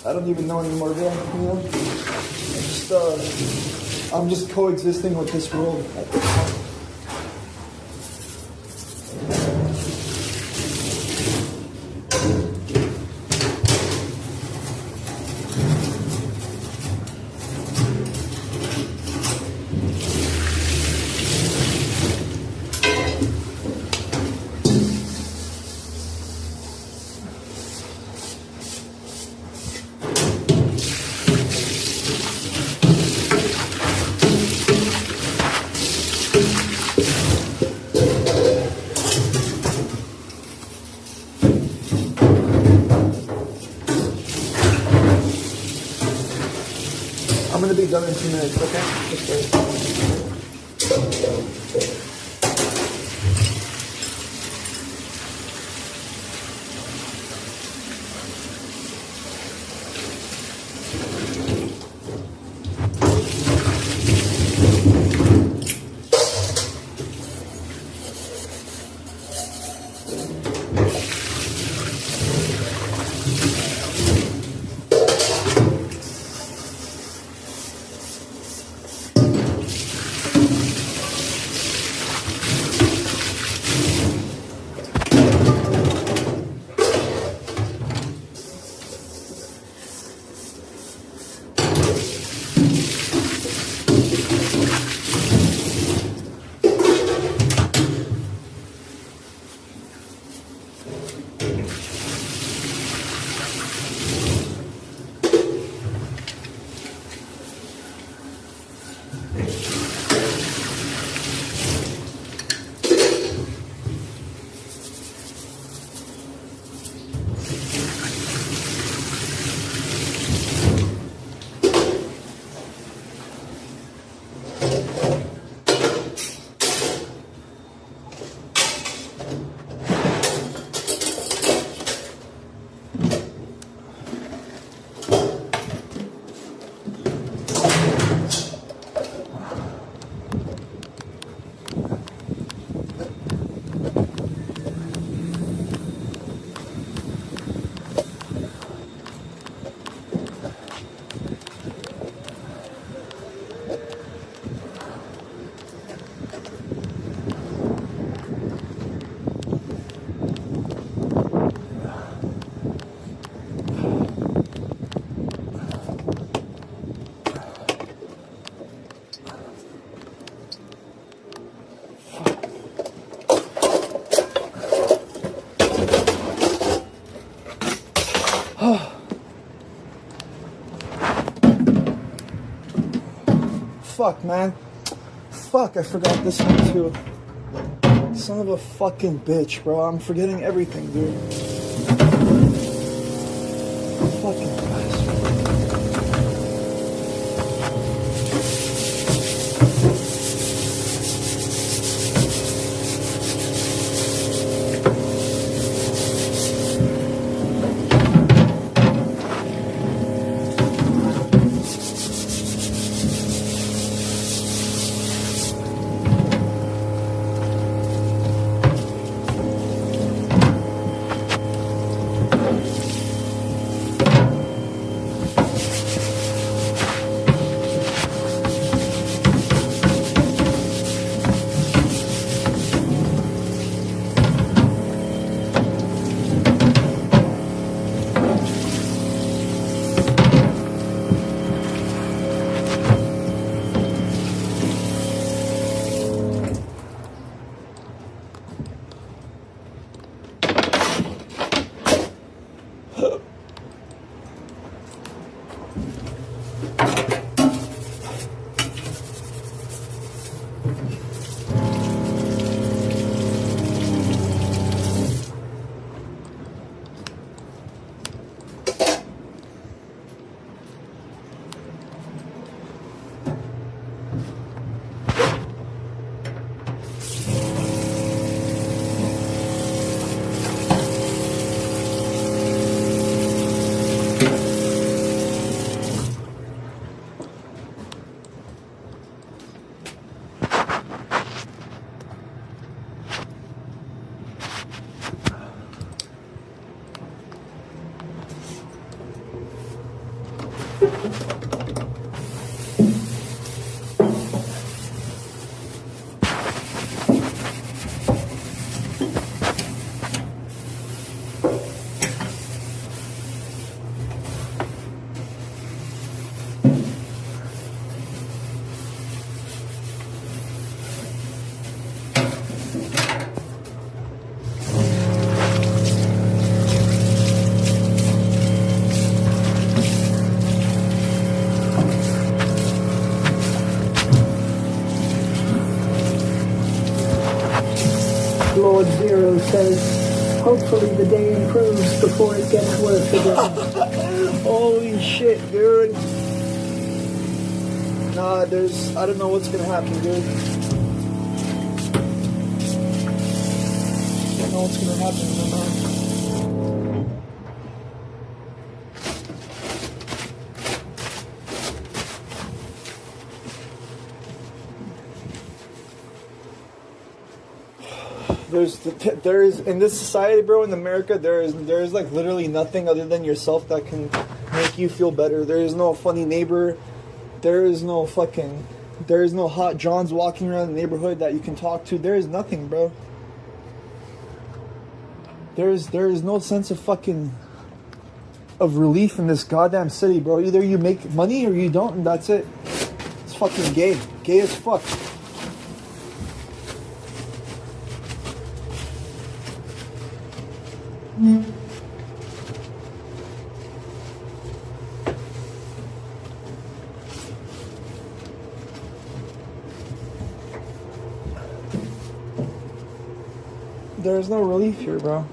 I don't even know anymore, Bill. You know, I'm just coexisting with this world at this point. I'm gonna be done in 2 minutes, okay? Fuck, man. Fuck, I forgot this one too. Son of a fucking bitch, bro. I'm forgetting everything, dude. Fucking bastard. Lord Zero says, hopefully the day improves before it gets worse again. Holy shit, dude. Nah, I don't know what's gonna happen, dude. I don't know what's gonna happen, man. There is in this society, bro, in America, there is like literally nothing other than yourself that can make you feel better. There is no funny neighbor. There is no hot Johns walking around the neighborhood that you can talk to. There is nothing, bro. There is no sense of relief in this goddamn city, bro. Either you make money or you don't, and that's it. It's fucking gay as fuck. There's no relief here, bro.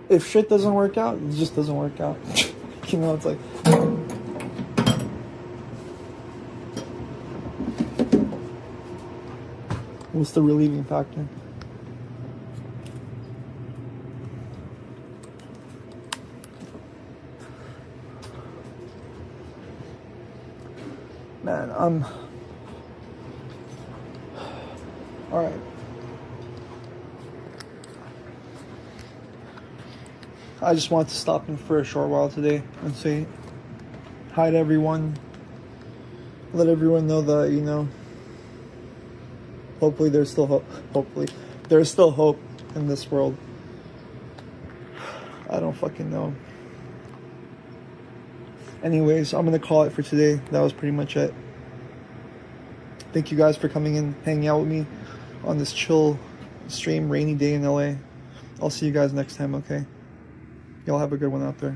If shit doesn't work out, it just doesn't work out. You know, it's like... What's the relieving factor? Man, alright. I just wanted to stop in for a short while today and say hi to everyone. Let everyone know that, you know, hopefully there's still hope. Hopefully there's still hope in this world. I don't fucking know. Anyways, I'm gonna call it for today. That was pretty much it. Thank you guys for coming in, hanging out with me on this chill stream, rainy day in LA. I'll see you guys next time, okay? Y'all have a good one out there.